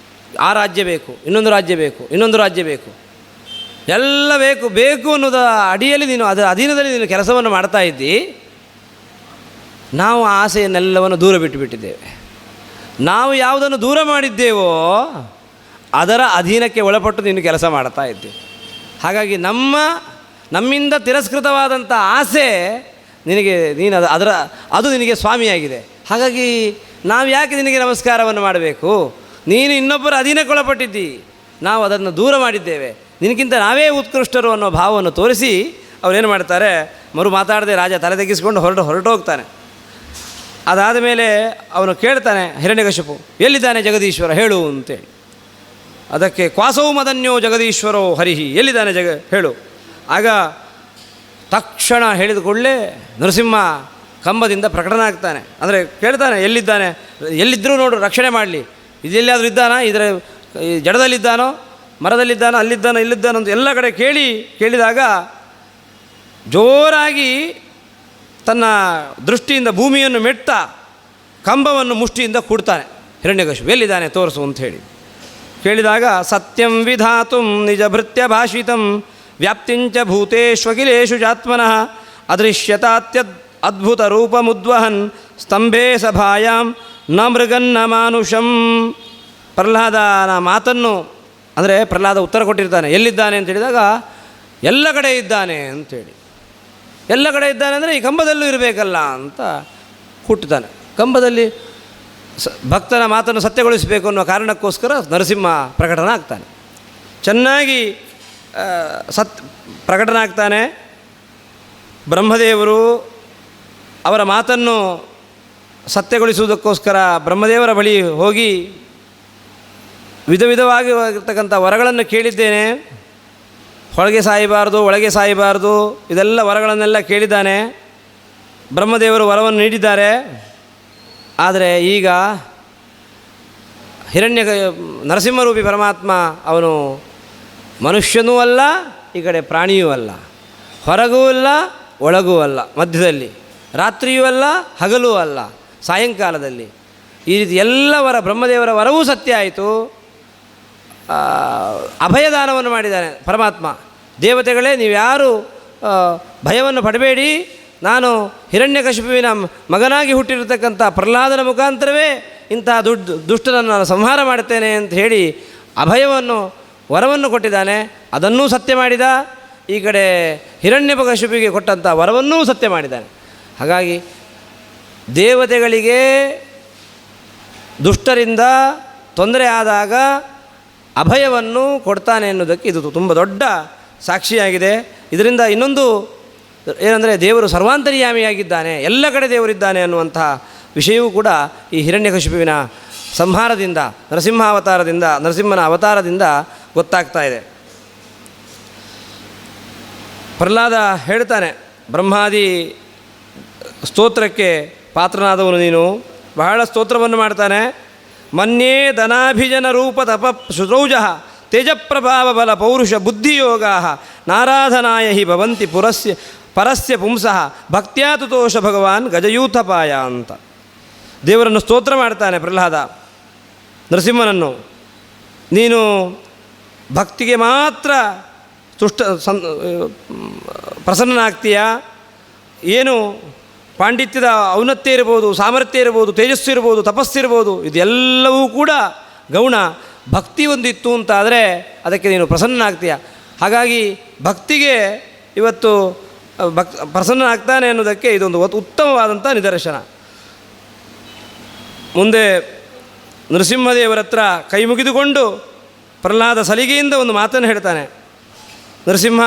ಆ ರಾಜ್ಯ ಬೇಕು, ಇನ್ನೊಂದು ರಾಜ್ಯ ಬೇಕು, ಇನ್ನೊಂದು ರಾಜ್ಯ ಬೇಕು, ಎಲ್ಲ ಬೇಕು ಅನ್ನೋದ ಅಡಿಯಲ್ಲಿ ನೀನು ಅದರ ಅಧೀನದಲ್ಲಿ ನೀನು ಕೆಲಸವನ್ನು ಮಾಡ್ತಾ ಇದ್ದಿ. ನಾವು ಆಸೆಯನ್ನೆಲ್ಲವನ್ನು ದೂರ ಬಿಟ್ಟುಬಿಟ್ಟಿದ್ದೇವೆ. ನಾವು ಯಾವುದನ್ನು ದೂರ ಮಾಡಿದ್ದೇವೋ ಅದರ ಅಧೀನಕ್ಕೆ ಒಳಪಟ್ಟು ನೀನು ಕೆಲಸ ಮಾಡ್ತಾ ಇದ್ದೆ. ಹಾಗಾಗಿ ನಮ್ಮಿಂದ ತಿರಸ್ಕೃತವಾದಂಥ ಆಸೆ ನೀನು ಅದು ನಿನಗೆ ಸ್ವಾಮಿಯಾಗಿದೆ. ಹಾಗಾಗಿ ನಾವು ಯಾಕೆ ನಿನಗೆ ನಮಸ್ಕಾರವನ್ನು ಮಾಡಬೇಕು? ನೀನು ಇನ್ನೊಬ್ಬರ ಅಧೀನಕ್ಕೊಳಪಟ್ಟಿದ್ದಿ, ನಾವು ಅದನ್ನು ದೂರ ಮಾಡಿದ್ದೇವೆ, ನಿನಗಿಂತ ನಾವೇ ಉತ್ಕೃಷ್ಟರು ಅನ್ನೋ ಭಾವವನ್ನು ತೋರಿಸಿ ಅವರೇನು ಮಾಡ್ತಾರೆ, ಮಾತಾಡದೆ ರಾಜ ತಲೆ ತೆಗೆಸಿಕೊಂಡು ಹೊರಟೋಗ್ತಾನೆ. ಅದಾದ ಮೇಲೆ ಅವನು ಕೇಳ್ತಾನೆ, ಹಿರಣ್ಯಕಶಿಪು ಎಲ್ಲಿದ್ದಾನೆ ಜಗದೀಶ್ವರ ಹೇಳು ಅಂತೇಳಿ. ಅದಕ್ಕೆ ಕ್ವಾಸೌ ಮದನ್ಯೋ ಜಗದೀಶ್ವರೋ ಹರಿಹಿ, ಎಲ್ಲಿದ್ದಾನೆ ಹೇಳು. ಆಗ ತಕ್ಷಣ ಹೇಳಿದ ಕೂಡಲೇ ನರಸಿಂಹ ಕಂಬದಿಂದ ಪ್ರಕಟನಾಗ್ತಾನೆ. ಅಂದರೆ ಕೇಳ್ತಾನೆ, ಎಲ್ಲಿದ್ದರೂ ನೋಡು ರಕ್ಷಣೆ ಮಾಡಲಿ, ಇದೆಲ್ಲಾದರೂ ಇದ್ದಾನೋ, ಇದರ ಜಡದಲ್ಲಿದ್ದಾನೋ, ಮರದಲ್ಲಿದ್ದಾನೋ, ಅಲ್ಲಿದ್ದಾನೋ, ಇಲ್ಲಿದ್ದಾನೋ ಅಂತ ಎಲ್ಲ ಕಡೆ ಕೇಳಿದಾಗ ಜೋರಾಗಿ ತನ್ನ ದೃಷ್ಟಿಯಿಂದ ಭೂಮಿಯನ್ನು ಮೆಟ್ತಾ ಕಂಬವನ್ನು ಮುಷ್ಟಿಯಿಂದ ಕೂಡ್ತಾನೆ. ಹಿರಣ್ಯಕಶಿಪು ಎಲ್ಲಿದ್ದಾನೆ ತೋರಿಸು ಅಂತ ಹೇಳಿ ಕೇಳಿದಾಗ, ಸತ್ಯಂ ವಿಧಾತು ನಿಜ ಭೃತ್ಯ ಭಾಷಿತಂ ವ್ಯಾಪ್ತಿಂಚ ಭೂತೇಶ್ವಖಿಲೇಷು ಚಾತ್ಮನಃ ಅದೃಶ್ಯತಾತ್ಯದ್ ಅದ್ಭುತ ರೂಪಮುದ್ವಹನ್ ಸ್ತಂಭೆ ಸಭಾಯಾಂ ನ ಮೃಗನ್ನ ಮಾನುಷಂ. ಪ್ರಹ್ಲಾದನ ಮಾತನ್ನು, ಅಂದರೆ ಪ್ರಹ್ಲಾದ ಉತ್ತರ ಕೊಟ್ಟಿರ್ತಾನೆ, ಎಲ್ಲಿದ್ದಾನೆ ಅಂತ ಹೇಳಿದಾಗ ಎಲ್ಲ ಕಡೆ ಇದ್ದಾನೆ ಅಂತೇಳಿ. ಎಲ್ಲ ಕಡೆ ಇದ್ದಾನೆ ಅಂದರೆ ಈ ಕಂಬದಲ್ಲೂ ಇರಬೇಕಲ್ಲ ಅಂತ ಹುಟ್ಟುತ್ತಾನೆ. ಕಂಬದಲ್ಲಿ ಭಕ್ತನ ಮಾತನ್ನು ಸತ್ಯಗೊಳಿಸಬೇಕು ಅನ್ನೋ ಕಾರಣಕ್ಕೋಸ್ಕರ ನರಸಿಂಹ ಪ್ರಕಟನ ಆಗ್ತಾನೆ. ಚೆನ್ನಾಗಿ ಪ್ರಕಟನ ಆಗ್ತಾನೆ. ಬ್ರಹ್ಮದೇವರು ಅವರ ಮಾತನ್ನು ಸತ್ಯಗೊಳಿಸುವುದಕ್ಕೋಸ್ಕರ ಬ್ರಹ್ಮದೇವರ ಬಳಿ ಹೋಗಿ ವಿಧವಾಗಿರ್ತಕ್ಕಂಥ ವರಗಳನ್ನು ಕೇಳಿದ್ದೇನೆ. ಹೊಳಗೆ ಸಾಯಬಾರ್ದು, ಒಳಗೆ ಸಾಯಬಾರ್ದು, ಇದೆಲ್ಲ ವರಗಳನ್ನೆಲ್ಲ ಕೇಳಿದ್ದಾನೆ. ಬ್ರಹ್ಮದೇವರು ವರವನ್ನು ನೀಡಿದ್ದಾರೆ. ಆದರೆ ಈಗ ನರಸಿಂಹರೂಪಿ ಪರಮಾತ್ಮ ಅವನು ಮನುಷ್ಯನೂ ಅಲ್ಲ, ಈ ಕಡೆ ಪ್ರಾಣಿಯೂ ಅಲ್ಲ, ಹೊರಗೂ ಅಲ್ಲ, ಒಳಗೂ ಅಲ್ಲ, ಮಧ್ಯದಲ್ಲಿ, ರಾತ್ರಿಯೂ ಅಲ್ಲ, ಹಗಲೂ ಅಲ್ಲ, ಸಾಯಂಕಾಲದಲ್ಲಿ. ಈ ರೀತಿ ಎಲ್ಲವರ ಬ್ರಹ್ಮದೇವರ ವರವೂ ಸತ್ಯ ಆಯಿತು. ಅಭಯದಾನವನ್ನು ಮಾಡಿದ್ದಾನೆ ಪರಮಾತ್ಮ. ದೇವತೆಗಳೇ, ನೀವ್ಯಾರು ಭಯವನ್ನು ಪಡಬೇಡಿ, ನಾನು ಹಿರಣ್ಯಕಶಿಪುವಿನ ಮಗನಾಗಿ ಹುಟ್ಟಿರತಕ್ಕಂಥ ಪ್ರಹ್ಲಾದನ ಮುಖಾಂತರವೇ ಇಂತಹ ದುಷ್ಟನನ್ನು ನಾನು ಸಂಹಾರ ಮಾಡುತ್ತೇನೆ ಅಂತ ಹೇಳಿ ವರವನ್ನು ಕೊಟ್ಟಿದ್ದಾನೆ. ಅದನ್ನೂ ಸತ್ಯ ಮಾಡಿದ. ಈ ಕಡೆ ಹಿರಣ್ಯಕಶಿಪುವಿಗೆ ಕೊಟ್ಟಂಥ ವರವನ್ನೂ ಸತ್ಯ ಮಾಡಿದ್ದಾನೆ. ಹಾಗಾಗಿ ದೇವತೆಗಳಿಗೆ ದುಷ್ಟರಿಂದ ತೊಂದರೆ ಆದಾಗ ಅಭಯವನ್ನು ಕೊಡ್ತಾನೆ ಎನ್ನುವುದಕ್ಕೆ ಇದು ತುಂಬ ದೊಡ್ಡ ಸಾಕ್ಷಿಯಾಗಿದೆ. ಇದರಿಂದ ಇನ್ನೊಂದು ಏನಂದರೆ, ದೇವರು ಸರ್ವಾಂತರ್ಯಾಮಿಯಾಗಿದ್ದಾನೆ, ಎಲ್ಲ ಕಡೆ ದೇವರಿದ್ದಾನೆ ಅನ್ನುವಂತಹ ವಿಷಯವೂ ಕೂಡ ಈ ಹಿರಣ್ಯಕಶಿಪುವಿನ ಸಂಹಾರದಿಂದ, ನರಸಿಂಹನ ಅವತಾರದಿಂದ ಗೊತ್ತಾಗ್ತಾ ಇದೆ. ಪ್ರಹ್ಲಾದ ಹೇಳ್ತಾನೆ, ಬ್ರಹ್ಮಾದಿ ಸ್ತೋತ್ರಕ್ಕೆ ಪಾತ್ರನಾದವನು ನೀನು, ಬಹಳ ಸ್ತೋತ್ರವನ್ನು ಮಾಡ್ತಾನೆ. ಮನ್ಯೇ ಧನಾಭಿಜನ ರೂಪ ತಪ ಶುತ್ರೌಜ ತೇಜಪ್ರಭಾವ ಬಲ ಪೌರುಷ ಬುದ್ಧಿಯೋಗ ನಾರಾಧನಾಯ ಹಿ ಭವಂತಿ ಪರಸ್ಯ ಪುಂಸಃ ಭಕ್ತ್ಯಾತುತೋಷ ಭಗವಾನ್ ಗಜಯೂಥಪಾಯ ಅಂತ ದೇವರನ್ನು ಸ್ತೋತ್ರ ಮಾಡ್ತಾನೆ ಪ್ರಹ್ಲಾದ. ನರಸಿಂಹನನ್ನು, ನೀನು ಭಕ್ತಿಗೆ ಮಾತ್ರ ಪ್ರಸನ್ನನಾಗ್ತೀಯ. ಏನು ಪಾಂಡಿತ್ಯದ ಔನ್ನತ್ಯ ಇರ್ಬೋದು, ಸಾಮರ್ಥ್ಯ ಇರ್ಬೋದು, ತೇಜಸ್ಸು ಇರ್ಬೋದು, ತಪಸ್ಸಿರ್ಬೋದು, ಇದೆಲ್ಲವೂ ಕೂಡ ಗೌಣ. ಭಕ್ತಿ ಒಂದಿತ್ತು ಅಂತಾದರೆ ಅದಕ್ಕೆ ನೀನು ಪ್ರಸನ್ನನಾಗ್ತೀಯ. ಹಾಗಾಗಿ ಭಕ್ತಿಗೆ ಇವತ್ತು ಪ್ರಸನ್ನನಾಗ್ತಾನೆ ಅನ್ನೋದಕ್ಕೆ ಇದೊಂದು ಉತ್ತಮವಾದಂಥ ನಿದರ್ಶನ. ಮುಂದೆ ನರಸಿಂಹದೇವರ ಹತ್ರ ಕೈ ಮುಗಿದುಕೊಂಡು ಪ್ರಹ್ಲಾದ ಸಲಿಗೆಯಿಂದ ಒಂದು ಮಾತನ್ನು ಹೇಳ್ತಾನೆ. ನರಸಿಂಹ,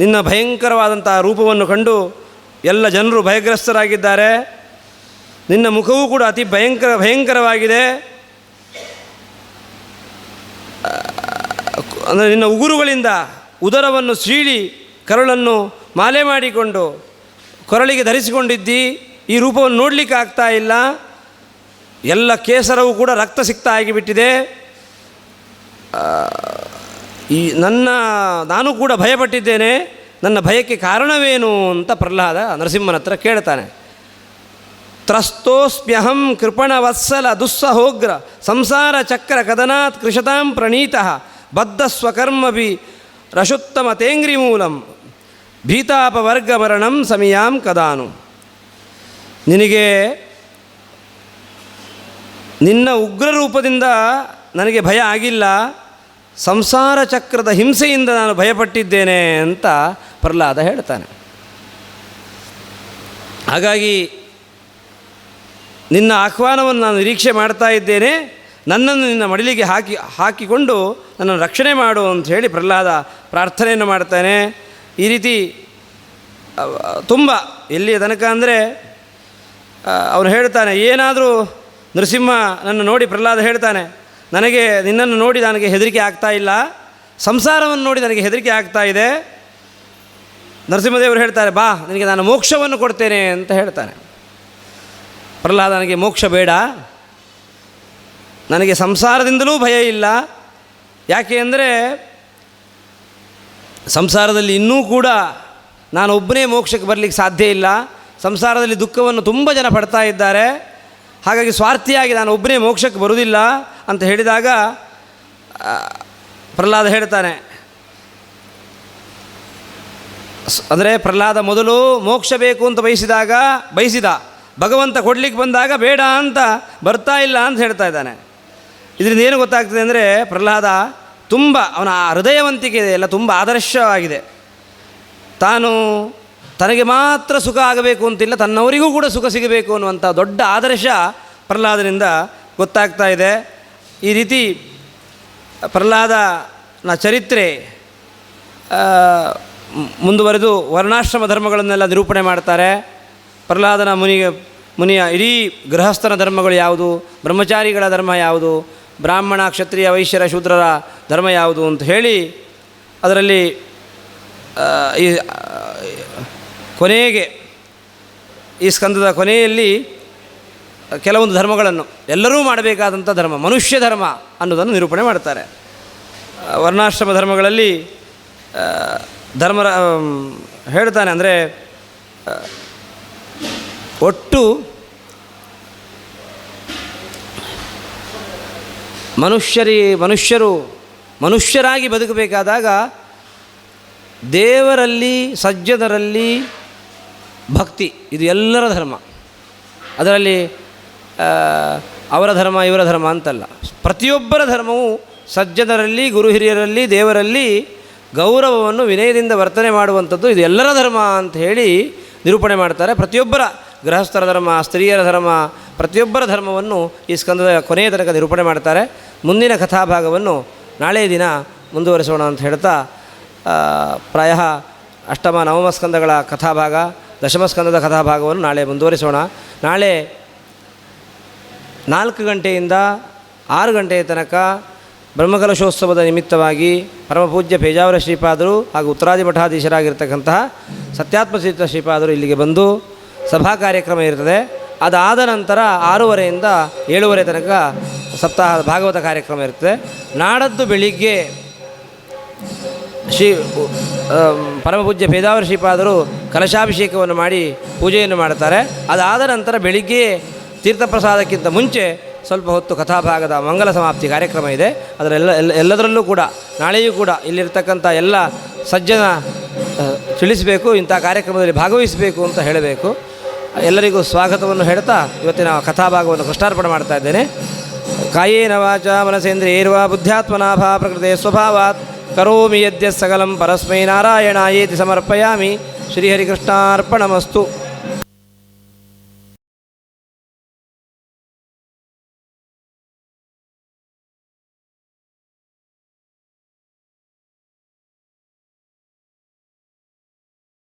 ನಿನ್ನ ಭಯಂಕರವಾದಂಥ ರೂಪವನ್ನು ಕಂಡು ಎಲ್ಲ ಜನರು ಭಯಗ್ರಸ್ತರಾಗಿದ್ದಾರೆ. ನಿನ್ನ ಮುಖವೂ ಕೂಡ ಅತಿ ಭಯಂಕರವಾಗಿದೆ. ಅಂದರೆ ನಿನ್ನ ಉಗುರುಗಳಿಂದ ಉದರವನ್ನು ಸೀಳಿ ಕರುಳನ್ನು ಮಾಲೆ ಮಾಡಿಕೊಂಡು ಕೊರಳಿಗೆ ಧರಿಸಿಕೊಂಡಿದ್ದಿ. ಈ ರೂಪವನ್ನು ನೋಡಲಿಕ್ಕೆ ಆಗ್ತಾ ಇಲ್ಲ. ಎಲ್ಲ ಕೇಸರವು ಕೂಡ ರಕ್ತ ಸಿಕ್ತ ಆಗಿಬಿಟ್ಟಿದೆ. ನಾನು ಕೂಡ ಭಯಪಟ್ಟಿದ್ದೇನೆ. ನನ್ನ ಭಯಕ್ಕೆ ಕಾರಣವೇನು ಅಂತ ಪ್ರಹ್ಲಾದ ನರಸಿಂಹನ ಹತ್ರ ಕೇಳ್ತಾನೆ. ತ್ರಸ್ತೋಸ್ಮ್ಯಹಂ ಕೃಪಣವತ್ಸಲ ದುಸ್ಸಹೋಗ್ರ ಸಂಸಾರ ಚಕ್ರ ಕದನಾತ್ ಕೃಶತಾಂ ಪ್ರಣೀತಃ ಬದ್ಧ ಸ್ವಕರ್ಮಭಿ ರಶುತ್ತಮ ತೇಂಗ್ರಿ ಮೂಲಂ ಭೀತಾಪವರ್ಗಮರಣಂ ಸಮಯಾಂ ಕದಾನು. ನಿನಗೆ ನಿನ್ನ ಉಗ್ರ ರೂಪದಿಂದ ನನಗೆ ಭಯ ಆಗಿಲ್ಲ, ಸಂಸಾರ ಚಕ್ರದ ಹಿಂಸೆಯಿಂದ ನಾನು ಭಯಪಟ್ಟಿದ್ದೇನೆ ಅಂತ ಪ್ರಹ್ಲಾದ ಹೇಳ್ತಾನೆ. ಹಾಗಾಗಿ ನಿನ್ನ ಆಹ್ವಾನವನ್ನು ನಾನು ನಿರೀಕ್ಷೆ ಮಾಡ್ತಾ ಇದ್ದೇನೆ. ನನ್ನನ್ನು ನಿನ್ನ ಮಡಿಲಿಗೆ ಹಾಕಿಕೊಂಡು ನನ್ನನ್ನು ರಕ್ಷಣೆ ಮಾಡು ಅಂತ ಹೇಳಿ ಪ್ರಹ್ಲಾದ ಪ್ರಾರ್ಥನೆಯನ್ನು ಮಾಡ್ತಾನೆ. ಈ ರೀತಿ ತುಂಬ ಎಲ್ಲಿಯ ತನಕ ಅಂದರೆ ಅವನು ಹೇಳ್ತಾನೆ, ಏನಾದರೂ ನರಸಿಂಹ ನನ್ನ ನೋಡಿ ಪ್ರಹ್ಲಾದ ಹೇಳ್ತಾನೆ, ನನಗೆ ನಿನ್ನನ್ನು ನೋಡಿ ನನಗೆ ಹೆದರಿಕೆ ಆಗ್ತಾ ಇಲ್ಲ, ಸಂಸಾರವನ್ನು ನೋಡಿ ನನಗೆ ಹೆದರಿಕೆ ಆಗ್ತಾ ಇದೆ. ನರಸಿಂಹದೇವರು ಹೇಳ್ತಾರೆ, ಬಾ ನಿನಗೆ ನಾನು ಮೋಕ್ಷವನ್ನು ಕೊಡ್ತೇನೆ ಅಂತ ಹೇಳ್ತಾನೆ. ಪ್ರಹ್ಲಾದ, ನನಗೆ ಮೋಕ್ಷ ಬೇಡ, ನನಗೆ ಸಂಸಾರದಿಂದಲೂ ಭಯ ಇಲ್ಲ. ಯಾಕೆ ಅಂದರೆ ಸಂಸಾರದಲ್ಲಿ ಇನ್ನೂ ಕೂಡ ನಾನು ಒಬ್ಬನೇ ಮೋಕ್ಷಕ್ಕೆ ಬರಲಿಕ್ಕೆ ಸಾಧ್ಯ ಇಲ್ಲ. ಸಂಸಾರದಲ್ಲಿ ದುಃಖವನ್ನು ತುಂಬ ಜನ ಪಡ್ತಾ ಇದ್ದಾರೆ. ಹಾಗಾಗಿ ಸ್ವಾರ್ಥಿಯಾಗಿ ನಾನು ಒಬ್ಬನೇ ಮೋಕ್ಷಕ್ಕೆ ಬರುವುದಿಲ್ಲ ಅಂತ ಹೇಳಿದಾಗ ಪ್ರಹ್ಲಾದ ಹೇಳ್ತಾನೆ, ಅಂದರೆ ಪ್ರಹ್ಲಾದ ಮೊದಲು ಮೋಕ್ಷ ಬೇಕು ಅಂತ ಬಯಸಿದ, ಭಗವಂತ ಕೊಡಲಿಕ್ಕೆ ಬಂದಾಗ ಬೇಡ ಅಂತ ಬರ್ತಾ ಇಲ್ಲ ಅಂತ ಹೇಳ್ತಾ ಇದ್ದಾನೆ. ಇದರಿಂದ ಏನು ಗೊತ್ತಾಗ್ತದೆ ಅಂದರೆ ಪ್ರಹ್ಲಾದ ತುಂಬ ಅವನ ಹೃದಯವಂತಿಕೆ ಎಲ್ಲ ತುಂಬ ಆದರ್ಶವಾಗಿದೆ. ತನಗೆ ಮಾತ್ರ ಸುಖ ಆಗಬೇಕು ಅಂತಿಲ್ಲ, ತನ್ನವರಿಗೂ ಕೂಡ ಸುಖ ಸಿಗಬೇಕು ಅನ್ನುವಂಥ ದೊಡ್ಡ ಆದರ್ಶ ಪ್ರಹ್ಲಾದನಿಂದ ಗೊತ್ತಾಗ್ತಾ ಇದೆ. ಈ ರೀತಿ ಪ್ರಹ್ಲಾದನ ಚರಿತ್ರೆ ಮುಂದುವರೆದು ವರ್ಣಾಶ್ರಮ ಧರ್ಮಗಳನ್ನೆಲ್ಲ ನಿರೂಪಣೆ ಮಾಡ್ತಾರೆ. ಪ್ರಹ್ಲಾದನ ಮುನಿಯ ಇಡೀ ಗೃಹಸ್ಥನ ಧರ್ಮಗಳು ಯಾವುದು, ಬ್ರಹ್ಮಚಾರಿಗಳ ಧರ್ಮ ಯಾವುದು, ಬ್ರಾಹ್ಮಣ ಕ್ಷತ್ರಿಯ ವೈಶ್ಯರ ಶೂದ್ರರ ಧರ್ಮ ಯಾವುದು ಅಂತ ಹೇಳಿ ಅದರಲ್ಲಿ ಈ ಕೊನೆಗೆ ಈ ಸ್ಕಂದದ ಕೊನೆಯಲ್ಲಿ ಕೆಲವೊಂದು ಧರ್ಮಗಳನ್ನು ಎಲ್ಲರೂ ಮಾಡಬೇಕಾದಂಥ ಧರ್ಮ ಮನುಷ್ಯ ಧರ್ಮ ಅನ್ನೋದನ್ನು ನಿರೂಪಣೆ ಮಾಡ್ತಾರೆ. ವರ್ಣಾಶ್ರಮ ಧರ್ಮಗಳಲ್ಲಿ ಹೇಳ್ತಾನೆ, ಅಂದರೆ ಒಟ್ಟು ಮನುಷ್ಯರಾಗಿ ಬದುಕಬೇಕಾದಾಗ ದೇವರಲ್ಲಿ ಸಜ್ಜನರಲ್ಲಿ ಭಕ್ತಿ, ಇದು ಎಲ್ಲರ ಧರ್ಮ. ಅದರಲ್ಲಿ ಅವರ ಧರ್ಮ ಇವರ ಧರ್ಮ ಅಂತಲ್ಲ, ಪ್ರತಿಯೊಬ್ಬರ ಧರ್ಮವು ಸಜ್ಜನರಲ್ಲಿ ಗುರು ಹಿರಿಯರಲ್ಲಿ ದೇವರಲ್ಲಿ ಗೌರವವನ್ನು ವಿನಯದಿಂದ ವರ್ತನೆ ಮಾಡುವಂಥದ್ದು ಇದು ಎಲ್ಲರ ಧರ್ಮ ಅಂತ ಹೇಳಿ ನಿರೂಪಣೆ ಮಾಡ್ತಾರೆ. ಪ್ರತಿಯೊಬ್ಬರ ಗೃಹಸ್ಥರ ಧರ್ಮ, ಸ್ತ್ರೀಯರ ಧರ್ಮ, ಪ್ರತಿಯೊಬ್ಬರ ಧರ್ಮವನ್ನು ಈ ಸ್ಕಂದದ ಕೊನೆಯ ತನಕ ನಿರೂಪಣೆ ಮಾಡ್ತಾರೆ. ಮುಂದಿನ ಕಥಾಭಾಗವನ್ನು ನಾಳೆ ದಿನ ಮುಂದುವರಿಸೋಣ ಅಂತ ಹೇಳ್ತಾ ಪ್ರಾಯ ಅಷ್ಟಮ ನವಮ ಸ್ಕಂದಗಳ ಕಥಾಭಾಗ, ದಶಮ ಸ್ಕಂದದ ಕಥಾಭಾಗವನ್ನು ನಾಳೆ ಮುಂದುವರಿಸೋಣ. ನಾಳೆ 4 ಗಂಟೆಯಿಂದ 6 ಗಂಟೆಯ ತನಕ ಬ್ರಹ್ಮಕಲಶೋತ್ಸವದ ನಿಮಿತ್ತವಾಗಿ ಪರಮಪೂಜ್ಯ ಪೇಜಾವರ ಶ್ರೀಪಾದರು ಹಾಗೂ ಉತ್ತರಾದಿ ಮಠಾಧೀಶರಾಗಿರ್ತಕ್ಕಂತಹ ಸತ್ಯಾತ್ಮಚಿತ್ತ ಶ್ರೀಪಾದರು ಇಲ್ಲಿಗೆ ಬಂದು ಸಭಾ ಕಾರ್ಯಕ್ರಮ ಇರ್ತದೆ. ಅದಾದ ನಂತರ 6:30ಯಿಂದ 7:30 ತನಕ ಸಪ್ತಾಹ ಭಾಗವತ ಕಾರ್ಯಕ್ರಮ ಇರ್ತದೆ. ನಾಡದ್ದು ಬೆಳಿಗ್ಗೆ ಪರಮಪೂಜ್ಯ ಪೇಜಾವರ ಶ್ರೀಪಾದರು ಕಲಶಾಭಿಷೇಕವನ್ನು ಮಾಡಿ ಪೂಜೆಯನ್ನು ಮಾಡ್ತಾರೆ. ಅದಾದ ನಂತರ ಬೆಳಿಗ್ಗೆ ತೀರ್ಥಪ್ರಸಾದಕ್ಕಿಂತ ಮುಂಚೆ ಸ್ವಲ್ಪ ಹೊತ್ತು ಕಥಾಭಾಗದ ಮಂಗಲ ಸಮಾಪ್ತಿ ಕಾರ್ಯಕ್ರಮ ಇದೆ. ಎಲ್ಲದರಲ್ಲೂ ಕೂಡ ನಾಳೆಯೂ ಕೂಡ ಇಲ್ಲಿರ್ತಕ್ಕಂಥ ಎಲ್ಲ ಸಜ್ಜನ ತಿಳಿಸಬೇಕು, ಇಂಥ ಕಾರ್ಯಕ್ರಮದಲ್ಲಿ ಭಾಗವಹಿಸಬೇಕು ಅಂತ ಹೇಳಬೇಕು. ಎಲ್ಲರಿಗೂ ಸ್ವಾಗತವನ್ನು ಹೇಳ್ತಾ ಇವತ್ತಿನ ಕಥಾಭಾಗವನ್ನು ಕೃಷ್ಣಾರ್ಪಣೆ ಮಾಡ್ತಾ ಇದ್ದೇನೆ. ಕಾಯೇನ ವಾಚ ಮನಸೇಂದ್ರಿಯೈರ್ವಾ ಬುದ್ಧ್ಯಾತ್ಮನಾಭಾ ಪ್ರಕೃತೆ ಸ್ವಭಾವಾತ್ ಕರೋಮಿ ಯದ್ಯ ಸಕಲಂ ಪರಸ್ಮೈ ನಾರಾಯಣಾಯೇತಿ ಸಮರ್ಪಯಾಮಿ. ಶ್ರೀಹರಿಕೃಷ್ಣಾರ್ಪಣಮಸ್ತು.